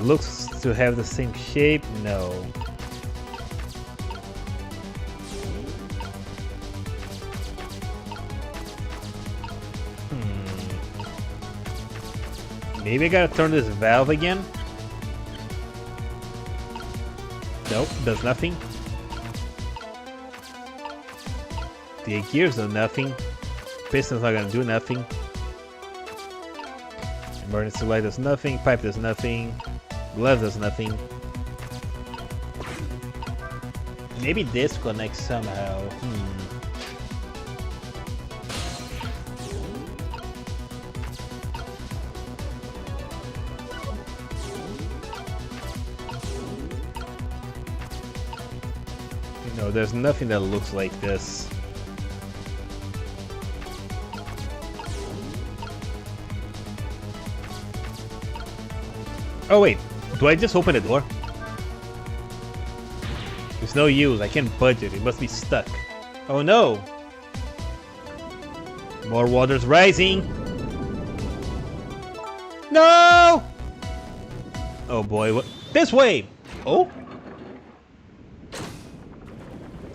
Looks to have the same shape. No. Maybe I gotta turn this valve again. Nope, does nothing. The gears do nothing. Piston's not gonna do nothing. Emergency light does nothing. Pipe does nothing. Glove does nothing. Maybe this connects somehow. No, there's nothing that looks like this. Oh wait, do I just open the door? There's no use, I can't budge it, it must be stuck. Oh no! More water's rising! No! Oh boy, what? This way! Oh?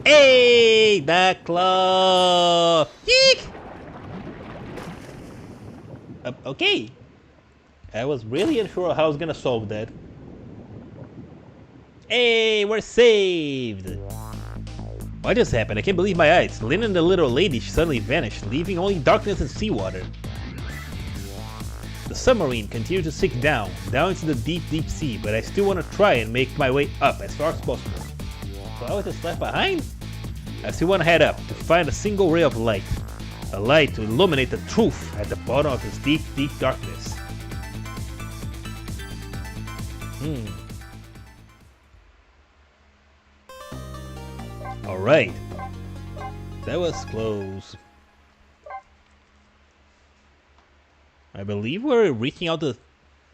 Hey! Backlog! Yeek! Okay. I was really unsure how I was gonna solve that. Hey, we're saved! What just happened? I can't believe my eyes. Lynn and the little lady suddenly vanished, leaving only darkness and seawater. The submarine continued to sink down into the deep, deep sea, but I still want to try and make my way up as far as possible. So I was just left behind? I still want to head up to find a single ray of light. A light to illuminate the truth at the bottom of this deep, deep darkness. Alright. That was close. I believe we're reaching out the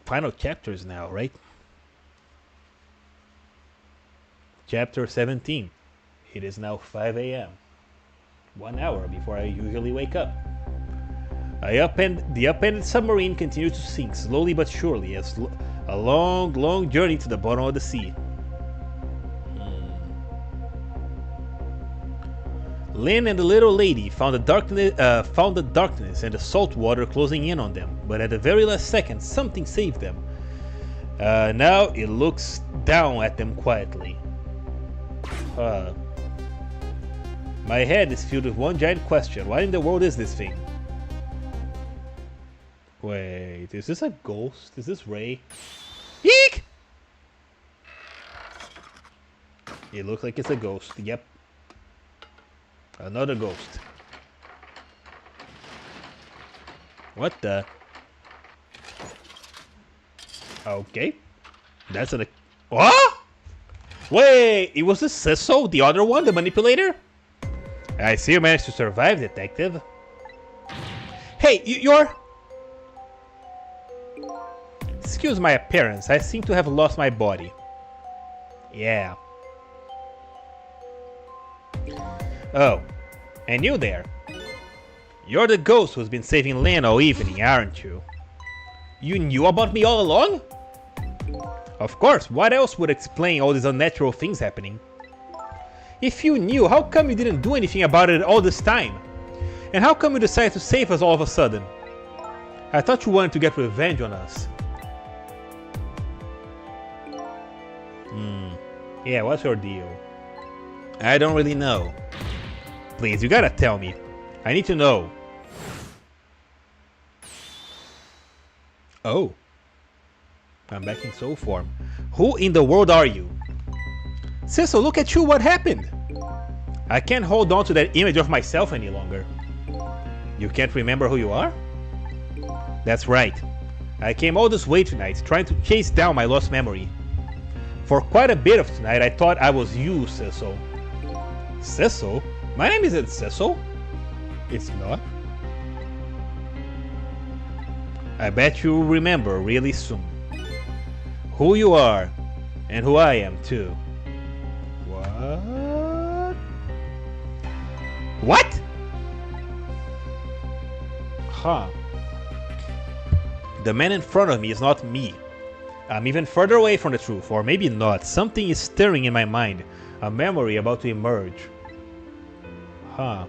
final chapters now, right? Chapter 17. It is now 5 a.m. 1 hour before I usually wake up. The upended submarine continues to sink slowly but surely as a long, long journey to the bottom of the sea. Lynn and the little lady found the darkness and the salt water closing in on them, but at the very last second, something saved them. Now it looks down at them quietly. My head is filled with one giant question. What in the world is this thing? Wait, is this a ghost? Is this Ray? Eek! It looks like it's a ghost. Yep. Another ghost. What the? Okay. That's an... What? Wait, it was the Cecil, the other one, the manipulator? I see you managed to survive, detective. Hey, you're... Excuse my appearance, I seem to have lost my body. Yeah. Oh, and you there. You're the ghost who's been saving Lynn all evening, aren't you? You knew about me all along? Of course, what else would explain all these unnatural things happening? If you knew, how come you didn't do anything about it all this time? And how come you decided to save us all of a sudden? I thought you wanted to get revenge on us. Yeah, what's your deal? I don't really know. Please, you gotta tell me. I need to know. Oh. I'm back in soul form. Who in the world are you? Cecil, look at you, what happened? I can't hold on to that image of myself any longer. You can't remember who you are? That's right. I came all this way tonight, trying to chase down my lost memory. For quite a bit of tonight, I thought I was you, Cecil. Cecil? My name isn't Cecil. It's not. I bet you'll remember really soon. Who you are, and who I am too. What? What? Huh. The man in front of me is not me. I'm even further away from the truth, or maybe not. Something is stirring in my mind. A memory about to emerge. Huh.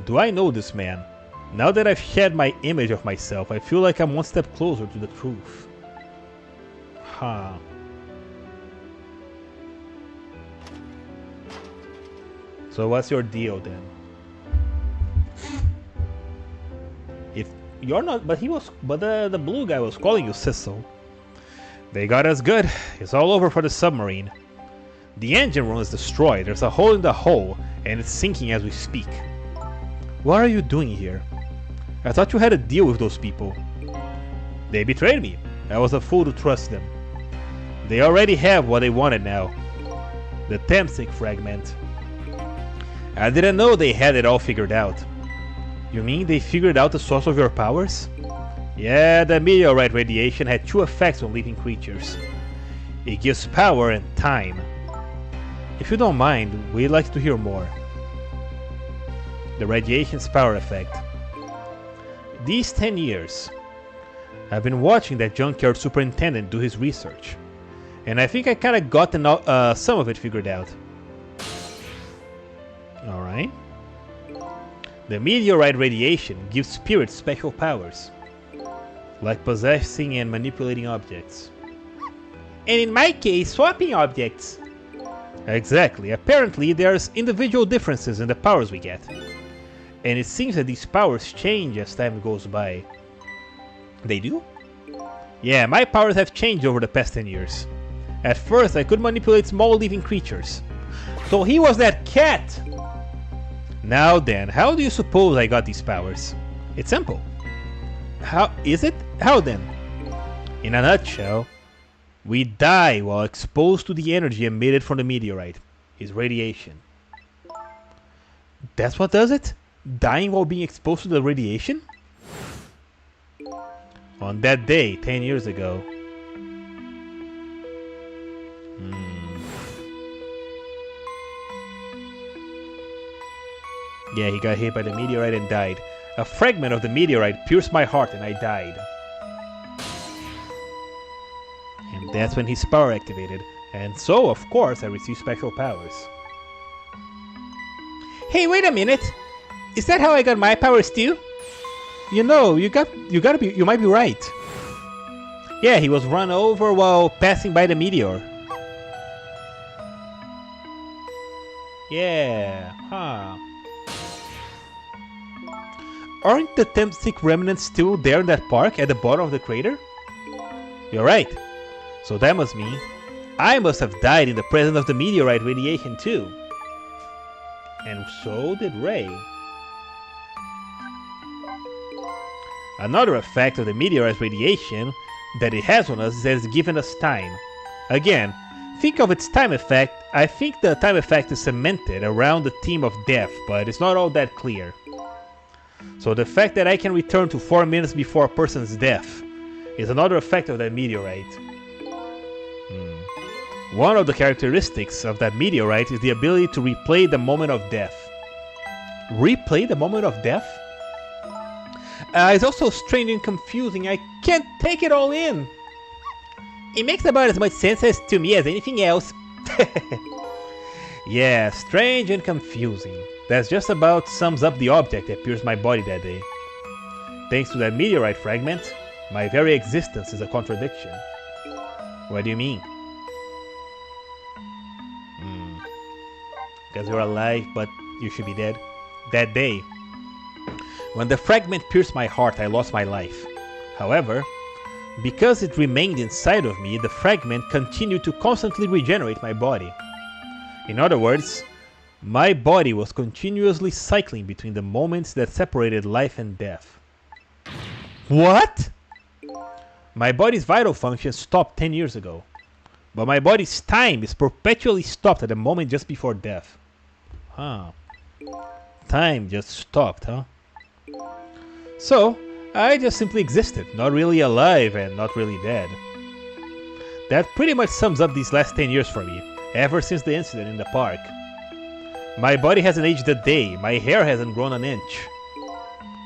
Do I know this man? Now that I've shed my image of myself, I feel like I'm one step closer to the truth. Huh. So what's your deal then? If you're not, but the blue guy was calling you Cecil. They got us good. It's all over for the submarine. The engine room is destroyed. There's a hole in the hull, and it's sinking as we speak. What are you doing here? I thought you had a deal with those people. They betrayed me. I was a fool to trust them. They already have what they wanted now. The Temsik fragment. I didn't know they had it all figured out. You mean they figured out the source of your powers? Yeah, the meteorite radiation had two effects on living creatures. It gives power and time. If you don't mind, we'd like to hear more. The radiation's power effect. These 10 years, I've been watching that junkyard superintendent do his research, and I think I kinda got some of it figured out. Alright. The meteorite radiation gives spirits special powers, like possessing and manipulating objects. And in my case, swapping objects. Exactly. Apparently, there's individual differences in the powers we get. And it seems that these powers change as time goes by. They do? Yeah, my powers have changed over the past 10 years. At first, I could manipulate small living creatures. So he was that cat! Now then, how do you suppose I got these powers? It's simple. How is it? How then? In a nutshell, we die while exposed to the energy emitted from the meteorite, his radiation. That's what does it? Dying while being exposed to the radiation? On that day, 10 years ago. Yeah, he got hit by the meteorite and died. A fragment of the meteorite pierced my heart and I died. And that's when his power activated. And so, of course, I received special powers. Hey, wait a minute! Is that how I got my powers too? You know, you might be right. Yeah, he was run over while passing by the meteor. Yeah, huh. Aren't the Tempsic remnants still there in that park at the bottom of the crater? You're right. So that must mean I must have died in the presence of the meteorite radiation too. And so did Ray. Another effect of the meteorite's radiation that it has on us is that it's given us time. Again, think of its time effect. I think the time effect is cemented around the theme of death, but it's not all that clear. So the fact that I can return to 4 minutes before a person's death is another effect of that meteorite. One of the characteristics of that meteorite is the ability to replay the moment of death. Replay the moment of death? It's also strange and confusing. I can't take it all in. It makes about as much sense to me as anything else. Yeah, strange and confusing. That's just about sums up the object that pierced my body that day. Thanks to that meteorite fragment, my very existence is a contradiction. What do you mean? Because you're alive, but you should be dead. That day, when the fragment pierced my heart, I lost my life. However, because it remained inside of me, the fragment continued to constantly regenerate my body. In other words, my body was continuously cycling between the moments that separated life and death. What? My body's vital function stopped 10 years ago, but my body's time is perpetually stopped at the moment just before death. Huh. Time just stopped, huh? So, I just simply existed, not really alive and not really dead. That pretty much sums up these last 10 years for me, ever since the incident in the park. My body hasn't aged a day, my hair hasn't grown an inch.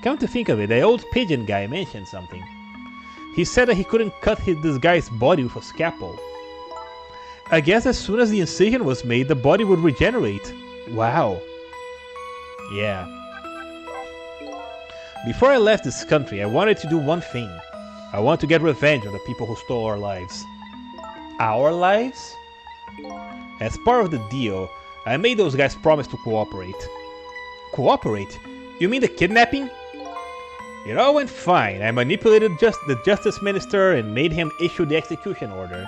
Come to think of it, the old pigeon guy mentioned something. He said that he couldn't cut this guy's body with a scalpel. I guess as soon as the incision was made, the body would regenerate. Wow. Yeah. Before I left this country, I wanted to do one thing. I want to get revenge on the people who stole our lives. Our lives? As part of the deal, I made those guys promise to cooperate. Cooperate? You mean the kidnapping? It all went fine. I manipulated the justice minister and made him issue the execution order.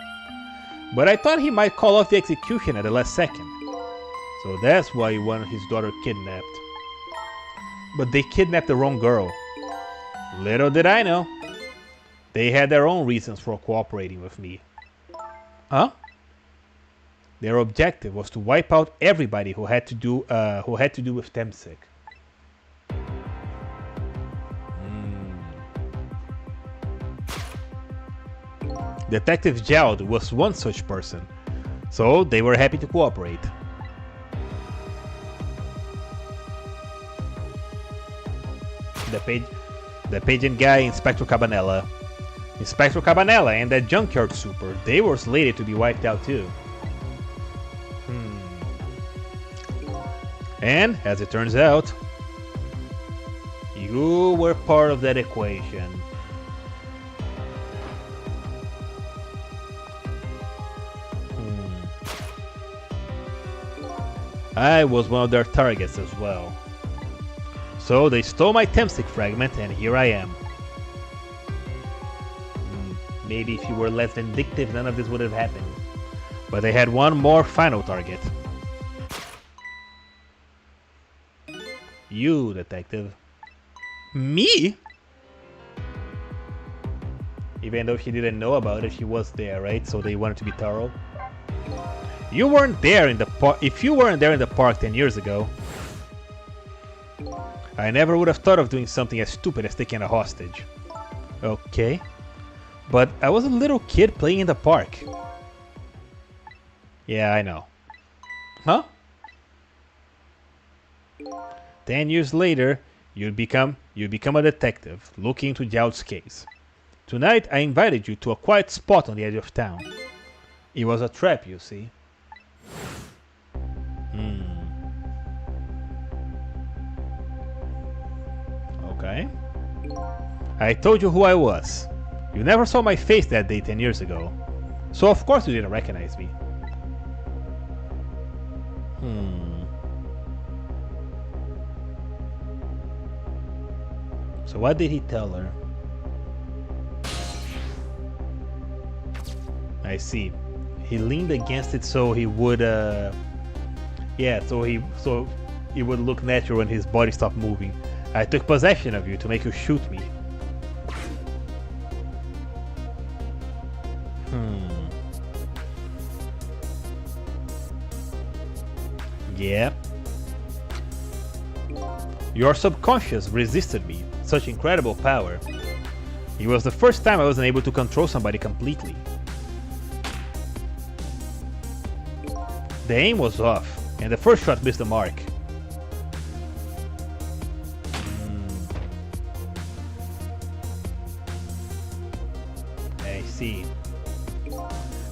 But I thought he might call off the execution at the last second. So that's why he wanted his daughter kidnapped. But they kidnapped the wrong girl. Little did I know. They had their own reasons for cooperating with me. Huh? Their objective was to wipe out everybody who had to do with Tempsic. Detective Jowd was one such person, so they were happy to cooperate. The pageant guy, Inspector Cabanela. Inspector Cabanela and that junkyard super, they were slated to be wiped out too. And, as it turns out, you were part of that equation. I was one of their targets as well. So they stole my Tempsic fragment and here I am. Maybe if you were less vindictive, none of this would have happened. But they had one more final target. You, detective. Me? Even though she didn't know about it, she was there, right? So they wanted to be thorough. You weren't there in the park. If you weren't there in the park 10 years ago, I never would have thought of doing something as stupid as taking a hostage. Okay. But I was a little kid playing in the park. Yeah, I know. Huh? 10 years later, you'd become a detective, looking into Jowd's case. Tonight, I invited you to a quiet spot on the edge of town. It was a trap, you see. Okay. I told you who I was. You never saw my face that day 10 years ago. So of course you didn't recognize me. So what did he tell her? I see. He leaned against it so he would so it would look natural when his body stopped moving. I took possession of you to make you shoot me. Yeah. Your subconscious resisted me. Such incredible power. It was the first time I wasn't able to control somebody completely. The aim was off, and the first shot missed the mark. I see.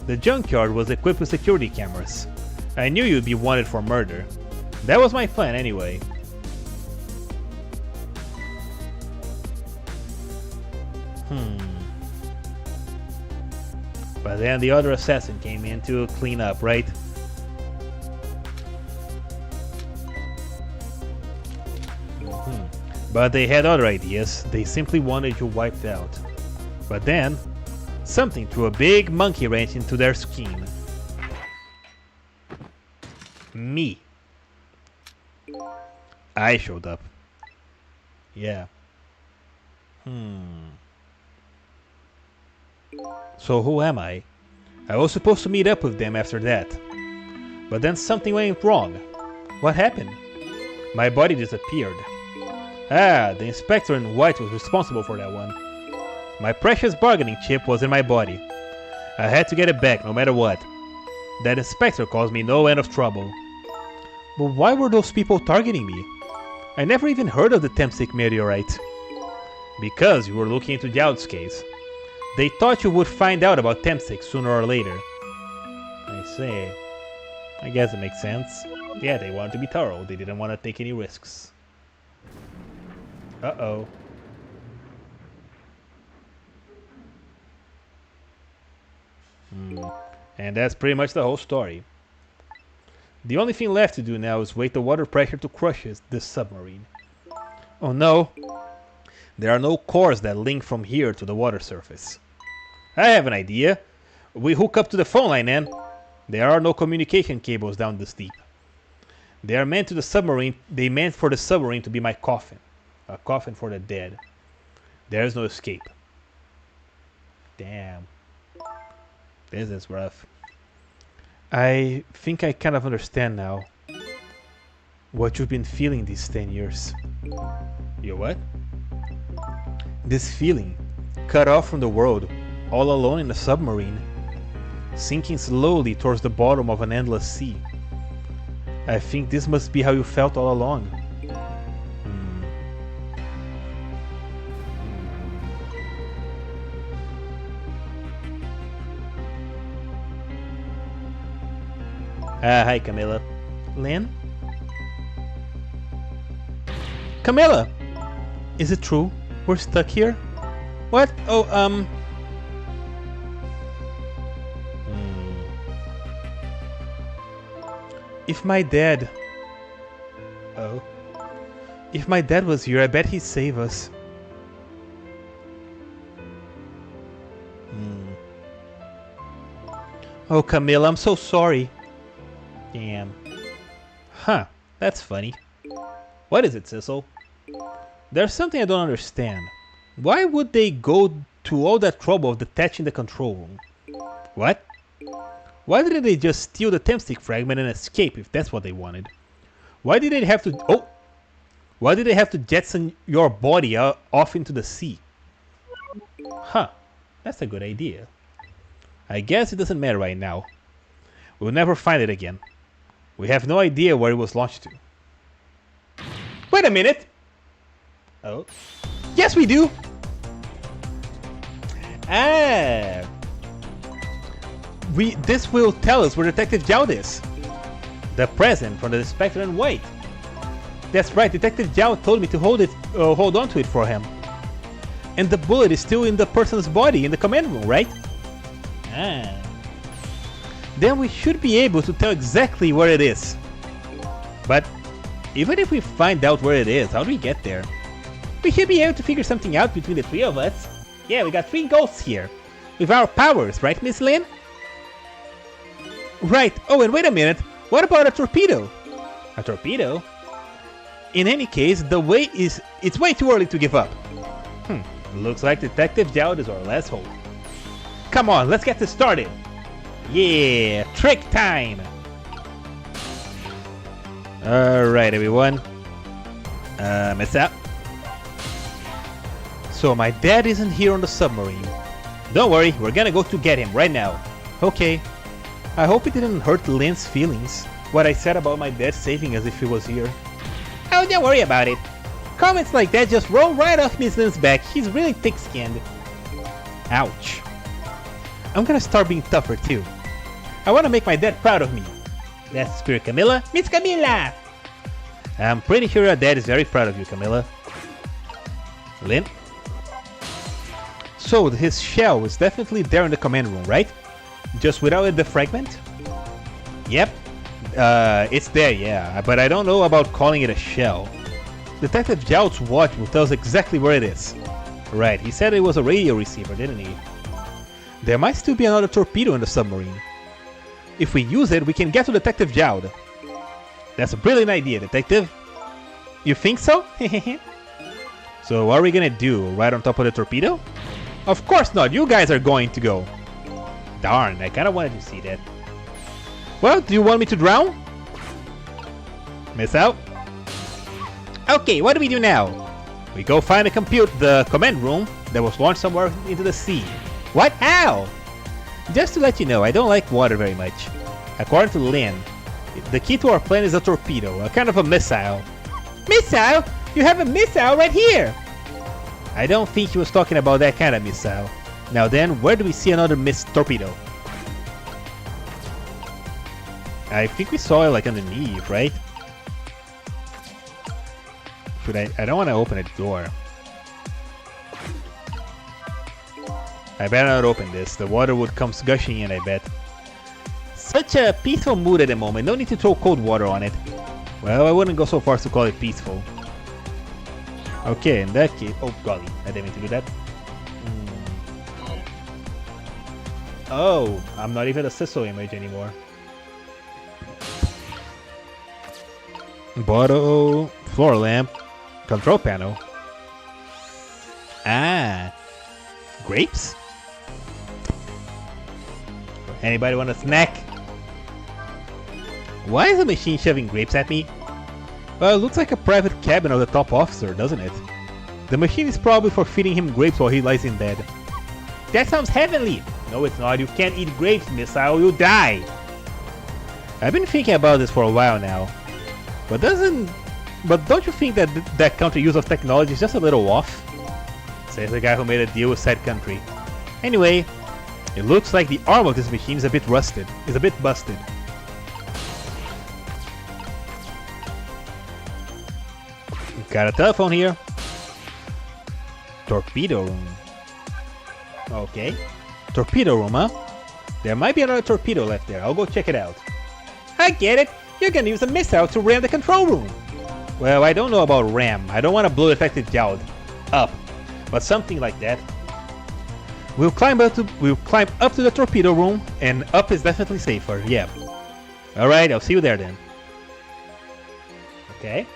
The junkyard was equipped with security cameras. I knew you'd be wanted for murder. That was my plan anyway. But then the other assassin came in to clean up, right? But they had other ideas. They simply wanted you wiped out. But then, something threw a big monkey wrench into their scheme. Me. I showed up. Yeah. So who am I? I was supposed to meet up with them after that. But then something went wrong. What happened? My body disappeared. Ah, the inspector in white was responsible for that one. My precious bargaining chip was in my body. I had to get it back no matter what. That inspector caused me no end of trouble. But why were those people targeting me? I never even heard of the Temsik meteorite. Because you were looking into Jowd's case. They thought you would find out about Temsik sooner or later. I see. I guess it makes sense. Yeah, they wanted to be thorough. They didn't want to take any risks. Uh-oh. And that's pretty much the whole story. The only thing left to do now is wait the water pressure to crush this submarine. Oh no! There are no cores that link from here to the water surface. I have an idea. We hook up to the phone line and there are no communication cables down this deep. They are meant to the submarine. They meant for the submarine to be my coffin. A coffin for the dead. There is no escape. Damn. This is rough. I think I kind of understand now what you've been feeling these 10 years. You what? This feeling, cut off from the world, all alone in a submarine, sinking slowly towards the bottom of an endless sea. I think this must be how you felt all along. Hi Camilla. Lynn? Camilla! Is it true? We're stuck here? What? Oh, If my dad... Oh. If my dad was here, I bet he'd save us. Oh, Camilla, I'm so sorry. Damn. Huh, that's funny. What is it, Cecil? There's something I don't understand. Why would they go to all that trouble of detaching the control room? What? Why didn't they just steal the Temstick fragment and escape if that's what they wanted? Why did they have to... Oh! Why did they have to jetson your body off into the sea? Huh. That's a good idea. I guess it doesn't matter right now. We'll never find it again. We have no idea where it was launched to. Wait a minute! Oh. Yes, we do! Ah! This will tell us where Detective Jowd is. The present from the Inspector in White. That's right, Detective Jowd told me to hold on to it for him. And the bullet is still in the person's body in the command room, right? Ah. Then we should be able to tell exactly where it is. But even if we find out where it is, how do we get there? We should be able to figure something out between the three of us. Yeah, we got 3 ghosts here. With our powers, right, Miss Lynn? Right. Oh, and wait a minute. What about a torpedo? A torpedo? In any case, it's way too early to give up. Looks like Detective Jowd is our last hope. Come on, let's get this started. Yeah, trick time. Alright, everyone. What's up? So my dad isn't here on the submarine. Don't worry, we're gonna go to get him right now. Okay. I hope it didn't hurt Lynn's feelings, what I said about my dad saving us if he was here. Oh, don't worry about it. Comments like that just roll right off Miss Lynn's back. She's really thick-skinned. Ouch. I'm gonna start being tougher too. I wanna make my dad proud of me. That's Spirit Camilla. Miss Camilla! I'm pretty sure your dad is very proud of you, Camilla. Lynn? So, his shell is definitely there in the command room, right? Just without the fragment? Yep. It's there, yeah, but I don't know about calling it a shell. Detective Jowd's watch will tell us exactly where it is. Right, he said it was a radio receiver, didn't he? There might still be another torpedo in the submarine. If we use it, we can get to Detective Jowd. That's a brilliant idea, Detective. You think so? So what are we gonna do? Right on top of the torpedo? Of course not, you guys are going to go. Darn, I kinda wanted to see that. Well, do you want me to drown? Miss out? Okay, what do we do now? We go find the command room that was launched somewhere into the sea. What? How? Just to let you know, I don't like water very much. According to Lynn, the key to our plan is a torpedo, a kind of a missile. Missile? You have a missile right here! I don't think he was talking about that kind of missile. Now then, where do we see another torpedo? I think we saw it like underneath, right? Should I don't want to open the door. I better not open this. The water would come gushing in, I bet. Such a peaceful mood at the moment. No need to throw cold water on it. Well, I wouldn't go so far as to call it peaceful. Okay, in that case... Oh, golly. I didn't mean to do that. Oh, I'm not even a Cecil image anymore. Bottle, floor lamp, control panel. Ah, grapes? Anybody want a snack? Why is the machine shoving grapes at me? Well, it looks like a private cabin of the top officer, doesn't it? The machine is probably for feeding him grapes while he lies in bed. That sounds heavenly! No, it's not. You can't eat grapes, Missile. You'll die! I've been thinking about this for a while now. But don't you think that that country use of technology is just a little off? Says the guy who made a deal with said country. Anyway, it looks like the arm of this machine is a bit rusted. Is a bit busted. Got a telephone here. Torpedo room. Okay. Torpedo room, huh? There might be another torpedo left there. I'll go check it out. I get it. You're gonna use a missile to ram the control room. Well, I don't know about ram. I don't want to blow Detective Jowd up. But something like that. We'll climb up to the torpedo room, and up is definitely safer. Yeah. Alright, I'll see you there then. Okay.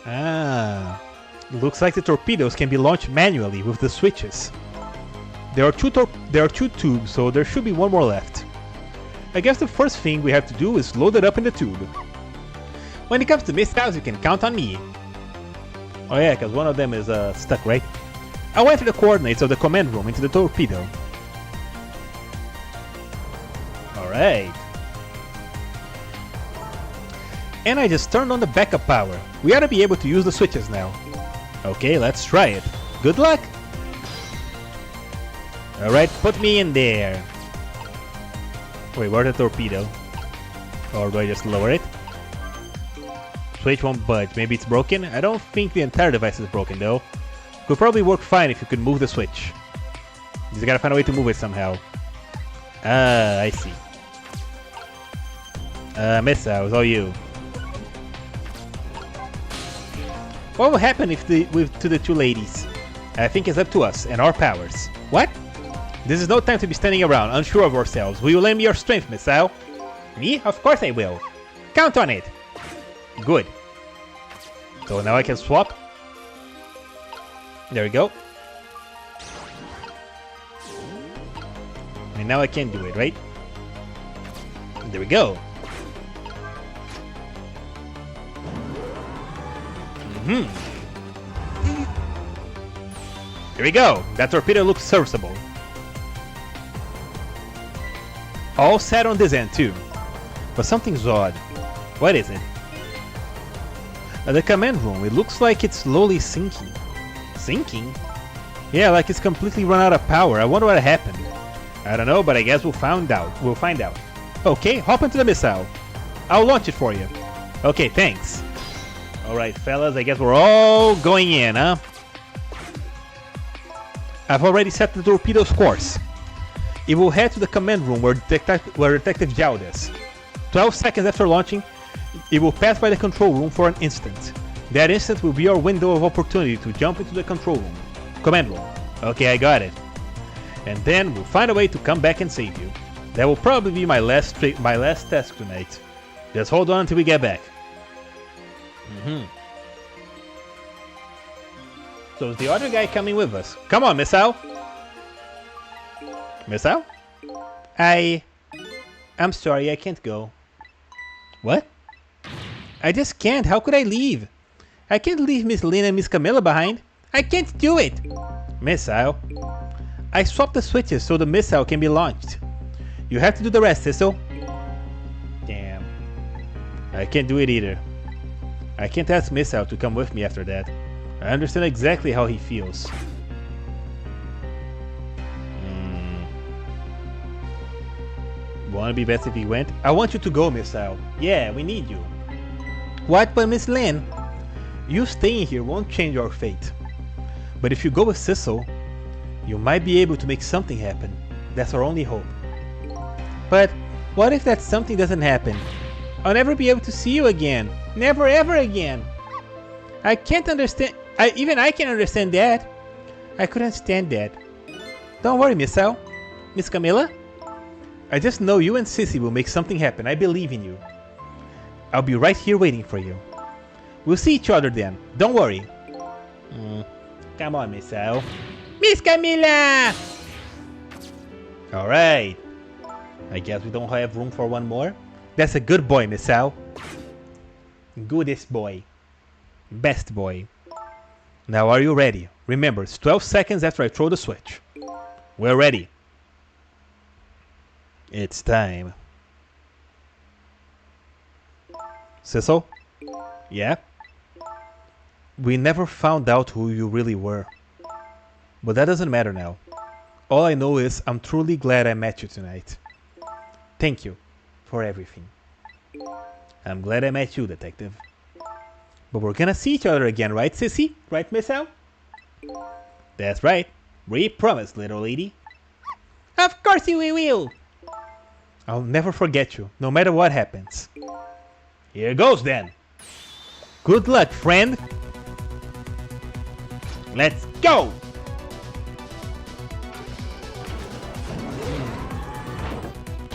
Ah, looks like the torpedoes can be launched manually with the switches. There are two tubes, so there should be one more left. I guess the first thing we have to do is load it up in the tube. When it comes to missiles, you can count on me. Oh yeah, because one of them is stuck, right? I'll enter the coordinates of the command room into the torpedo. Alright. And I just turned on the backup power. We ought to be able to use the switches now. Okay, let's try it. Good luck! Alright, put me in there. Wait, where's the torpedo? Or do I just lower it? Switch won't budge. Maybe it's broken? I don't think the entire device is broken though. Could probably work fine if you could move the switch. Just gotta find a way to move it somehow. Ah, I see. Missiles, all you. What will happen if to the two ladies? I think it's up to us and our powers. What? This is no time to be standing around, unsure of ourselves. Will you lend me your strength, missile? Me? Of course I will. Count on it. Good. So now I can swap. There we go. And now I can do it, right? There we go. Here we go. That torpedo looks serviceable. All set on this end too. But something's odd. What is it? At the command room, it looks like it's slowly sinking. Sinking? Yeah, like it's completely run out of power. I wonder what happened. I don't know, but I guess we'll find out. Okay, hop into the missile. I'll launch it for you. Okay, thanks. Alright, fellas, I guess we're all going in, huh? I've already set the torpedo's course. It will head to the command room where Detective Jowd is. 12 seconds after launching, it will pass by the control room for an instant. That instant will be our window of opportunity to jump into the control room. Command room. Okay, I got it. And then we'll find a way to come back and save you. That will probably be my last task tonight. Just hold on until we get back. So is the other guy coming with us? Come on, missile! Missile? I'm sorry, I can't go. What? I just can't. How could I leave? I can't leave Miss Lynn and Miss Camilla behind. I can't do it! Missile. I swapped the switches so the missile can be launched. You have to do the rest, Cecil. Damn. I can't do it either. I can't ask Missile to come with me after that. I understand exactly how he feels. Wanna be best if he went? I want you to go, Missile. Yeah, we need you. What, but Miss Lynn? You staying here won't change our fate. But if you go with Cecil, you might be able to make something happen. That's our only hope. But what if that something doesn't happen? I'll never be able to see you again. Never ever again. I can't understand. Even I can understand that. I couldn't stand that. Don't worry, Missile. Miss Camilla? I just know you and Sissy will make something happen. I believe in you. I'll be right here waiting for you. We'll see each other then. Don't worry. Come on, Missile. Miss Camilla! Alright. I guess we don't have room for one more. That's a good boy, Missile. Goodest boy. Best boy. Now are you ready? Remember, it's 12 seconds after I throw the switch. We're ready. It's time. Cecil? Yeah? We never found out who you really were. But that doesn't matter now. All I know is I'm truly glad I met you tonight. Thank you for everything. I'm glad I met you, Detective. But we're gonna see each other again, right, Sissy? Right, Missile? That's right. We promise, little lady. Of course we will! I'll never forget you, no matter what happens. Here goes then. Good luck, friend. Let's go!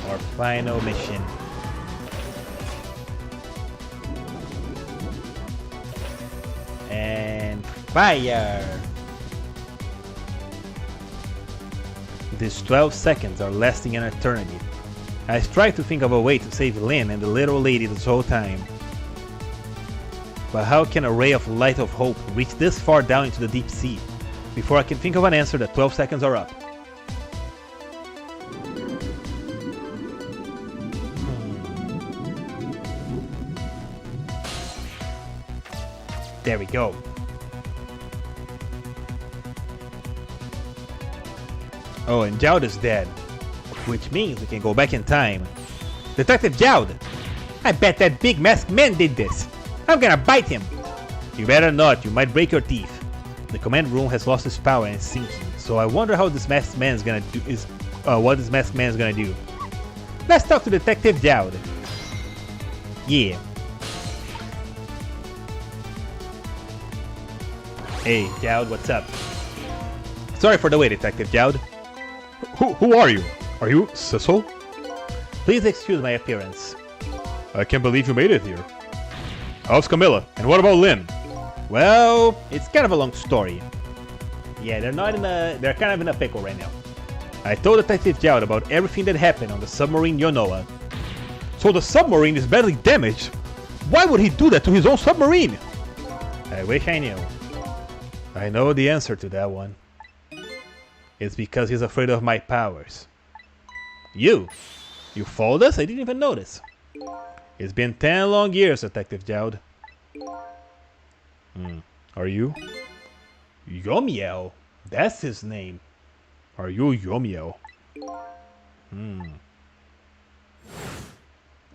Our final mission. And fire! These 12 seconds are lasting an eternity. I tried to think of a way to save Lynn and the little lady this whole time. But how can a ray of light of hope reach this far down into the deep sea? Before I can think of an answer, the 12 seconds are up. There we go. Oh, and Jowd is dead. Which means we can go back in time. Detective Jowd! I bet that big masked man did this. I'm gonna bite him. You better not, you might break your teeth. The command room has lost its power and is sinking, so I wonder how this masked man is gonna do what this masked man is gonna do. Let's talk to Detective Jowd. Yeah. Hey, Jowd, what's up? Sorry for the wait, Detective Jowd. Who are you? Are you Sissel? Please excuse my appearance. I can't believe you made it here. How's Camilla? And what about Lynn? Well, it's kind of a long story. Yeah, they're kind of in a pickle right now. I told Detective Jowd about everything that happened on the submarine Yonoa. So the submarine is badly damaged? Why would he do that to his own submarine? I wish I knew. I know the answer to that one. It's because he's afraid of my powers. You followed us? I didn't even notice. It's been 10 long years, Detective Jowd. Are you? Yomiel? That's his name. Are you Yomiel?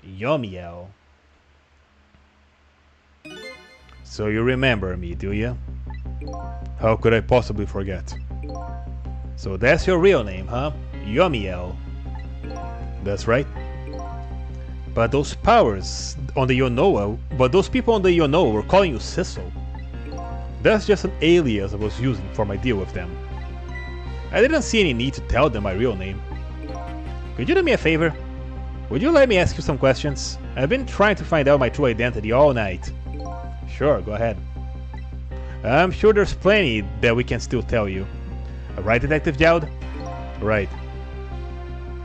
Yomiel. So you remember me, do you? How could I possibly forget? So that's your real name, huh? Yomiel. That's right. But those powers on the Yonoa, those people on the Yonoa were calling you Sissel. That's just an alias I was using for my deal with them. I didn't see any need to tell them my real name. Could you do me a favor? Would you let me ask you some questions? I've been trying to find out my true identity all night. Sure, go ahead. I'm sure there's plenty that we can still tell you. Right, Detective Jowd? Right.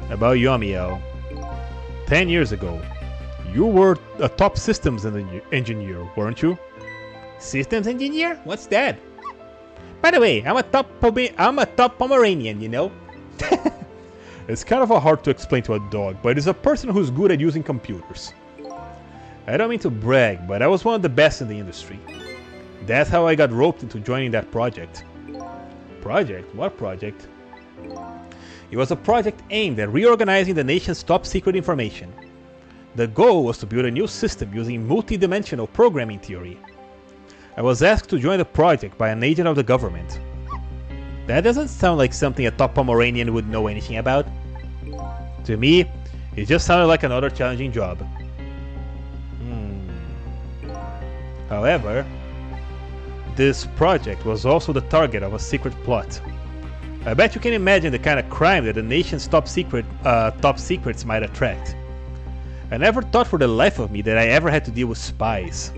About Yomiel. 10 years ago, you were a top systems engineer, weren't you? Systems engineer? What's that? By the way, I'm a top Pomeranian, you know? It's kind of hard to explain to a dog, but it's a person who's good at using computers. I don't mean to brag, but I was one of the best in the industry. That's how I got roped into joining that project. Project? What project? It was a project aimed at reorganizing the nation's top secret information. The goal was to build a new system using multi-dimensional programming theory. I was asked to join the project by an agent of the government. That doesn't sound like something a top Pomeranian would know anything about. To me, it just sounded like another challenging job. However, this project was also the target of a secret plot. I bet you can imagine the kind of crime that the nation's top secrets might attract. I never thought for the life of me that I ever had to deal with spies.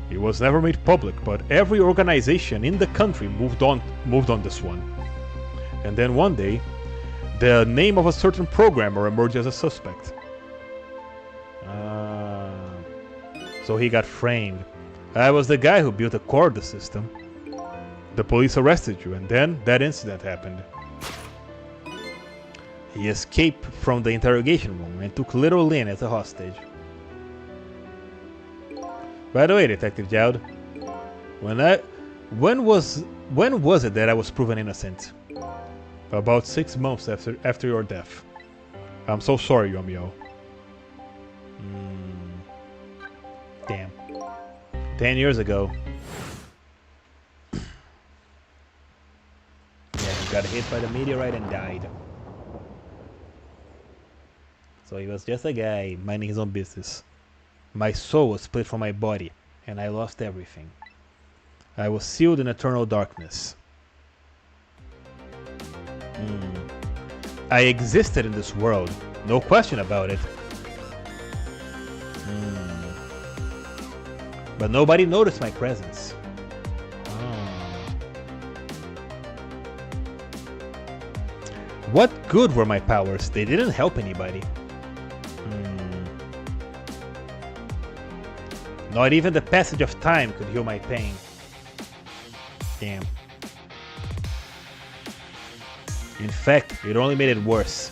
It was never made public, but every organization in the country moved on this one. And then one day, the name of a certain programmer emerged as a suspect. So he got framed. I was the guy who built the core of the system. The police arrested you, and then that incident happened. He escaped from the interrogation room and took little Lynn as a hostage. By the way, Detective Jowd, when was it that I was proven innocent? About 6 months after your death. I'm so sorry, Yomiel. Damn. 10 years ago. Yeah, he got hit by the meteorite and died. So he was just a guy minding his own business. My soul was split from my body, and I lost everything. I was sealed in eternal darkness. I existed in this world, no question about it. But nobody noticed my presence. What good were my powers? They didn't help anybody. Not even the passage of time could heal my pain. Damn. In fact, it only made it worse.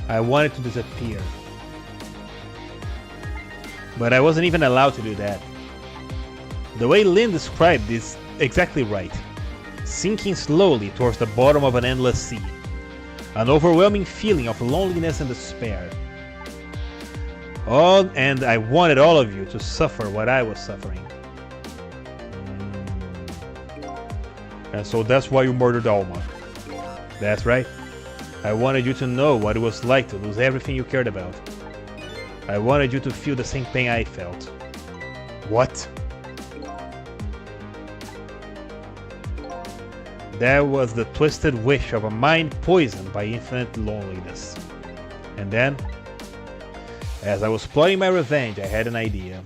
I wanted to disappear. But I wasn't even allowed to do that. The way Lynn described is exactly right. Sinking slowly towards the bottom of an endless sea. An overwhelming feeling of loneliness and despair. And I wanted all of you to suffer what I was suffering. And so that's why you murdered Alma. That's right. I wanted you to know what it was like to lose everything you cared about. I wanted you to feel the same pain I felt. What? That was the twisted wish of a mind poisoned by infinite loneliness. And then, as I was plotting my revenge, I had an idea.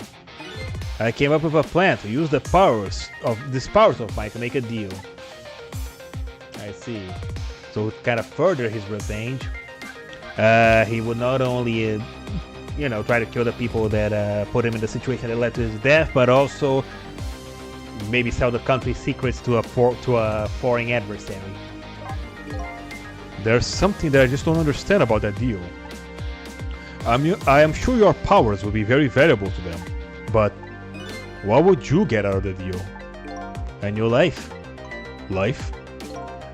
I came up with a plan to use these powers of mine to make a deal. I see. So to kind of further his revenge, he would not only, try to kill the people that put him in the situation that led to his death, but also maybe sell the country's secrets to a foreign adversary. There's something that I just don't understand about that deal. I am sure your powers will be very valuable to them, but what would you get out of the deal? A new life. Life?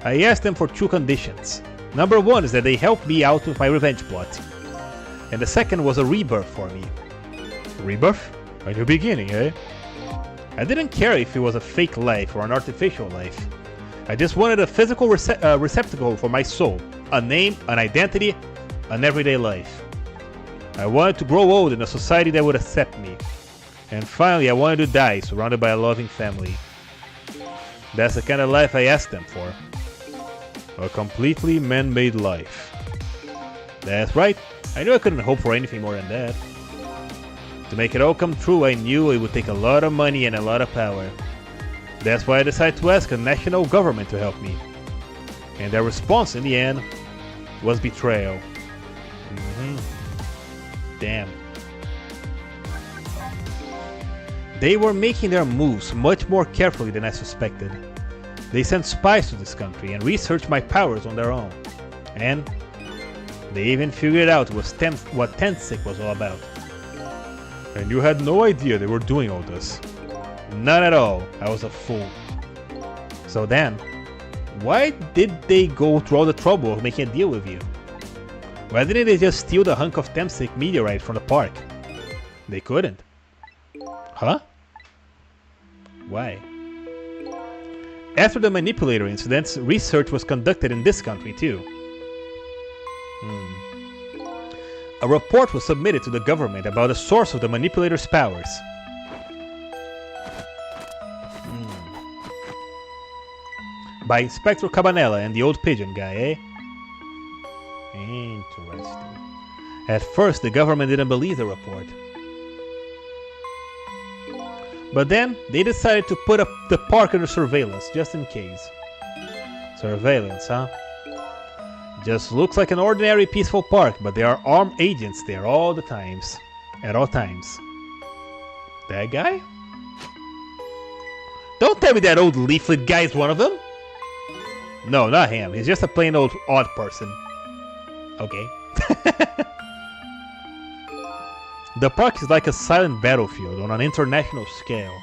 I asked them for two conditions. Number one is that they help me out with my revenge plot. And the second was a rebirth for me. Rebirth? A new beginning, eh? I didn't care if it was a fake life or an artificial life. I just wanted a physical receptacle for my soul, a name, an identity, an everyday life. I wanted to grow old in a society that would accept me. And finally, I wanted to die surrounded by a loving family. That's the kind of life I asked them for. A completely man-made life. That's right. I knew I couldn't hope for anything more than that. To make it all come true, I knew it would take a lot of money and a lot of power. That's why I decided to ask a national government to help me. And their response in the end was betrayal. Damn. They were making their moves much more carefully than I suspected. They sent spies to this country and researched my powers on their own. And they even figured out what Tensik was all about. And you had no idea they were doing all this? None at all. I was a fool. So then, why did they go through all the trouble of making a deal with you? Why didn't they just steal the hunk of Tensik meteorite from the park? They couldn't. Huh? Why? After the manipulator incidents, research was conducted in this country too. A report was submitted to the government about the source of the manipulator's powers. By Inspector Cabanela and the old pigeon guy, eh? Interesting. At first, the government didn't believe the report. But then, they decided to put the park under surveillance, just in case. Surveillance, huh? Just looks like an ordinary peaceful park, but there are armed agents there all the times. At all times. That guy? Don't tell me that old leaflet guy is one of them! No, not him. He's just a plain old odd person. Okay. The park is like a silent battlefield on an international scale.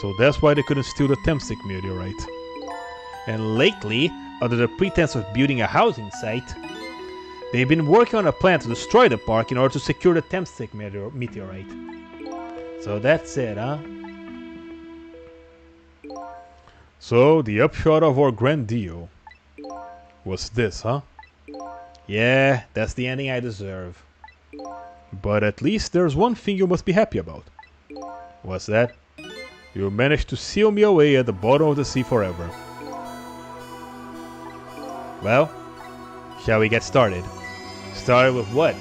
So that's why they couldn't steal the Tensik meteorite. And lately, under the pretense of building a housing site, they've been working on a plan to destroy the park in order to secure the Tensik meteorite. So that's it, huh? So the upshot of our grand deal was this, huh? Yeah, that's the ending I deserve. But at least there's one thing you must be happy about. What's that? You managed to seal me away at the bottom of the sea forever. Well, Shall we get started? Started with what?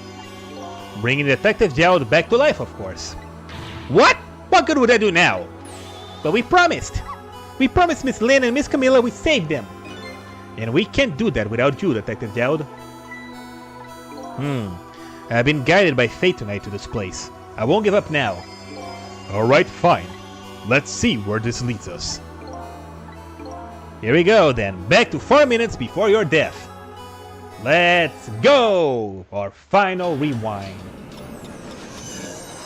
Bringing Detective Gerald back to life, of course. What? What good would I do now? But we promised! We promised Miss Lynn and Miss Camilla we saved them! And we can't do that without you, Detective Gerald. I've been guided by fate tonight to this place. I won't give up now. Alright, fine. Let's see where this leads us. Here we go then, back to 4 minutes before your death. Let's go! Our final rewind.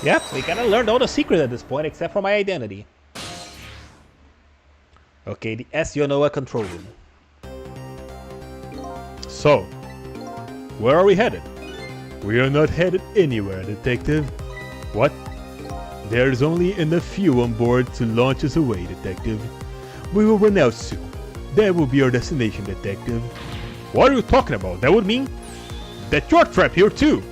Yep, we kinda learned all the secrets at this point except for my identity. Okay, the Yonoa control room. So, where are we headed? We are not headed anywhere, Detective. What? There's only enough fuel on board to launch us away, Detective. We will run out soon. That will be our destination, Detective. What are you talking about? That would mean that you're trapped here too.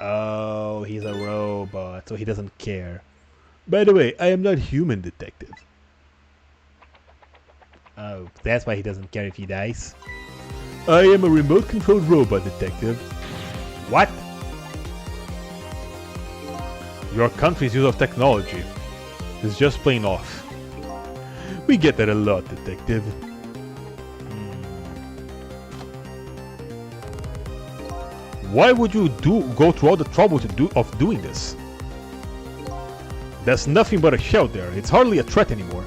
Oh, he's a robot, so he doesn't care. By the way, I am not human, Detective. Oh, that's why he doesn't care if he dies. I am a remote-controlled robot, Detective. What? Your country's use of technology is just plain off. We get that a lot, Detective. Why would you go through all the trouble of doing this? There's nothing but a shell there. It's hardly a threat anymore.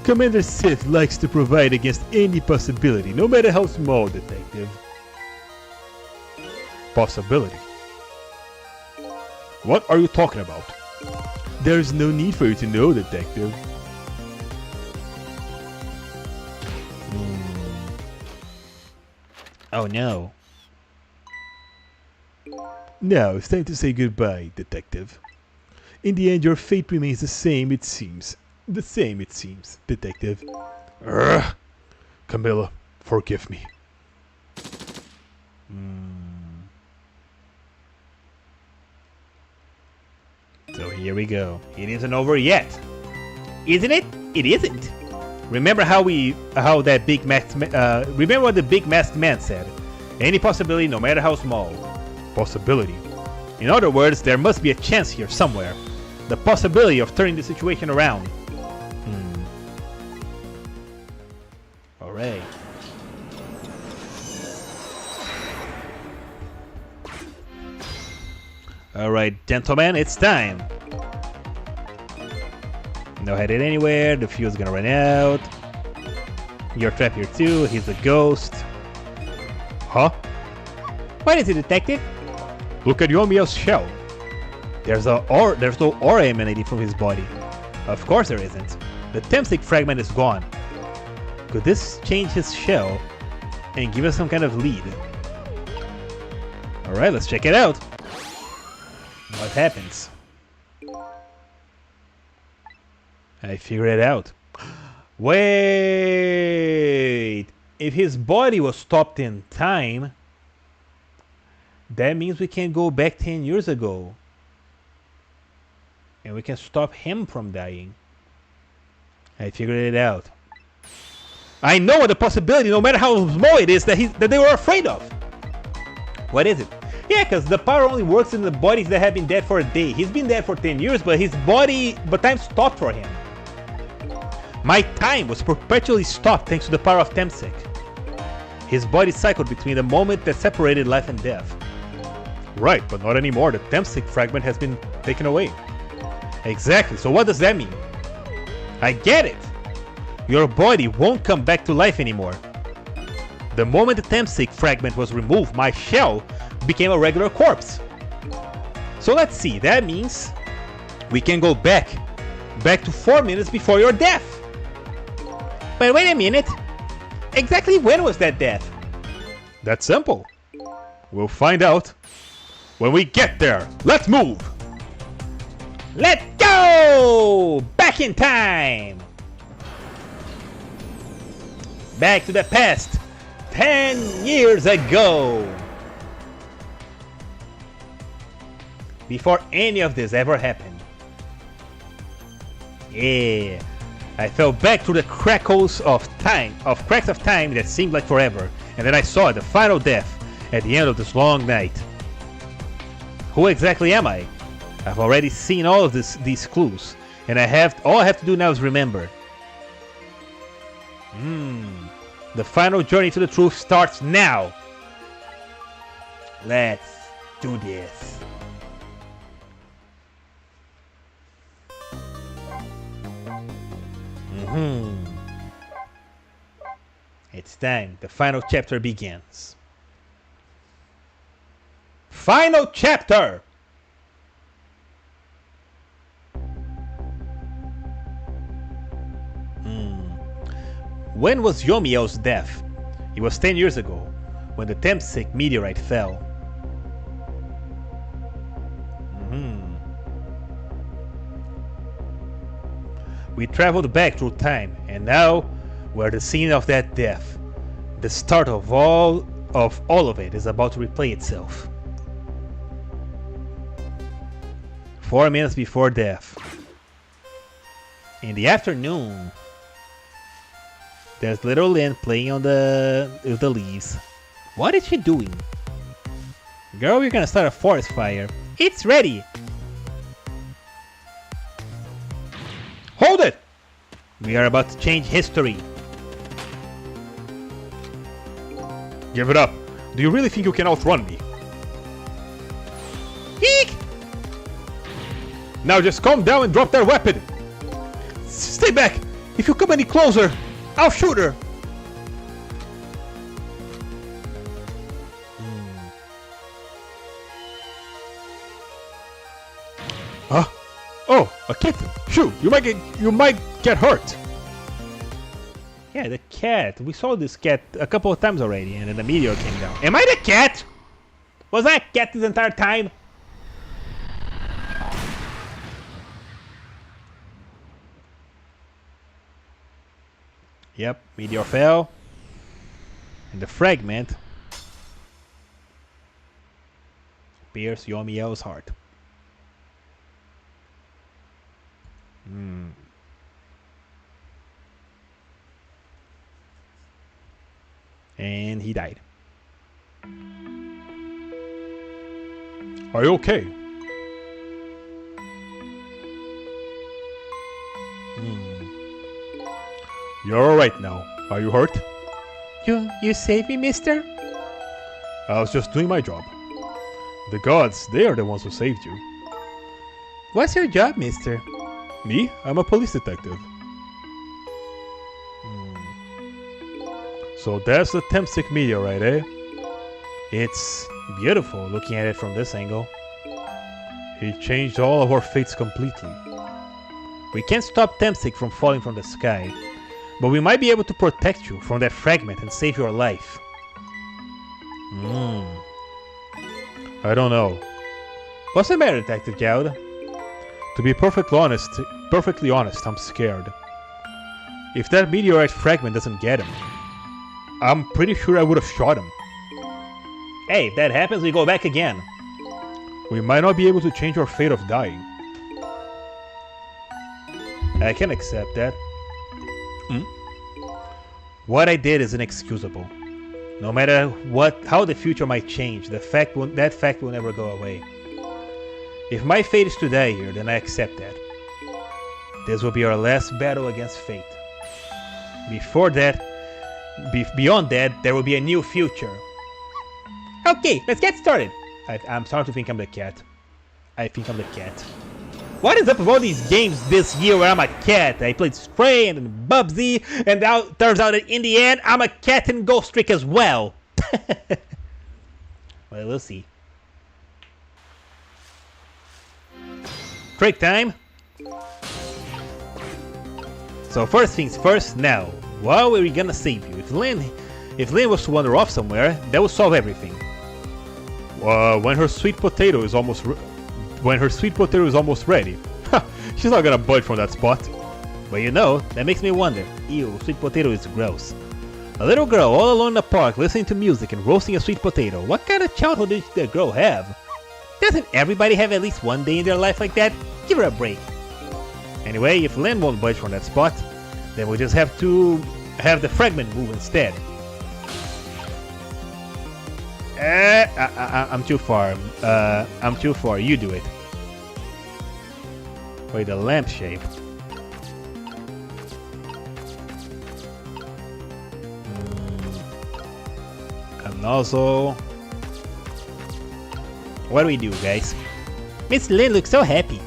Commander Sith likes to provide against any possibility, no matter how small, Detective. Possibility? What are you talking about? There's no need for you to know, Detective. Oh no. Now it's time to say goodbye, Detective. In the end, your fate remains the same, it seems. The same, it seems, Detective. Urgh. Camilla, forgive me. So here we go. It isn't over yet. Isn't it? It isn't. Remember remember what the big masked man said. Any possibility, no matter how small. Possibility. In other words, there must be a chance here somewhere. The possibility of turning the situation around. Alright. Alright, gentlemen, it's time. No headed anywhere, the fuel's gonna run out. You're trapped here too, he's a ghost. Huh? What is it, Detective? Look at Yomiya's shell. There's no aura emanating from his body. Of course there isn't. The Temsic fragment is gone. Could this change his shell and give us some kind of lead? Alright, let's check it out. What happens? I figured it out. Wait! If his body was stopped in time, that means we can go back 10 years ago. And we can stop him from dying. I figured it out. I know what the possibility, no matter how small it is, that they were afraid of. What is it? Yeah, because the power only works in the bodies that have been dead for a day. He's been dead for 10 years, but time stopped for him. My time was perpetually stopped thanks to the power of Temsic. His body cycled between the moment that separated life and death. Right, but not anymore. The Temsic fragment has been taken away. Exactly, so what does that mean? I get it! Your body won't come back to life anymore. The moment the Temsic fragment was removed, my shell became a regular corpse. So let's see, that means we can go back to 4 minutes before your death. But wait a minute, exactly when was that death? That's simple. We'll find out when we get there. Let's move! Let's go! Back in time! Back to the past, 10 years ago! Before any of this ever happened. Yeah. I fell back through the cracks of time that seemed like forever, and then I saw the final death at the end of this long night. Who exactly am I? I've already seen all of these clues, and all I have to do now is remember. The final journey to the truth starts now. Let's do this. It's time. The final chapter begins. Final chapter! When was Yomiel's death? It was 10 years ago, when the Temsik meteorite fell. We traveled back through time, and now we're the scene of that death. The start of all of it is about to replay itself. 4 minutes before death. In the afternoon, there's little Lynn playing with the leaves. What is she doing? Girl, we're gonna start a forest fire. It's ready! Hold it! We are about to change history. Give it up. Do you really think you can outrun me? Eek! Now just calm down and drop that weapon. Stay back! If you come any closer, I'll shoot her! Huh? Oh, a kitten. Shoot, you might get hurt. Yeah, the cat. We saw this cat a couple of times already, and then the meteor came down. Am I the cat? Was I a cat this entire time? Yep, meteor fell. And the fragment pierced Yomiel's heart. And he died. Are you okay? You're alright now. Are you hurt? You saved me, mister? I was just doing my job. The gods, they are the ones who saved you. What's your job, mister? Me? I'm a police detective. So that's the Temsik meteorite, eh? It's beautiful looking at it from this angle. He changed all of our fates completely. We can't stop Temsik from falling from the sky, but we might be able to protect you from that fragment and save your life. I don't know. What's the matter, Detective Jowd? To be perfectly honest, I'm scared. If that meteorite fragment doesn't get him, I'm pretty sure I would have shot him. Hey, if that happens, we go back again. We might not be able to change our fate of dying. I can accept that. What I did is inexcusable. No matter how the future might change, that fact will never go away. If my fate is to die here, then I accept that. This will be our last battle against fate. Beyond that, there will be a new future. Okay, let's get started. I'm starting to think I'm the cat. I think I'm the cat. What is up with all these games this year where I'm a cat? I played Stray and then Bubsy, and now turns out that in the end, I'm a cat in Ghost Trick as well. Well, we'll see. Trick time. So first things first, now, how are we gonna save you? If Lynn was to wander off somewhere, that would solve everything. When her sweet potato is almost ready. She's not gonna budge from that spot. But you know, that makes me wonder. Ew, sweet potato is gross. A little girl all alone in the park listening to music and roasting a sweet potato. What kind of childhood did that girl have? Doesn't everybody have at least one day in their life like that? Give her a break. Anyway, if Lynn won't budge from that spot, Then we just have to have the fragment move instead. I'm too far. I'm too far. You do it. Wait, the lamp shape. And also, what do we do, guys? Miss Lynn looks so happy.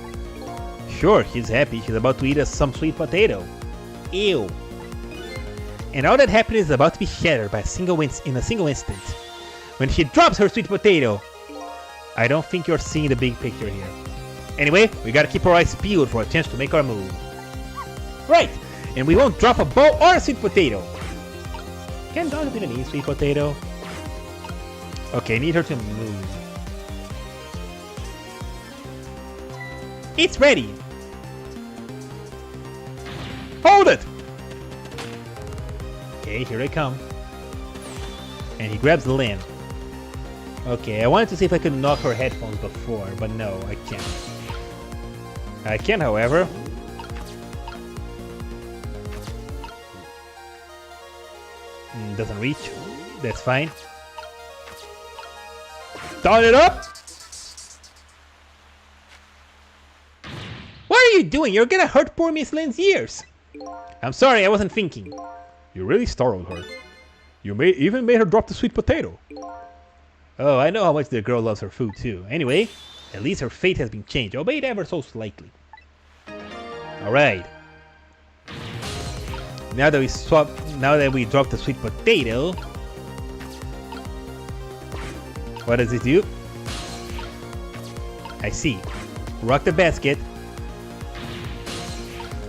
Sure, she's happy. She's about to eat some sweet potato. Ew. And all that happiness is about to be shattered by in a single instant. When she drops her sweet potato. I don't think you're seeing the big picture here. Anyway, we gotta keep our eyes peeled for a chance to make our move. Right! And we won't drop a ball or a sweet potato. Can Donna be an sweet potato? Okay, I need her to move. It's ready. Hold it! Okay, here I come. And he grabs the lamp. Okay, I wanted to see if I could knock her headphones before, but no, I can't. I can, however. Doesn't reach. That's fine. Start it up! What are you doing? You're gonna hurt poor Miss Lynn's ears. I'm sorry, I wasn't thinking. You really startled her. You even made her drop the sweet potato. Oh, I know how much the girl loves her food too. Anyway, at least her fate has been changed, albeit ever so slightly. Alright. Now that we dropped the sweet potato, what does it do? I see. Rock the basket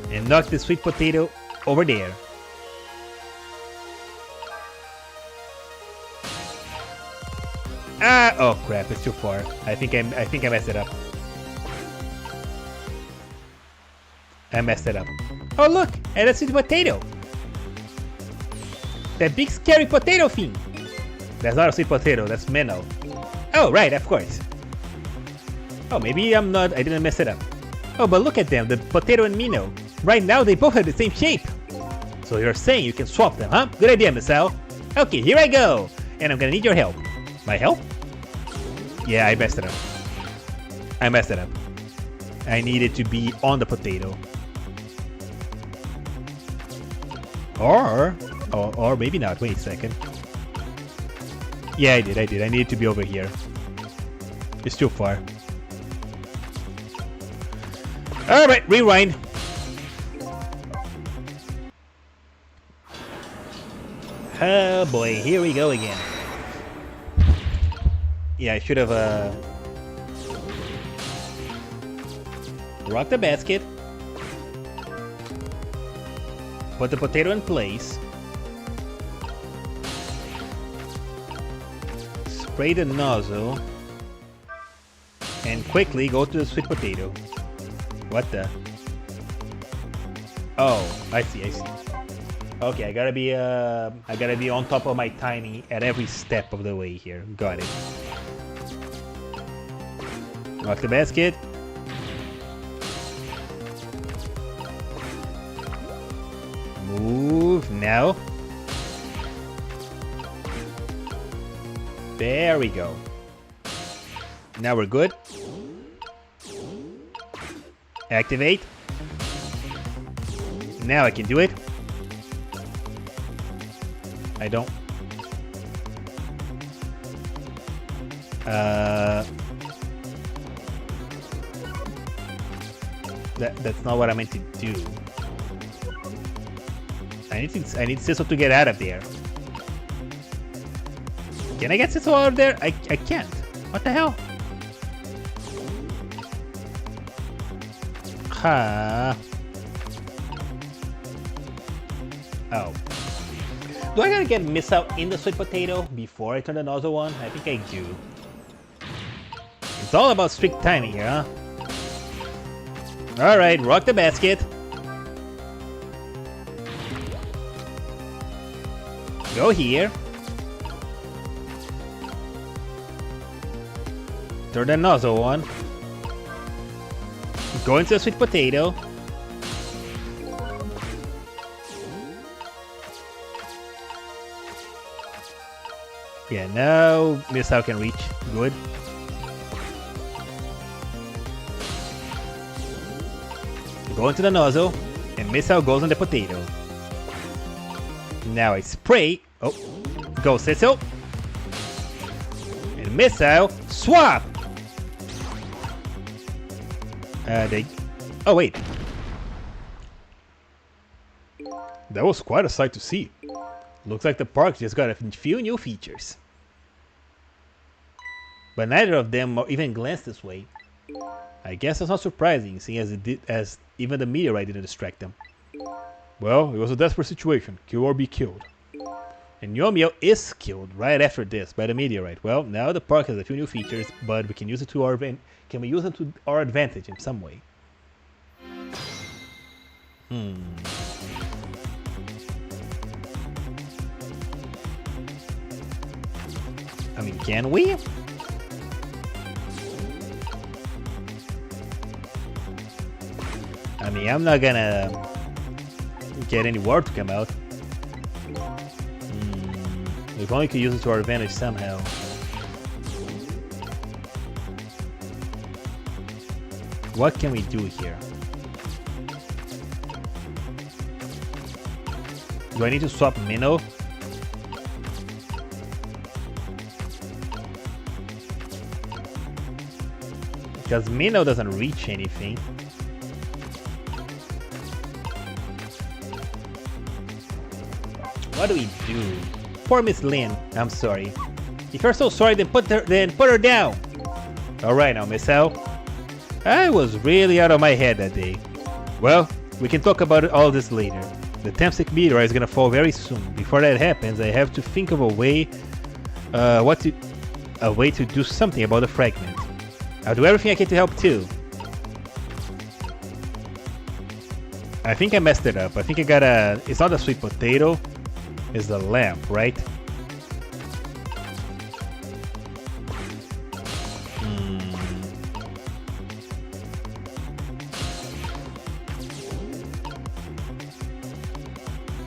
and knock the sweet potato over there. Ah! Oh crap! It's too far. I think I messed it up. I messed it up. Oh look, and a sweet potato. That big scary potato thing. That's not a sweet potato. That's minnow. Oh right, of course. Oh, maybe I didn't mess it up. Oh, but look at them, the potato and minnow. Right now they both have the same shape. So you're saying you can swap them, huh? Good idea, Miss Al. Okay, here I go. And I'm gonna need your help. My help? Yeah, I messed it up. I messed it up. I needed to be on the potato. Or maybe not. Wait a second. Yeah, I did. I needed to be over here. It's too far. Alright, rewind. Oh boy, here we go again. Yeah, I should have rocked the basket. Put the potato in place. Spray the nozzle. And quickly go to the sweet potato. What the? Oh, I see. Okay, I gotta be on top of my timing at every step of the way here. Got it. Rock the basket. Move now. There we go. Now we're good. Activate. Now I can do it. I don't. That's not what I meant to do. I need Sissel to get out of there. Can I get Sissel out of there? I can't. What the hell? Huh. Oh. Do I gotta get Miss out in the sweet potato before I turn the nozzle on? I think I do. It's all about strict timing here, huh? Alright, rock the basket. Go here. Turn the nozzle on. Go into the sweet potato. Yeah, now missile can reach. Good. Go into the nozzle, and missile goes on the potato. Now I spray. Oh, go Cecil. And missile swap. Oh wait. That was quite a sight to see. Looks like the park just got a few new features. But neither of them even glanced this way. I guess that's not surprising, seeing as even the meteorite didn't distract them. Well, it was a desperate situation. Kill or be killed. And Yomio is killed right after this by the meteorite. Well, now the park has a few new features, but we can use it to our can we use them to our advantage in some way? I mean, can we? I mean, I'm not gonna get any water to come out. We only could use it to our advantage somehow. What can we do here? Do I need to swap Minnow? Because Minnow doesn't reach anything. What do we do? Poor Miss Lynn. I'm sorry. If you're so sorry, then put her down. All right, now, Miss L. I was really out of my head that day. Well, we can talk about all this later. The Temsic meteorite is gonna fall very soon. Before that happens, I have to think of a way, a way to do something about the fragment. I'll do everything I can to help too. I think I messed it up. I think I got it's not a sweet potato. It's the lamp, right?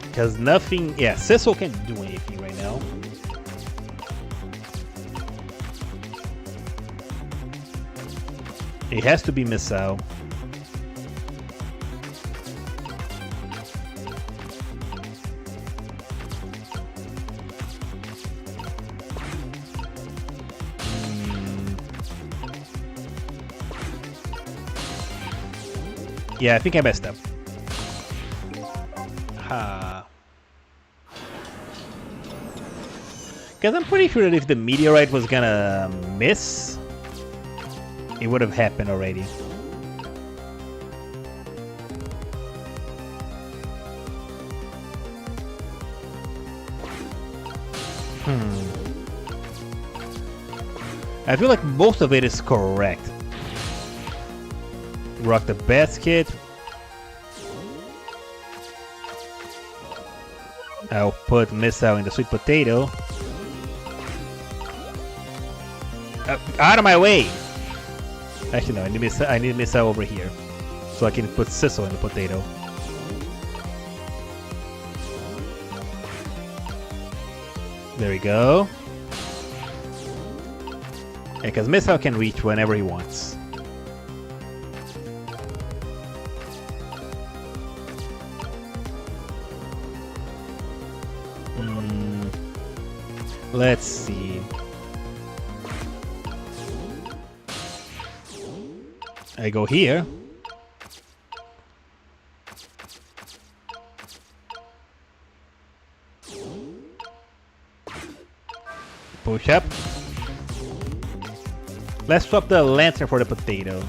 Because nothing... Yeah, Cecil can't do anything right now. It has to be Missile. Yeah, I think I messed up. Because I'm pretty sure that if the meteorite was gonna miss, it would have happened already. I feel like most of it is correct. Rock the basket. I'll put Missile in the sweet potato. Out of my way! Actually, no, I need Missile over here. So I can put Sissel in the potato. There we go. Yeah, because Missile can reach whenever he wants. Let's see. I go here. Push up. Let's swap the lantern for the potato.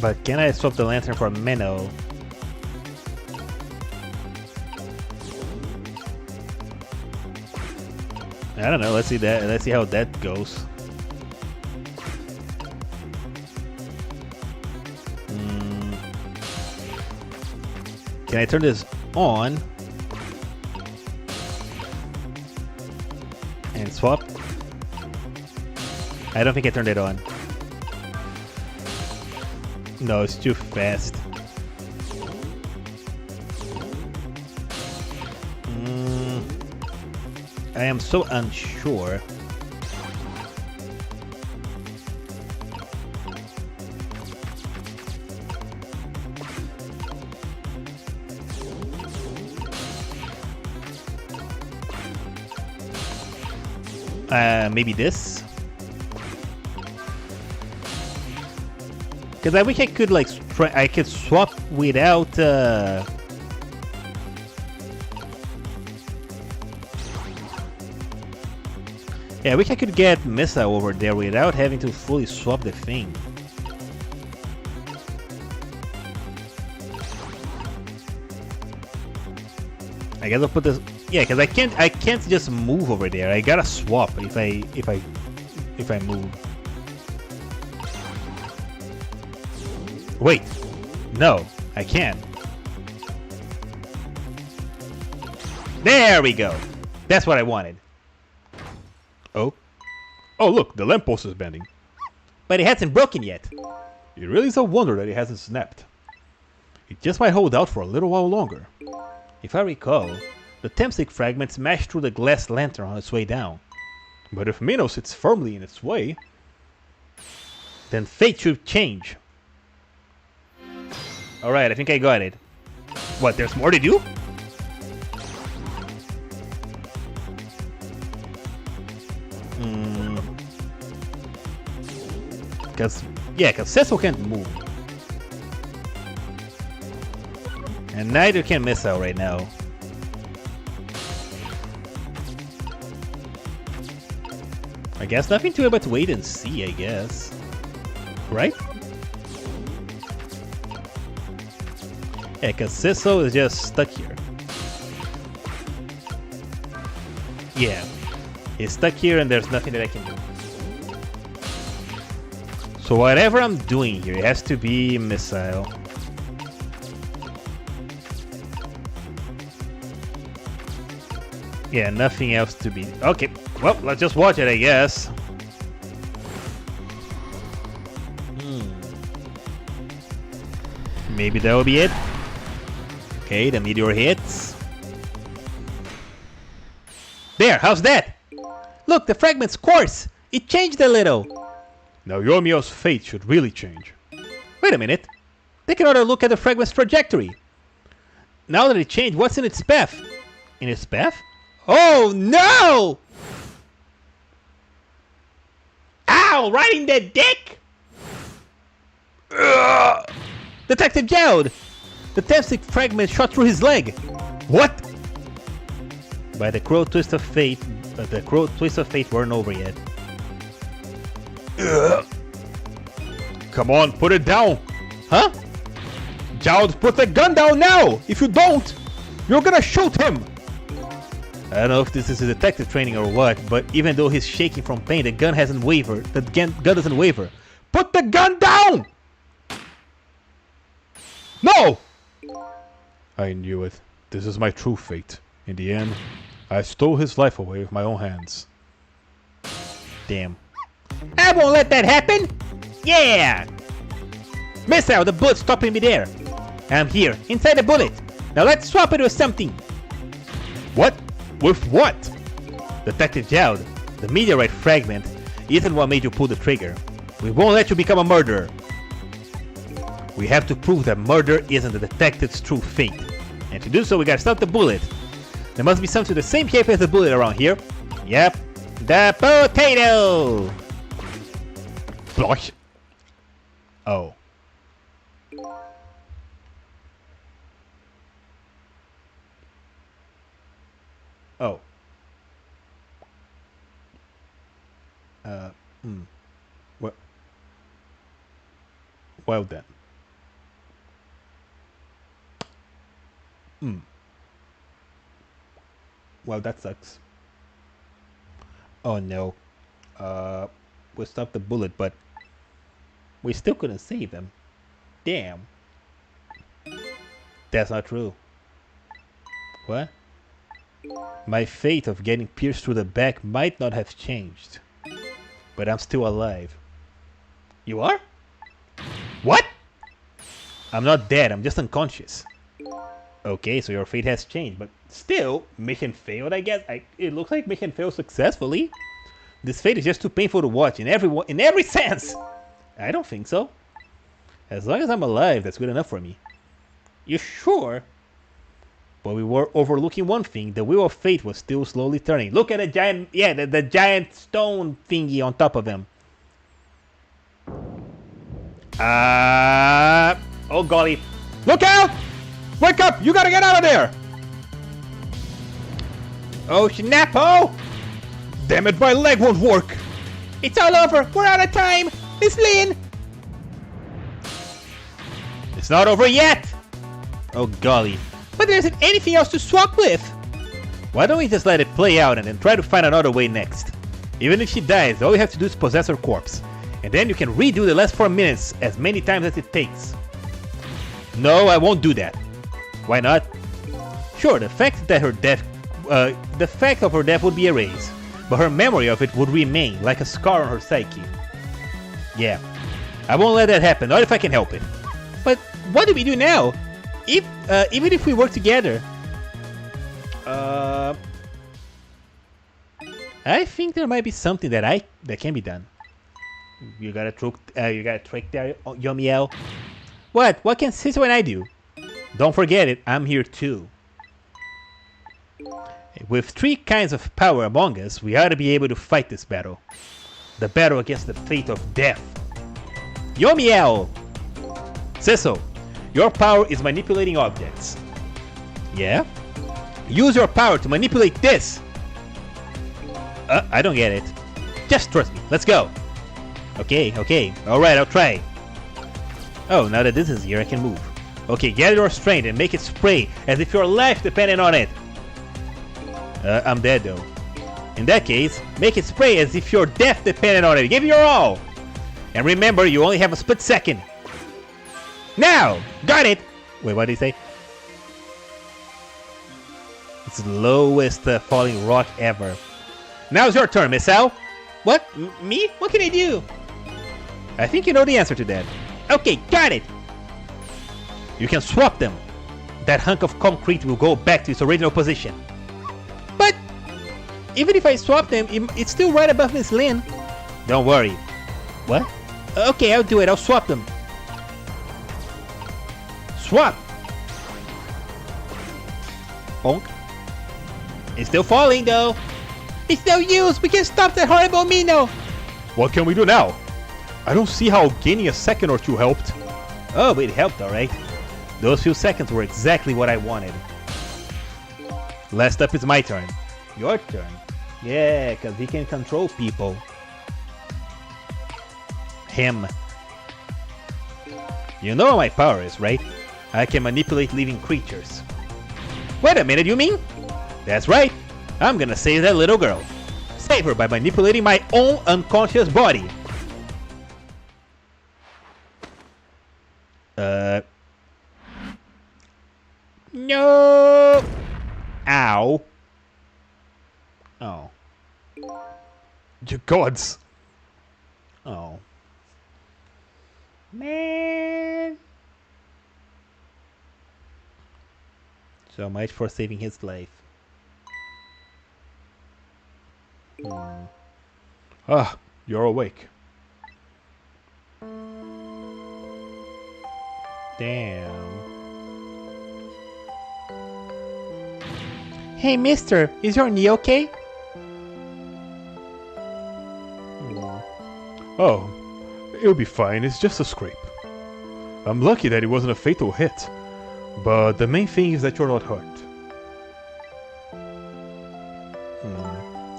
But can I swap the lantern for a minnow? I don't know. Let's see that. Let's see how that goes. Can I turn this on? And swap. I don't think I turned it on. No, it's too fast. I am so unsure. Maybe this? Because I wish I could like I could swap without yeah, I wish I could get Missile over there without having to fully swap the thing. I guess I'll put this. Yeah, because I can't just move over there. I gotta swap if I move. Wait, no, I can't. There we go. That's what I wanted. Oh? Oh look, the lamppost is bending. But it hasn't broken yet. It really is a wonder that it hasn't snapped. It just might hold out for a little while longer. If I recall, the Temstick fragment smashed through the glass lantern on its way down. But if Minnow sits firmly in its way, then fate should change. Alright, I think I got it. What, there's more to do? Because Cecil can't move. And neither can Missile right now. I guess nothing to it but wait and see, I guess. Right? Yeah, because Cecil is just stuck here. Yeah. He's stuck here and there's nothing that I can do. So whatever I'm doing here, it has to be Missile. Yeah, nothing else to be... Okay, well, let's just watch it, I guess. Maybe that will be it. Okay, the meteor hits. There, how's that? Look, the fragment's coarse. It changed a little. now Yomiyo's fate should really change. Wait a minute. Take another look at the fragment's trajectory. Now that it changed, what's in its path? In its path? Oh no! Ow! Right in the dick! Ugh. Detective Jowd! The Temstick fragment shot through his leg. What? By the cruel twist of fate, but the cruel twist of fate weren't over yet. Ugh. Come on, put it down. Huh? Jowd, put the gun down now! If you don't, you're gonna shoot him! I don't know if this is a detective training or what, but even though he's shaking from pain, the gun hasn't wavered. The gun doesn't waver. Put the gun down! No! I knew it. This is my true fate. In the end, I stole his life away with my own hands. Damn. I won't let that happen! Yeah! Missile, the bullet's stopping me there. I'm here, inside the bullet. Now let's swap it with something. What? With what? Detective Jowd, the meteorite fragment isn't what made you pull the trigger. We won't let you become a murderer. We have to prove that murder isn't the detective's true fate. And to do so, we gotta stop the bullet. There must be something the same shape as the bullet around here. Yep, the potato! Bloch. Oh. Oh. What? Well then. Well, that sucks. Oh no. We stopped the bullet, but we still couldn't save him. Damn. That's not true. What? My fate of getting pierced through the back might not have changed. But I'm still alive. You are? What? I'm not dead, I'm just unconscious. Okay, so your fate has changed, but still, mission failed, I guess. It looks like mission failed successfully. This fate is just too painful to watch in every sense. I don't think so. As long as I'm alive, that's good enough for me. You sure? But we were overlooking one thing. The wheel of fate was still slowly turning. Look at the giant, the giant stone thingy on top of him. Oh golly. Look out! Wake up! You gotta get out of there! Oh Snappo! Damn it, my leg won't work! It's all over! We're out of time! Miss Lynn! It's not over yet! Oh golly. But there isn't anything else to swap with! Why don't we just let it play out and then try to find another way next? Even if she dies, all you have to do is possess her corpse. And then you can redo the last 4 minutes as many times as it takes. No, I won't do that. Why not? Sure, the fact of her death would be erased, but her memory of it would remain like a scar on her psyche. Yeah, I won't let that happen, not if I can help it. But what do we do now? Even if we work together? I think there might be something that can be done. You got a trick there, Yomiel? What? What can Siso and I do? Don't forget it, I'm here too. With 3 kinds of power among us, we ought to be able to fight this battle. The battle against the fate of death. Yomiel! Siso, your power is manipulating objects. Yeah? Use your power to manipulate this! I don't get it. Just trust me, let's go! Okay, alright, I'll try. Oh, now that this is here, I can move. Okay, gather your strength and make it spray as if your life depended on it. I'm dead though. In that case, make it spray as if your death depended on it. Give your all! And remember, you only have a split second. Now! Got it! Wait, what did he say? It's the lowest falling rock ever. Now's your turn, Miss Al. What? Me? What can I do? I think you know the answer to that. Okay, got it! You can swap them. That hunk of concrete will go back to its original position. But even if I swap them, it's still right above Miss Lynn. Don't worry. What? Okay, I'll do it. I'll swap them. Swap! Bonk. It's still falling though. It's no use. We can't stop that horrible Mino. What can we do now? I don't see how gaining a second or two helped. Oh, it helped, alright. Those few seconds were exactly what I wanted. Last up is my turn. Your turn? Yeah, because he can control people. Him. You know what my power is, right? I can manipulate living creatures. Wait a minute, you mean? That's right. I'm gonna save that little girl. Save her by manipulating my own unconscious body. No. Ow. Oh. You gods. Oh. Man. So much for saving his life. Ah, you're awake. Damn. Hey, mister, is your knee okay? Oh, it'll be fine. It's just a scrape. I'm lucky that it wasn't a fatal hit. But the main thing is that you're not hurt.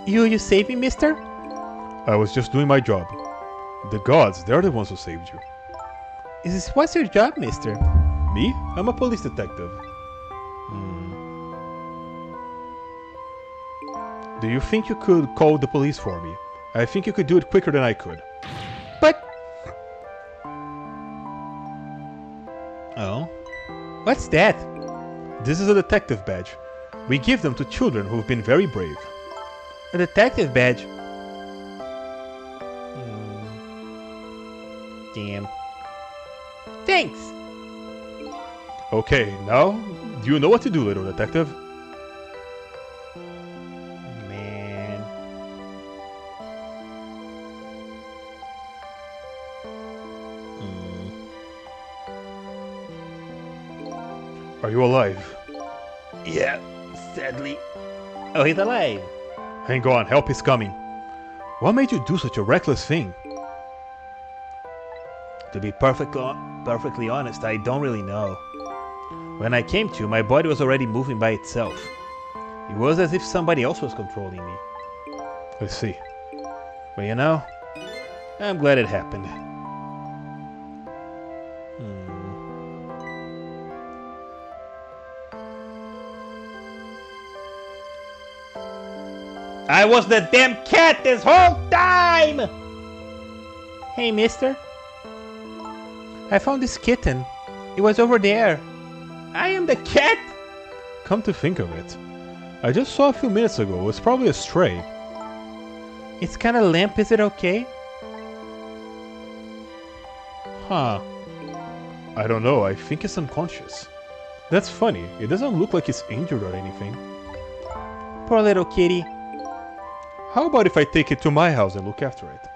You saved me, mister? I was just doing my job. The gods, they're the ones who saved you. What's your job, mister? Me? I'm a police detective. Do you think you could call the police for me? I think you could do it quicker than I could. But... Oh? What's that? This is a detective badge. We give them to children who've been very brave. A detective badge. Damn. Thanks! Okay, now, do you know what to do, little detective? Man. Are you alive? Yeah, sadly. Oh, he's alive. Hang on, help is coming. What made you do such a reckless thing? To be perfectly honest, I don't really know. When I came to, my body was already moving by itself. It was as if somebody else was controlling me. I see. But you know, I'm glad it happened. I was the damn cat this whole time! Hey, mister. I found this kitten. It was over there. I am the cat? Come to think of it, I just saw a few minutes ago. It was probably a stray. It's kinda limp, is it okay? Huh. I don't know, I think it's unconscious. That's funny, it doesn't look like it's injured or anything. Poor little kitty. How about if I take it to my house and look after it?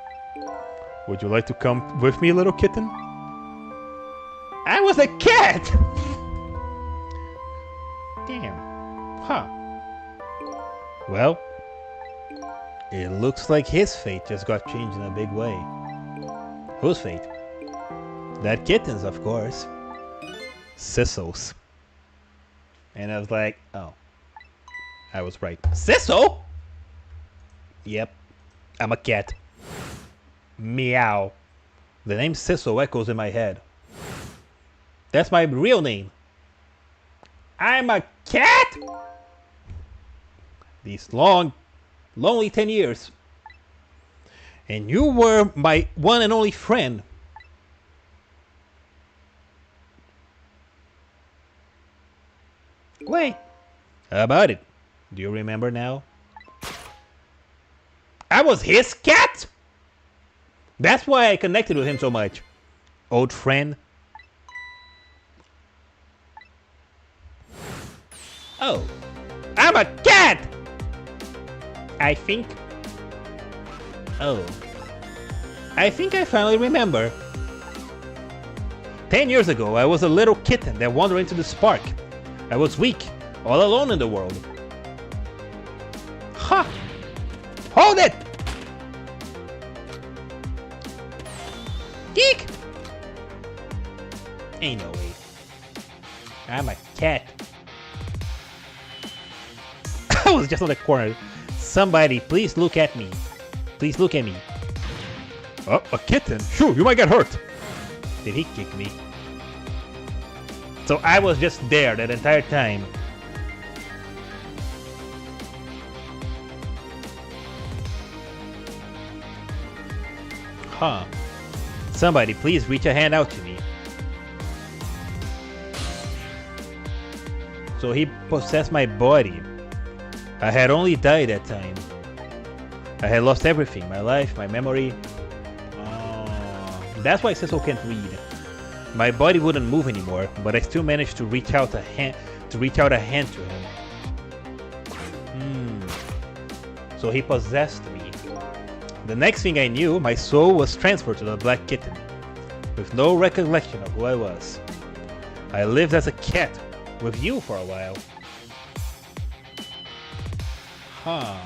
Would you like to come with me, little kitten? I was a cat! Damn. Huh. Well, it looks like his fate just got changed in a big way. Whose fate? That kitten's, of course. Sissel's. And I was like, oh. I was right. Sissel? Yep. I'm a cat. Meow. The name Sissel echoes in my head. That's my real name. I'm a cat? These long, lonely 10 years. And you were my one and only friend. Wait. How about it? Do you remember now? I was his cat? That's why I connected with him so much. Old friend. Oh, I'm a cat! I think... Oh. I think I finally remember. 10 years ago, I was a little kitten that wandered into this park. I was weak, all alone in the world. Ha! Hold it! Geek! Ain't no way. I'm a cat. I was just on the corner. Somebody, please look at me. Please look at me. Oh, a kitten? Shoo, you might get hurt. Did he kick me? So I was just there that entire time. Huh. Somebody, please reach a hand out to me. So he possessed my body. I had only died that time. I had lost everything, my life, my memory. That's why Cecil can't read. My body wouldn't move anymore, but I still managed to reach out a hand to him. So he possessed me. The next thing I knew, my soul was transferred to the black kitten, with no recollection of who I was. I lived as a cat, with you for a while. Huh.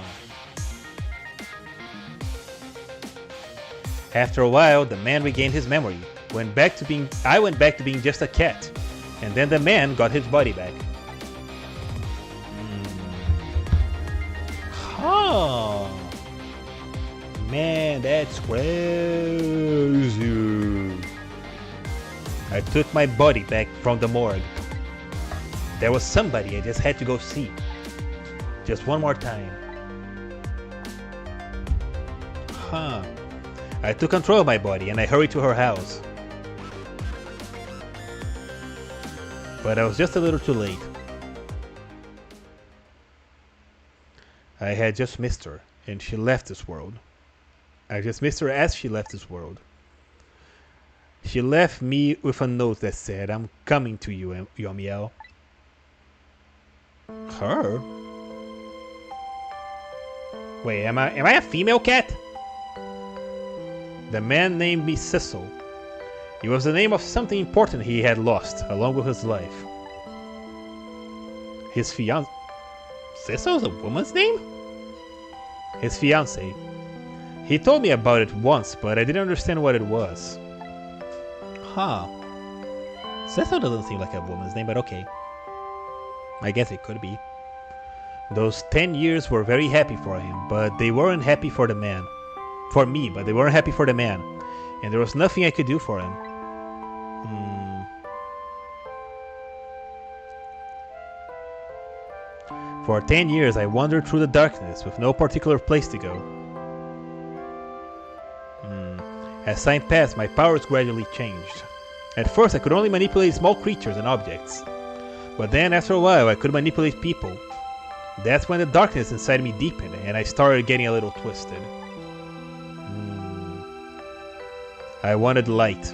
After a while, the man regained his memory. I went back to being just a cat. And then the man got his body back. Huh. Man, that's crazy. I took my body back from the morgue. There was somebody I just had to go see. Just one more time. Huh. I took control of my body and I hurried to her house. But I was just a little too late. I had just missed her, and she left this world. I just missed her as she left this world. She left me with a note that said, "I'm coming to you, Yomiel." Her? Wait, am I a female cat? The man named me Cecil. It was the name of something important he had lost, along with his life. His fiancée. Cecil's a woman's name? His fiancée. He told me about it once, but I didn't understand what it was. Huh. Cecil doesn't seem like a woman's name, but okay. I guess it could be. Those 10 years were very happy for him, but they weren't happy for the man. For me, but they weren't happy for the man. And there was nothing I could do for him. For 10 years I wandered through the darkness with no particular place to go. As time passed, my powers gradually changed. At first I could only manipulate small creatures and objects. But then after a while I could manipulate people. That's when the darkness inside me deepened and I started getting a little twisted. I wanted light.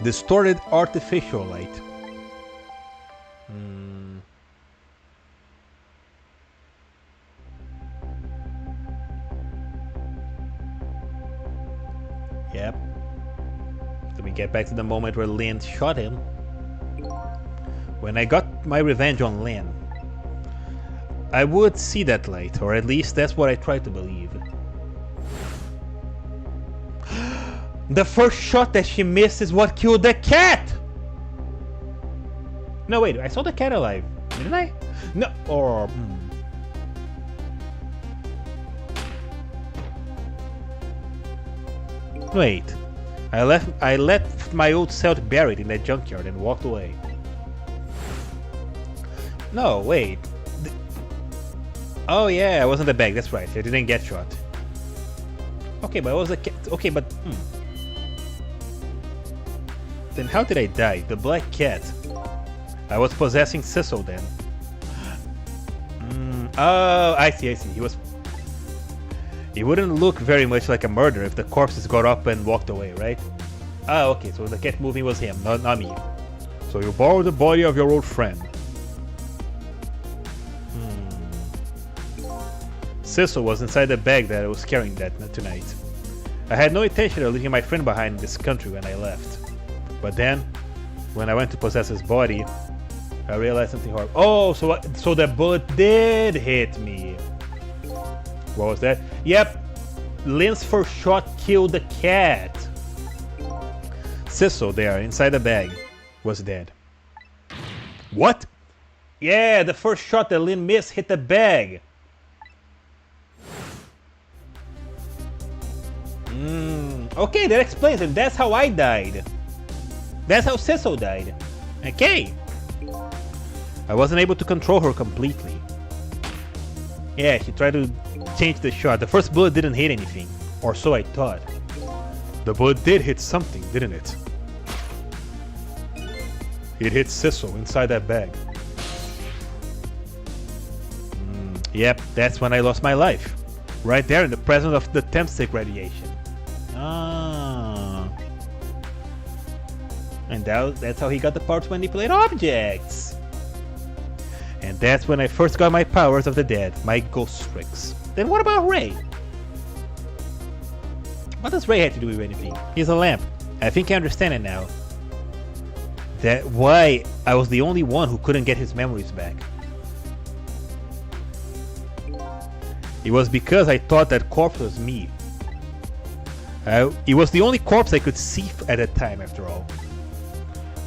Distorted artificial light. Yep. Let me get back to the moment where Lynn shot him. When I got my revenge on Lynn, I would see that light, or at least that's what I tried to believe. The first shot that she missed is what killed the cat! No, wait, I saw the cat alive, didn't I? No, or... Wait, I left my old self buried in that junkyard and walked away. No, wait. Oh yeah, I was in the bag, that's right, I didn't get shot. Okay, but I was a cat. Okay, but... Then how did I die? The black cat. I was possessing Cecil then. Oh, I see. He wouldn't look very much like a murderer if the corpses got up and walked away, right? Oh, okay, so the cat moving was him, not me. So you borrowed the body of your old friend. Cecil was inside the bag that I was carrying that tonight. I had no intention of leaving my friend behind in this country when I left. But then, when I went to possess his body, I realized something horrible. Oh, so the bullet did hit me. What was that? Yep, Lynn's first shot killed the cat. Cecil there, inside the bag, was dead. What? Yeah, the first shot that Lynn missed hit the bag. Okay, that explains it. That's how I died. That's how Cecil died. Okay. I wasn't able to control her completely. Yeah, she tried to change the shot. The first bullet didn't hit anything. Or so I thought. The bullet did hit something, didn't it? It hit Cecil inside that bag. Yep, that's when I lost my life. Right there in the presence of the Temstick radiation. Ah. And that's how he got the power to manipulate objects. And that's when I first got my powers of the dead, my ghost tricks. Then what about Ray? What does Ray have to do with anything? He's a lamp. I think I understand it now. That why I was the only one who couldn't get his memories back. It was because I thought that corpse was me. It was the only corpse I could see at that time, after all.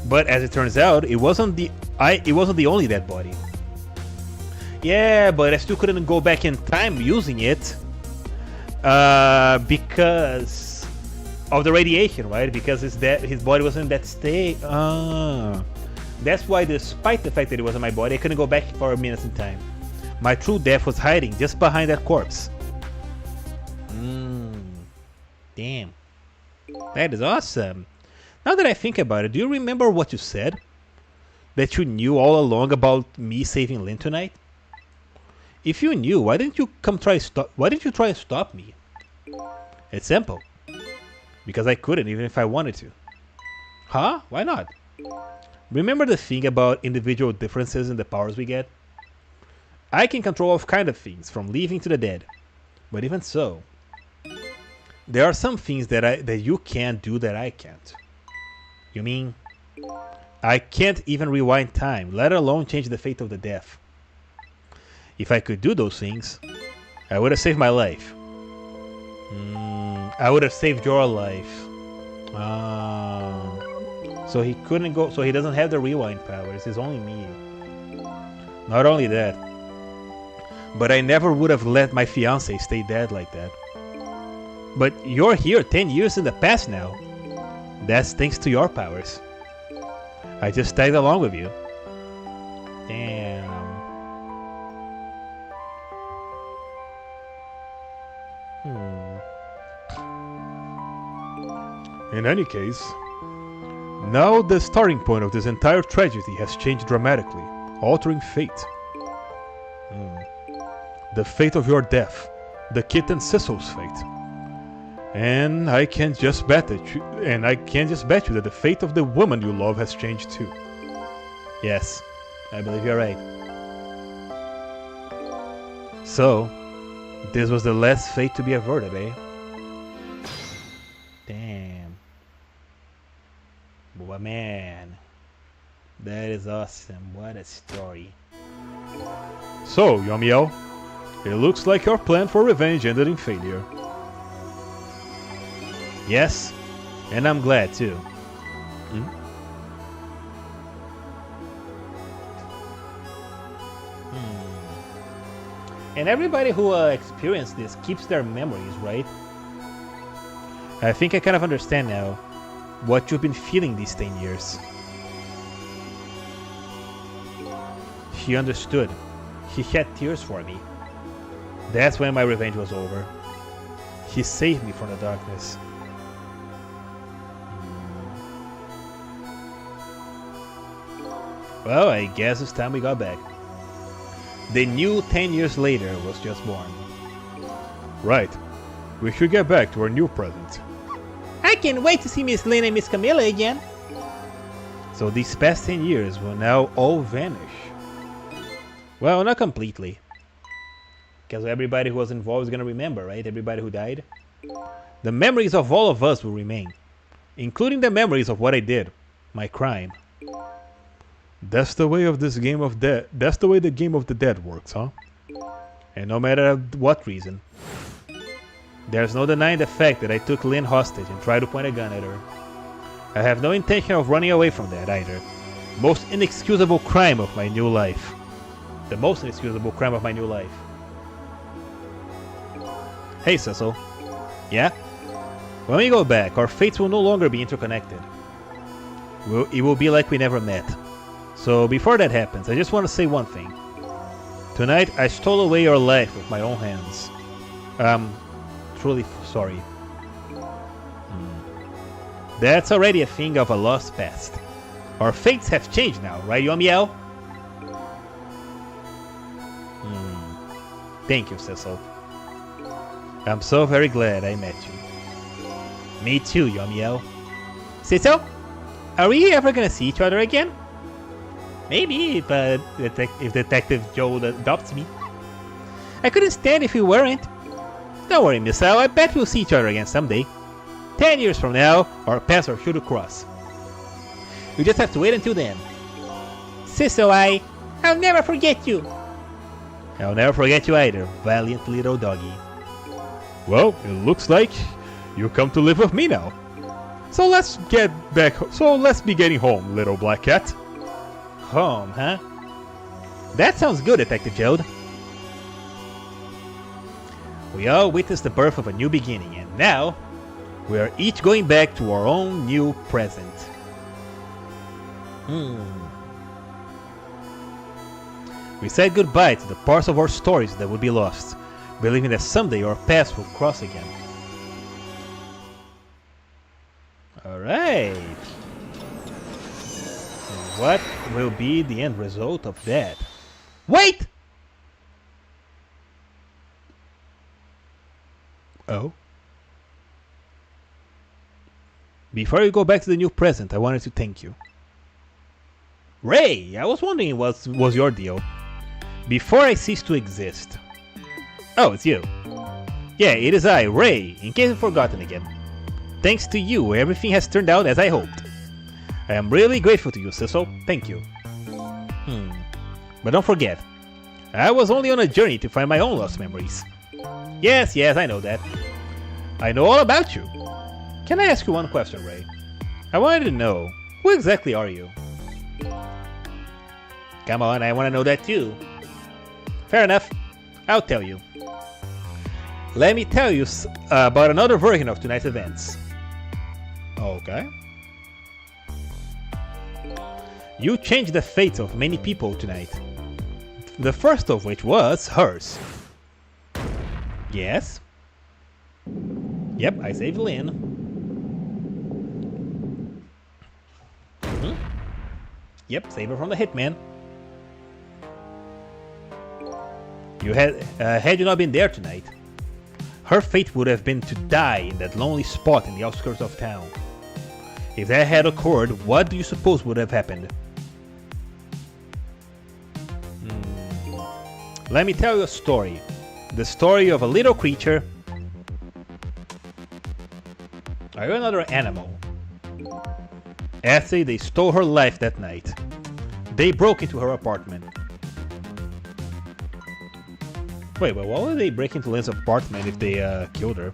But as it turns out, it wasn't the only dead body. Yeah, but I still couldn't go back in time using it because of the radiation, right? Because his body wasn't in that state. That's why, despite the fact that it wasn't my body, I couldn't go back for a minute in time. My true death was hiding just behind that corpse. Damn. That is awesome. Now that I think about it, do you remember what you said? That you knew all along about me saving Lynn tonight? If you knew, why didn't you Why didn't you try to stop me? It's simple. Because I couldn't, even if I wanted to. Huh? Why not? Remember the thing about individual differences in the powers we get? I can control all kind of things, from living to the dead. But even so, there are some things that you can't do that I can't. You mean? I can't even rewind time, let alone change the fate of the death. If I could do those things, I would have saved my life. I would have saved your life. So he couldn't go. So he doesn't have the rewind powers. It's only me. Not only that, but I never would have let my fiance stay dead like that. But you're here 10 years in the past now. That's thanks to your powers. I just tagged along with you. Damn. In any case, now the starting point of this entire tragedy has changed dramatically, altering fate. The fate of your death, the kitten Sissel's fate. And I can just bet you that the fate of the woman you love has changed too. Yes, I believe you're right. So, this was the last fate to be averted, eh? Damn. Boy, man. That is awesome. What a story. So, Yomiel, it looks like your plan for revenge ended in failure. Yes, and I'm glad too. And everybody who experienced this keeps their memories, right? I think I kind of understand now what you've been feeling these 10 years. He understood. He shed tears for me. That's when my revenge was over. He saved me from the darkness. Well, I guess it's time we got back. The new 10 years later was just born. Right. We should get back to our new present. I can't wait to see Miss Lynn and Miss Camilla again. So these past 10 years will now all vanish. Well, not completely. Because everybody who was involved is going to remember, right? Everybody who died. The memories of all of us will remain. Including the memories of what I did. My crime. That's the way of this game of dead. That's the way the game of the dead works, huh? And no matter what reason, there's no denying the fact that I took Lynn hostage and tried to point a gun at her. I have no intention of running away from that either. Most inexcusable crime of my new life. The most inexcusable crime of my new life. Hey, Cecil. Yeah? When we go back, our fates will no longer be interconnected. It will be like we never met. So before that happens, I just want to say one thing. Tonight, I stole away your life with my own hands. I'm truly sorry. That's already a thing of a lost past. Our fates have changed now, right, Yomiel? Thank you, Cecil. I'm so very glad I met you. Me too, Yomiel. Cecil, are we ever gonna see each other again? Maybe, but if Detective Joe adopts me. I couldn't stand if we weren't. Don't worry, Miss Al, I bet we'll see each other again someday. 10 years from now, our paths are sure to cross. We just have to wait until then. Cecil, I'll never forget you. I'll never forget you either, valiant little doggy. Well, it looks like you come to live with me now. So let's be getting home, little black cat. Home, huh? That sounds good, Detective Jode. We all witnessed the birth of a new beginning, and now we are each going back to our own new present. We said goodbye to the parts of our stories that would be lost, believing that someday our paths will cross again. Alright. What will be the end result of that? Wait! Oh? Before you go back to the new present, I wanted to thank you. Ray, I was wondering what was your deal. Before I cease to exist. Oh, it's you. Yeah, it is I, Ray, in case I've forgotten again. Thanks to you, everything has turned out as I hoped. I am really grateful to you, Cecil. Thank you. But don't forget, I was only on a journey to find my own lost memories. Yes, I know that. I know all about you. Can I ask you one question, Ray? I wanted to know, who exactly are you? Come on, I want to know that too. Fair enough. I'll tell you. Let me tell you about another version of tonight's events. Okay. You changed the fates of many people tonight. The first of which was hers. Yes. Yep, I saved Lynn. Yep, save her from the hitman. You had you not been there tonight, her fate would have been to die in that lonely spot in the outskirts of town. If that had occurred, what do you suppose would have happened? Let me tell you a story. The story of a little creature. Are you another animal? After they stole her life that night, they broke into her apartment. Wait, but why would they break into Lynn's apartment if they killed her?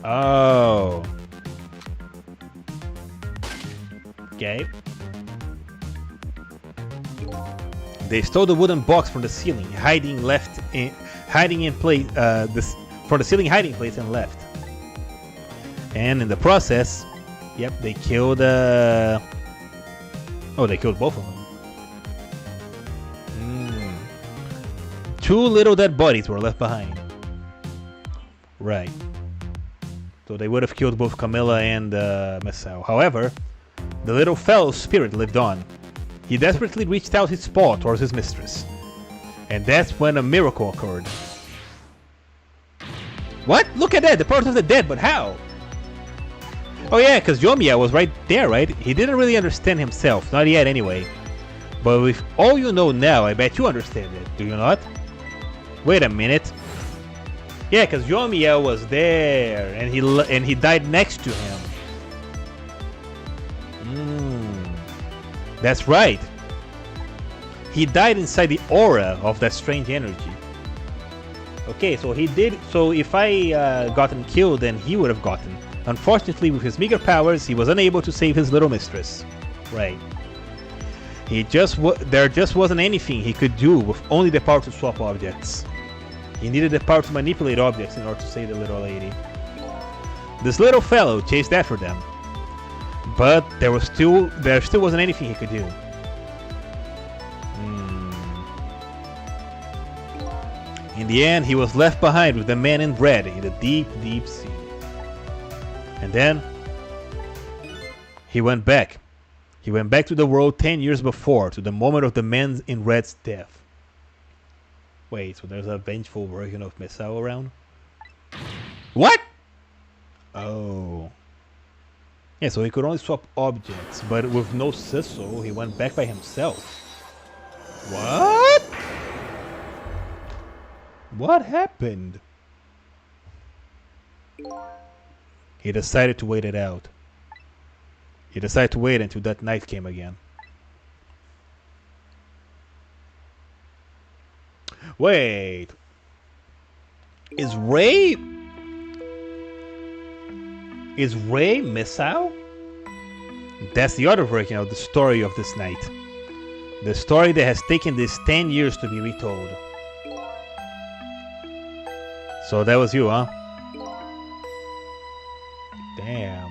Oh. Okay. They stole the wooden box from the ceiling, hiding in place from the ceiling hiding place and left. And in the process, yep, they killed. They killed both of them. Two little dead bodies were left behind. Right. So they would have killed both Camilla and Masao. However, the little fellow's spirit lived on. He desperately reached out his paw towards his mistress. And that's when a miracle occurred. What? Look at that! The part of the dead, but how? Oh yeah, because Yomiya was right there, right? He didn't really understand himself, not yet anyway. But with all you know now, I bet you understand it, do you not? Wait a minute. Yeah, because Yomiya was there, and he died next to him. That's right. He died inside the aura of that strange energy. Okay, so he did. So if I gotten killed, then he would have gotten. Unfortunately, with his meager powers, he was unable to save his little mistress. Right. There just wasn't anything he could do with only the power to swap objects. He needed the power to manipulate objects in order to save the little lady. This little fellow chased after them, but there still wasn't anything he could do. In the end, he was left behind with the man in red in the deep, deep sea. And then he went back. He went back to the world 10 years before, to the moment of the man in red's death. Wait, so there's a vengeful version of Masao around? What? Oh. Yeah, so he could only swap objects, but with no Cecil, he went back by himself. What? What happened? He decided to wait it out. He decided to wait until that night came again. Wait. Is Ray Masao? That's the other version of the story of this night. The story that has taken these 10 years to be retold. So that was you, huh? Damn.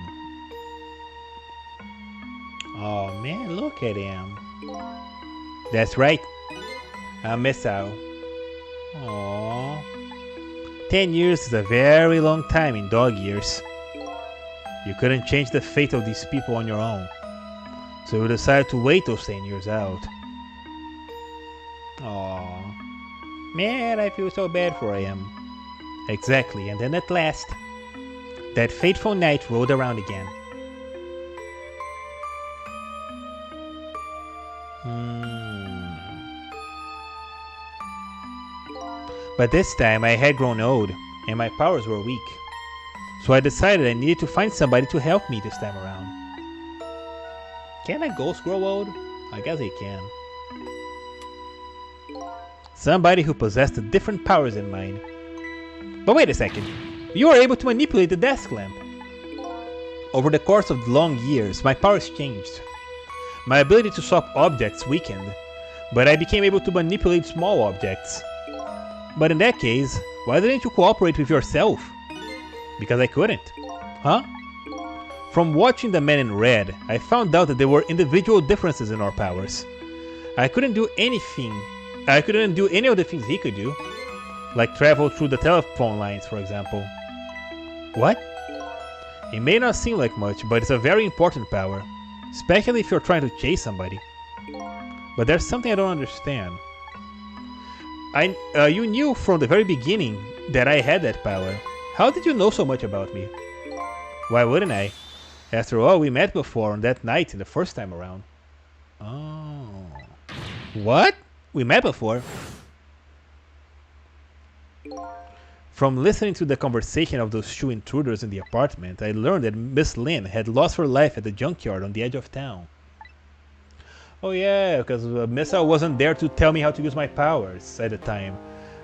Oh man, look at him. That's right. I'm Masao. Aww. 10 years is a very long time in dog years. You couldn't change the fate of these people on your own. So you decided to wait those 10 years out. Aww. Man, I feel so bad for him. Exactly, and then at last, that fateful night rolled around again. But this time I had grown old, and my powers were weak. So I decided I needed to find somebody to help me this time around. Can a ghost grow old? I guess it can. Somebody who possessed different powers than mine. But wait a second, you were able to manipulate the desk lamp. Over the course of long years, my powers changed. My ability to swap objects weakened, but I became able to manipulate small objects. But in that case, why didn't you cooperate with yourself? Because I couldn't. Huh? From watching the Man in Red, I found out that there were individual differences in our powers. I couldn't do anything. I couldn't do any of the things he could do. Like travel through the telephone lines, for example. What? It may not seem like much, but it's a very important power. Especially if you're trying to chase somebody. But there's something I don't understand. You knew from the very beginning that I had that power. How did you know so much about me? Why wouldn't I? After all, we met before on that night the first time around. Oh. What? We met before? From listening to the conversation of those two intruders in the apartment, I learned that Miss Lynn had lost her life at the junkyard on the edge of town. Oh yeah, because Miss L wasn't there to tell me how to use my powers at the time.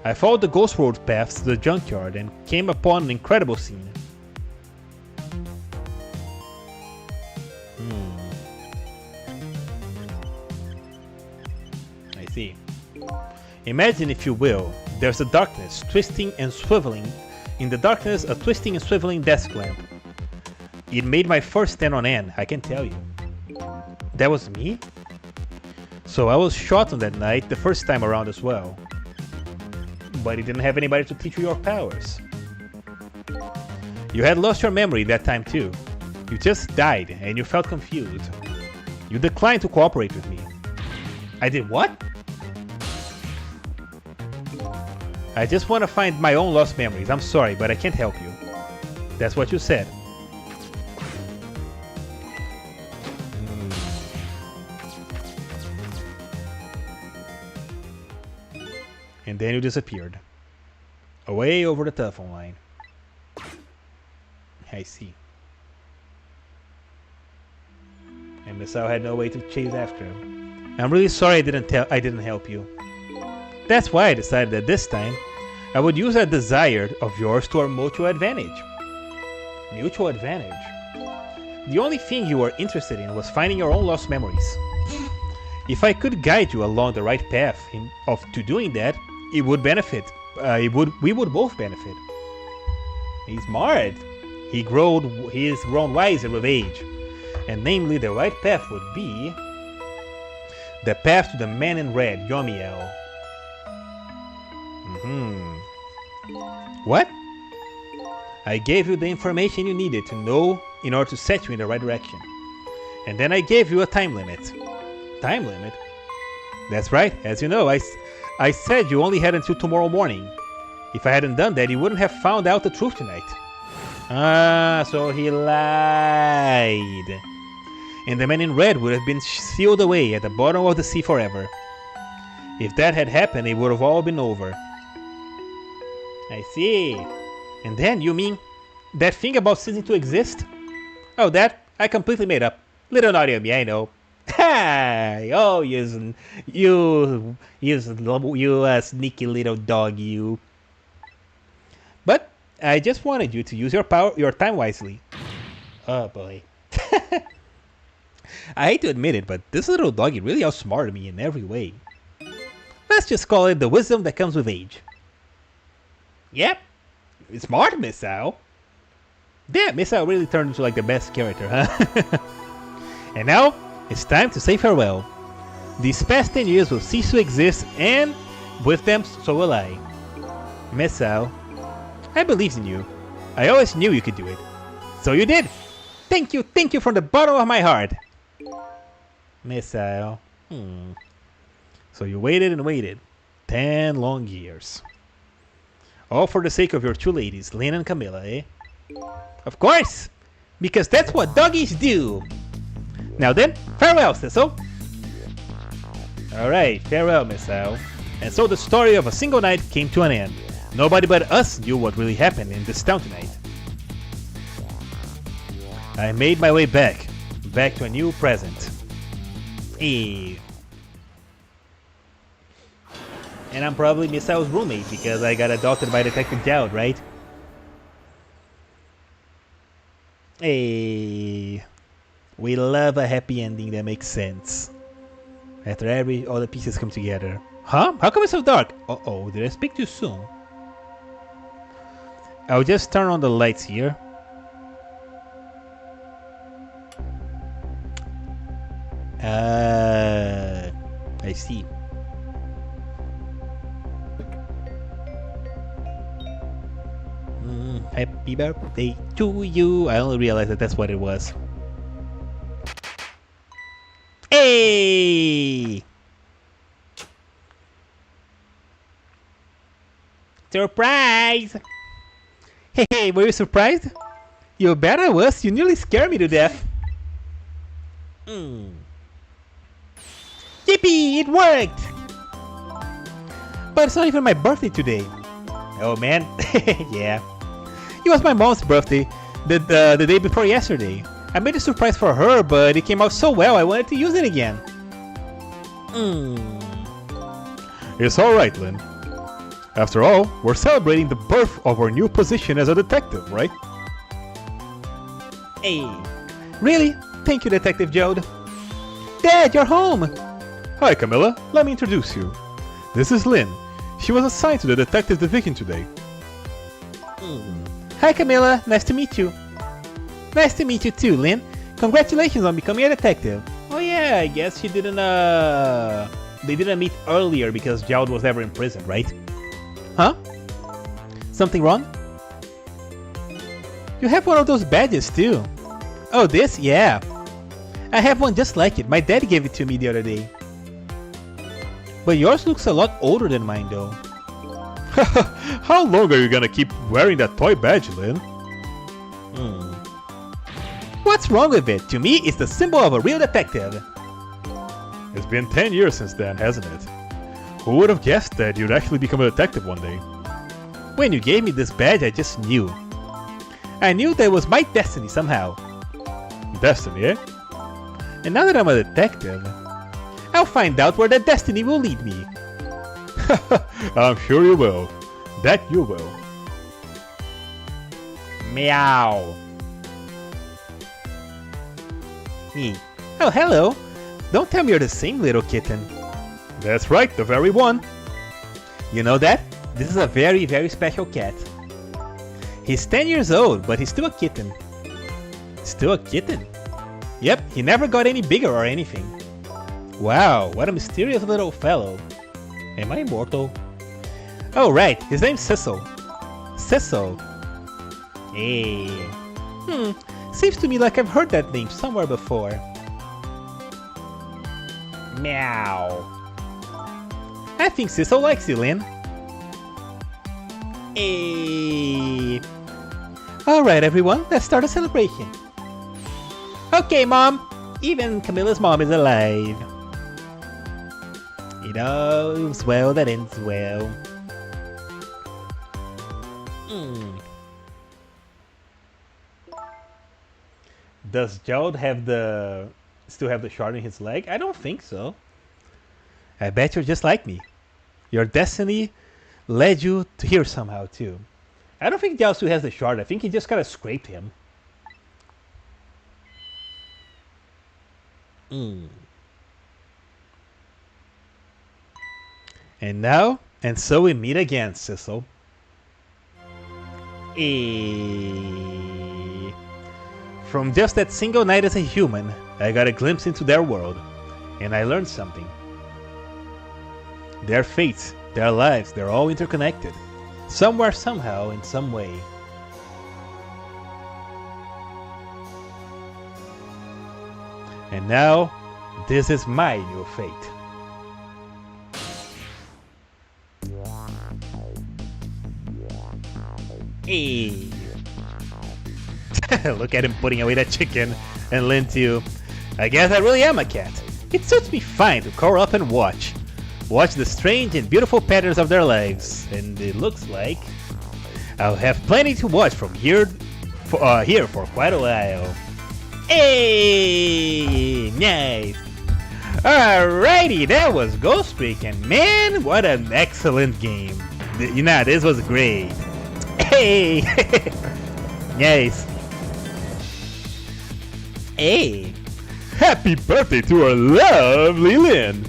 I followed the ghost road paths to the junkyard and came upon an incredible scene. I see. Imagine, if you will, there's a darkness twisting and swiveling. In the darkness, a twisting and swiveling desk lamp. It made my first stand on end, I can tell you. That was me? So I was shot on that night the first time around as well. But you didn't have anybody to teach you your powers. You had lost your memory that time too. You just died and you felt confused. You declined to cooperate with me. I did what? I just want to find my own lost memories. I'm sorry, but I can't help you. That's what you said. And then you disappeared. Away over the telephone line. I see. And Miss Al had no way to chase after him. I'm really sorry I didn't help you. That's why I decided that this time I would use that desire of yours to our mutual advantage. Mutual advantage? The only thing you were interested in was finding your own lost memories. If I could guide you along the right path to doing that, it would benefit. We would both benefit. He's smart. He is grown wiser with age. And namely, the right path would be the path to the Man in Red, Yomiel. What? I gave you the information you needed to know in order to set you in the right direction. And then I gave you a time limit. Time limit? That's right. As you know, I said you only had until tomorrow morning. If I hadn't done that, you wouldn't have found out the truth tonight. Ah, so he lied. And the Man in Red would have been sealed away at the bottom of the sea forever. If that had happened, it would have all been over. I see. And then, you mean that thing about ceasing to exist? Oh, that I completely made up. Little naughty of me, I know. Ha! Oh, you sneaky little dog, you. But I just wanted you to use your time wisely. Oh boy. I hate to admit it, but this little doggy really outsmarted me in every way. Let's just call it the wisdom that comes with age. Yep. Smart, Miss Al. Damn, Miss Al really turned into like the best character, huh? And now, it's time to say farewell. These past 10 years will cease to exist, and with them, so will I. Miss Al, I believed in you. I always knew you could do it. So you did. Thank you from the bottom of my heart. Miss Al. So you waited and waited. 10 long years. All for the sake of your two ladies, Lynn and Camilla, eh? Of course! Because that's what doggies do! Now then, farewell, Cecil! Alright, farewell, Miss Al. And so the story of a single night came to an end. Nobody but us knew what really happened in this town tonight. I made my way back to a new present. Hey. And I'm probably Miss Al's roommate because I got adopted by Detective Jowd, right? Hey. We love a happy ending that makes sense. After all the pieces come together. Huh? How come it's so dark? Uh-oh, did I speak too soon? I'll just turn on the lights here. I see. Happy birthday to you. I only realized that that's what it was. Hey! Surprise! Hey, were you surprised? You bet I was. You nearly scared me to death. Yippee! It worked! But it's not even my birthday today. Oh man, yeah. It was my mom's birthday the day before yesterday. I made a surprise for her, but it came out so well I wanted to use it again. It's alright, Lynn. After all, we're celebrating the birth of our new position as a detective, right? Hey. Really? Thank you, Detective Jowd. Dad, you're home! Hi, Camilla. Let me introduce you. This is Lynn. She was assigned to the detective division today. Hi, Camilla. Nice to meet you. Nice to meet you too, Lynn. Congratulations on becoming a detective. Oh yeah, I guess she didn't, they didn't meet earlier because Jowd was never in prison, right? Huh? Something wrong? You have one of those badges too. Oh, this? Yeah. I have one just like it. My dad gave it to me the other day. But yours looks a lot older than mine though. How long are you gonna keep wearing that toy badge, Lynn? What's wrong with it? To me, it's the symbol of a real detective. It's been 10 years since then, hasn't it? Who would have guessed that you'd actually become a detective one day? When you gave me this badge, I just knew. I knew that was my destiny somehow. Destiny, eh? And now that I'm a detective, I'll find out where that destiny will lead me. I'm sure you will. That you will. Meow. Me. Oh, hello. Don't tell me you're the same little kitten. That's right, the very one. You know that? This is a very, very special cat. He's 10 years old, but he's still a kitten. Still a kitten? Yep, he never got any bigger or anything. Wow, what a mysterious little fellow. Am I immortal? Oh right, his name's Cecil. Cecil. Hey. Seems to me like I've heard that name somewhere before. Meow. I think Cecil likes you, Lynn. Hey. Alright everyone, let's start a celebration. Okay, Mom. Even Camilla's mom is alive. It all's well that ends well. Does Jowd still have the shard in his leg? I don't think so. I bet you're just like me. Your destiny led you to here somehow too. I don't think Jowd still has the shard. I think he just kind of scraped him. And now, and so we meet again, Cecil. From just that single night as a human, I got a glimpse into their world, and I learned something. Their fates, their lives, they're all interconnected. Somewhere, somehow, in some way. And now, this is my new fate. Hey. Look at him putting away that chicken and Lynn too. I guess I really am a cat. It suits me fine to curl up and watch. Watch the strange and beautiful patterns of their lives. And it looks like I'll have plenty to watch from here for quite a while. Hey! Nice! Alrighty, that was Ghost Trick, and man, what an excellent game. You know, this was great. Hey! Nice. Hey! Happy birthday to our lovely Lynn!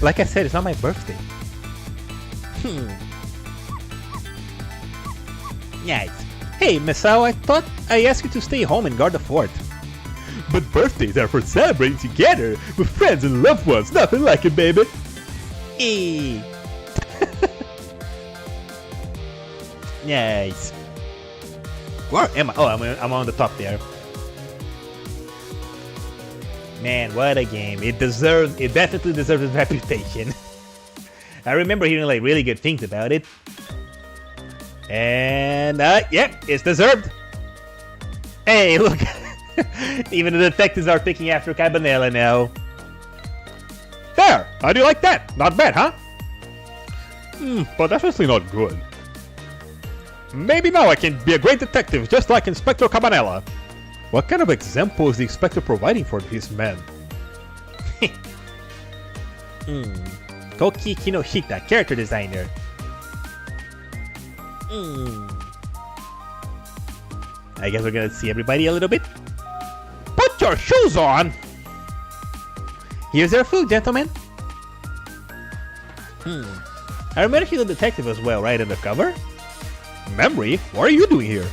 Like I said, it's not my birthday. Nice. Hey, Misao, I thought I asked you to stay home and guard the fort. But birthdays are for celebrating together with friends and loved ones. Nothing like it, baby. Hey. Nice. Where am I? Oh, I'm on the top there. Man, what a game! It definitely deserves its reputation. I remember hearing like really good things about it, and yeah, it's deserved. Hey, look! Even the detectives are picking after Cabanela now. There! How do you like that? Not bad, huh? But definitely not good. Maybe now I can be a great detective just like Inspector Cabanela. What kind of example is the inspector providing for his men? Koki Kinoshita, character designer. I guess we're gonna see everybody a little bit. Put your shoes on! Here's your food, gentlemen. I remember he's a detective as well, right? Undercover? Memory? What are you doing here?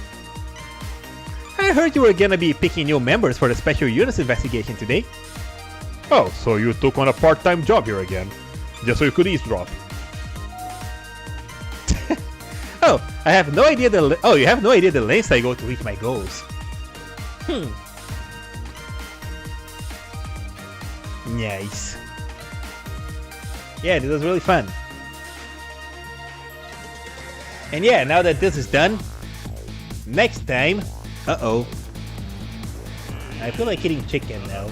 I heard you were gonna be picking new members for the special units investigation today. Oh, so you took on a part-time job here again, just so you could eavesdrop. Oh, I have no idea you have no idea the lengths I go to reach my goals. Nice. Yeah, this was really fun. And yeah, now that this is done, next time, I feel like eating chicken now.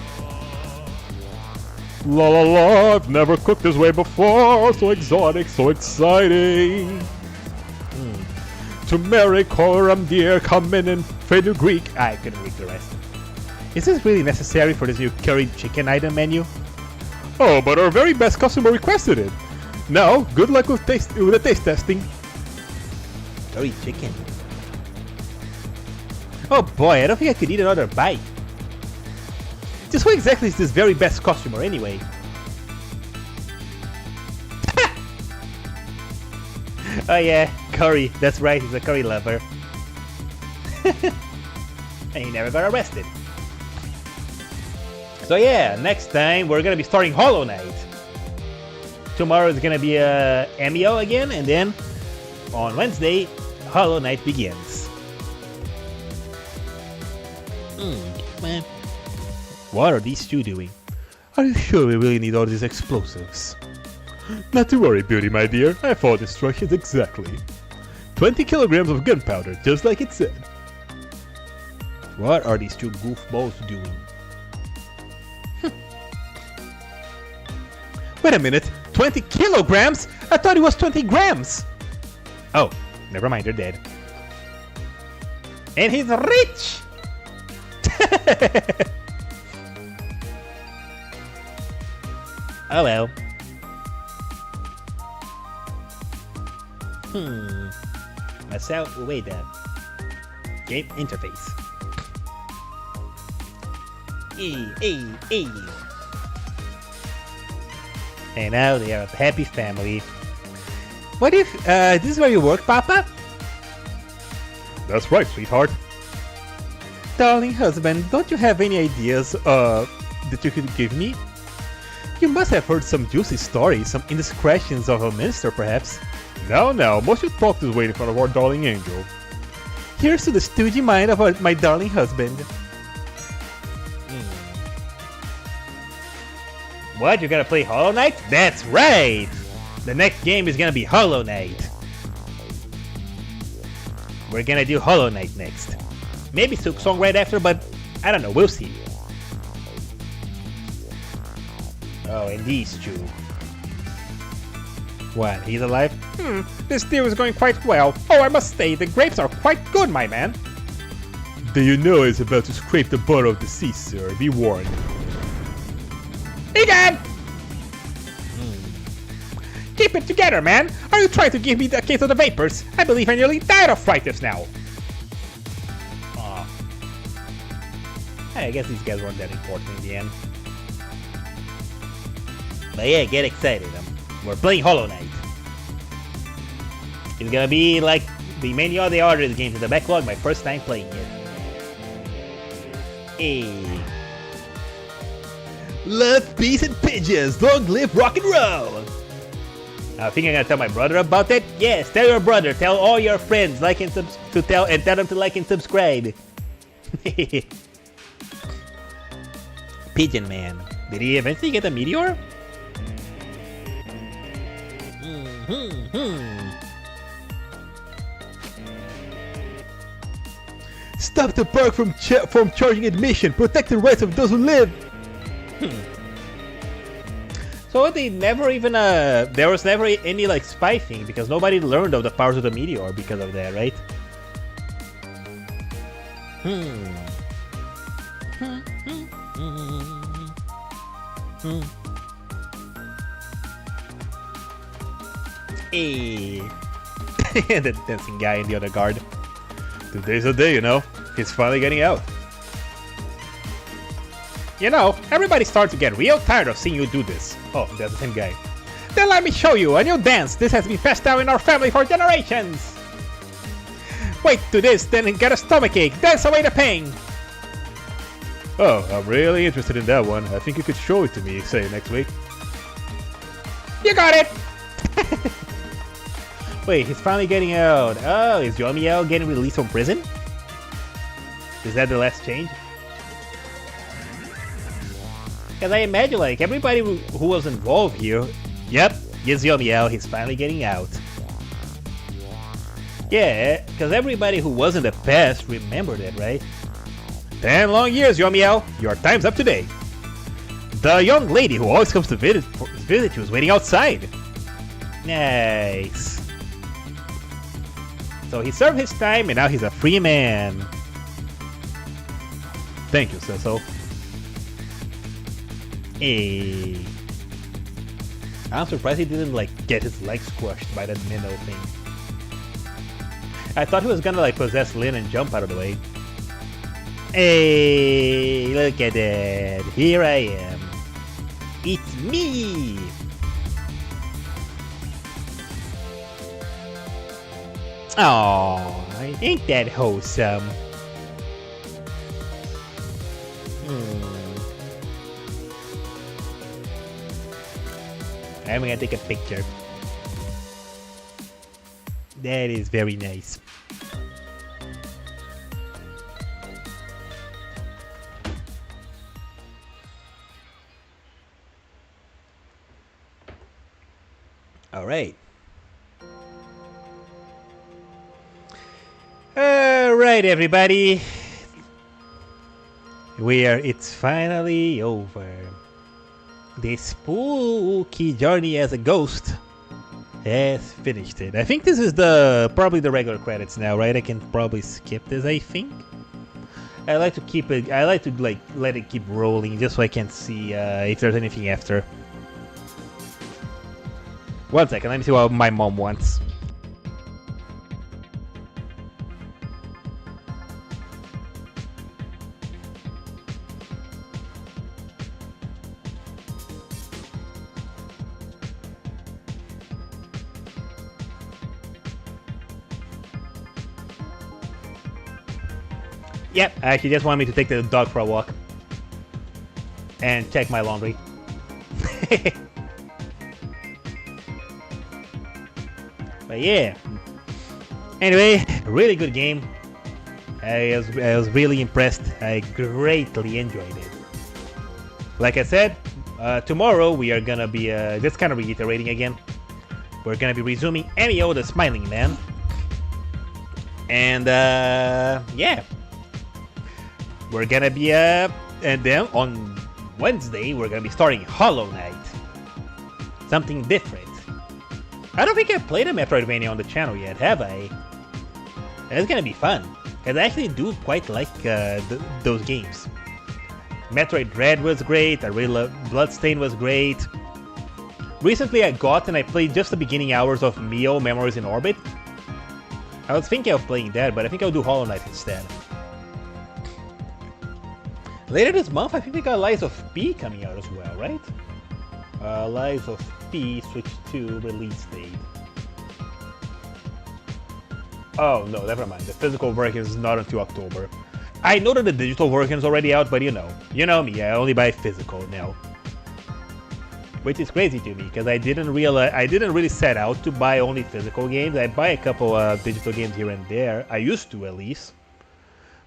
La la la, I've never cooked this way before, so exotic, so exciting. Turmeric, coram deer, come in and fenugreek. I couldn't read the rest. Is this really necessary for this new curried chicken item menu? Oh, but our very best customer requested it. Now, good luck with the taste testing. Curried chicken. Oh boy, I don't think I could eat another bite. Just who exactly is this very best customer anyway? Oh yeah, curry. That's right, he's a curry lover. And he never got arrested. So yeah, next time we're gonna be starting Hollow Knight. Tomorrow is gonna be Emio again, and then on Wednesday, Hollow Knight begins. Man. What are these two doing? Are you sure we really need all these explosives? Not to worry, Beauty, my dear. I followed instructions exactly. 20 kilograms of gunpowder, just like it said. What are these two goofballs doing? Wait a minute, 20 kilograms? I thought it was 20 grams! Oh, never mind, they're dead. And he's rich! Oh well. Myself, wait there. Game interface. E. And now they are a happy family. What if, this is where you work, Papa? That's right, sweetheart. Darling husband, don't you have any ideas, that you could give me? You must have heard some juicy stories, some indiscretions of a minister, perhaps. Now, must you talk this way in front of our darling angel? Here's to the stoogy mind of my darling husband. What, you're gonna play Hollow Knight? That's right! The next game is gonna be Hollow Knight. we're gonna do Hollow Knight next. Maybe Silk Song right after, but I don't know, we'll see. Oh, and these two. What, he's alive? This deal is going quite well. Oh, I must say, the grapes are quite good, my man. Do you know it's about to scrape the bottom of the sea, sir? Be warned. Egad! Keep it together, man! Are you trying to give me the case of the vapors? I believe I nearly died of frightus now. Aw. I guess these guys weren't that important in the end. But yeah, get excited. We're playing Hollow Knight. It's gonna be like the many other games in the backlog, my first time playing it. Hey. Love, peace, and pigeons. Long live rock and roll. I think I'm gonna tell my brother about it. Yes, tell your brother. Tell all your friends. Like and tell them to like and subscribe. Pigeon Man. Did he eventually get a meteor? Stop the park from charging admission. Protect the rights of those who live. So they never even there was never any like spy thing because nobody learned of the powers of the meteor because of that, right? Hey. The dancing guy in the other guard. Today's the day, you know. He's finally getting out. You know, everybody starts to get real tired of seeing you do this. Oh, that's the same guy. Then let me show you a new dance. This has been passed down in our family for generations. Wait to this, then get a stomachache. Dance away the pain. Oh, I'm really interested in that one. I think you could show it to me, say, next week. You got it. Wait, he's finally getting out. Oh, is Yomiel getting released from prison? Is that the last change? Because I imagine, like, everybody who was involved here... Yep, here's Yomiel, he's finally getting out. Yeah, because everybody who was in the past remembered it, right? 10 long years, Yomiel. Your time's up today. The young lady who always comes to visit you is waiting outside. Nice. So he served his time and now he's a free man. Thank you, Cecil. Hey. I'm surprised he didn't like get his legs crushed by that minnow thing. I thought he was gonna like possess Lynn and jump out of the way. Hey, look at that. Here I am. It's me. Oh, ain't that wholesome? I'm gonna take a picture. That is very nice. All right. All right, everybody. It's finally over. The spooky journey as a ghost has finished it. I think this is probably the regular credits now, right? I can probably skip this, I think. I like to keep it. I like to like let it keep rolling just so I can see if there's anything after. 1 second, let me see what my mom wants. Yep, she just wanted me to take the dog for a walk. And check my laundry. But yeah. Anyway, really good game. I was really impressed. I greatly enjoyed it. Like I said, tomorrow we are gonna be just kind of reiterating again. We're gonna be resuming Emio the Smiling Man. And yeah, we're gonna be and then on Wednesday we're gonna be starting Hollow Knight, something different. I don't think I've played a Metroidvania on the channel yet, have I? And it's gonna be fun, because I actually do quite like those games. Metroid Dread was great, I really love Bloodstained was great. Recently I got and I played just the beginning hours of Mio Memories in Orbit. I was thinking of playing that, but I think I'll do Hollow Knight instead. Later this month, I think we got Lies of P coming out as well, right? Lies of P switched to release date. Oh no, never mind. The physical version is not until October. I know that the digital version is already out, but you know me, I only buy physical now. Which is crazy to me, because I didn't really set out to buy only physical games. I buy a couple of digital games here and there. I used to, at least.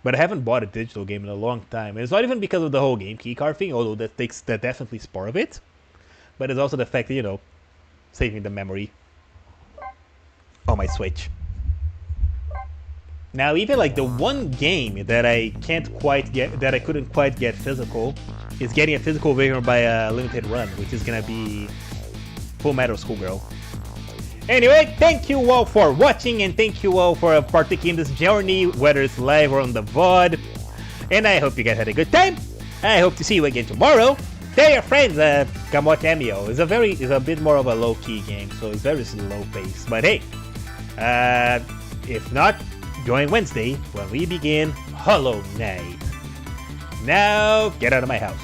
But I haven't bought a digital game in a long time. And it's not even because of the whole game keycard thing, although that definitely is part of it. But it's also the fact that, saving the memory on my Switch. Now, even like the one game that I couldn't quite get physical, is getting a physical version by a limited run, which is gonna be Full Metal Schoolgirl. Anyway, thank you all for watching, and thank you all for partaking in this journey, whether it's live or on the VOD. And I hope you guys had a good time. I hope to see you again tomorrow. Tell your friends, come watch Emio. It's a bit more of a low-key game, so it's very slow paced. But hey, if not, join Wednesday when we begin Hollow Knight. Now, get out of my house.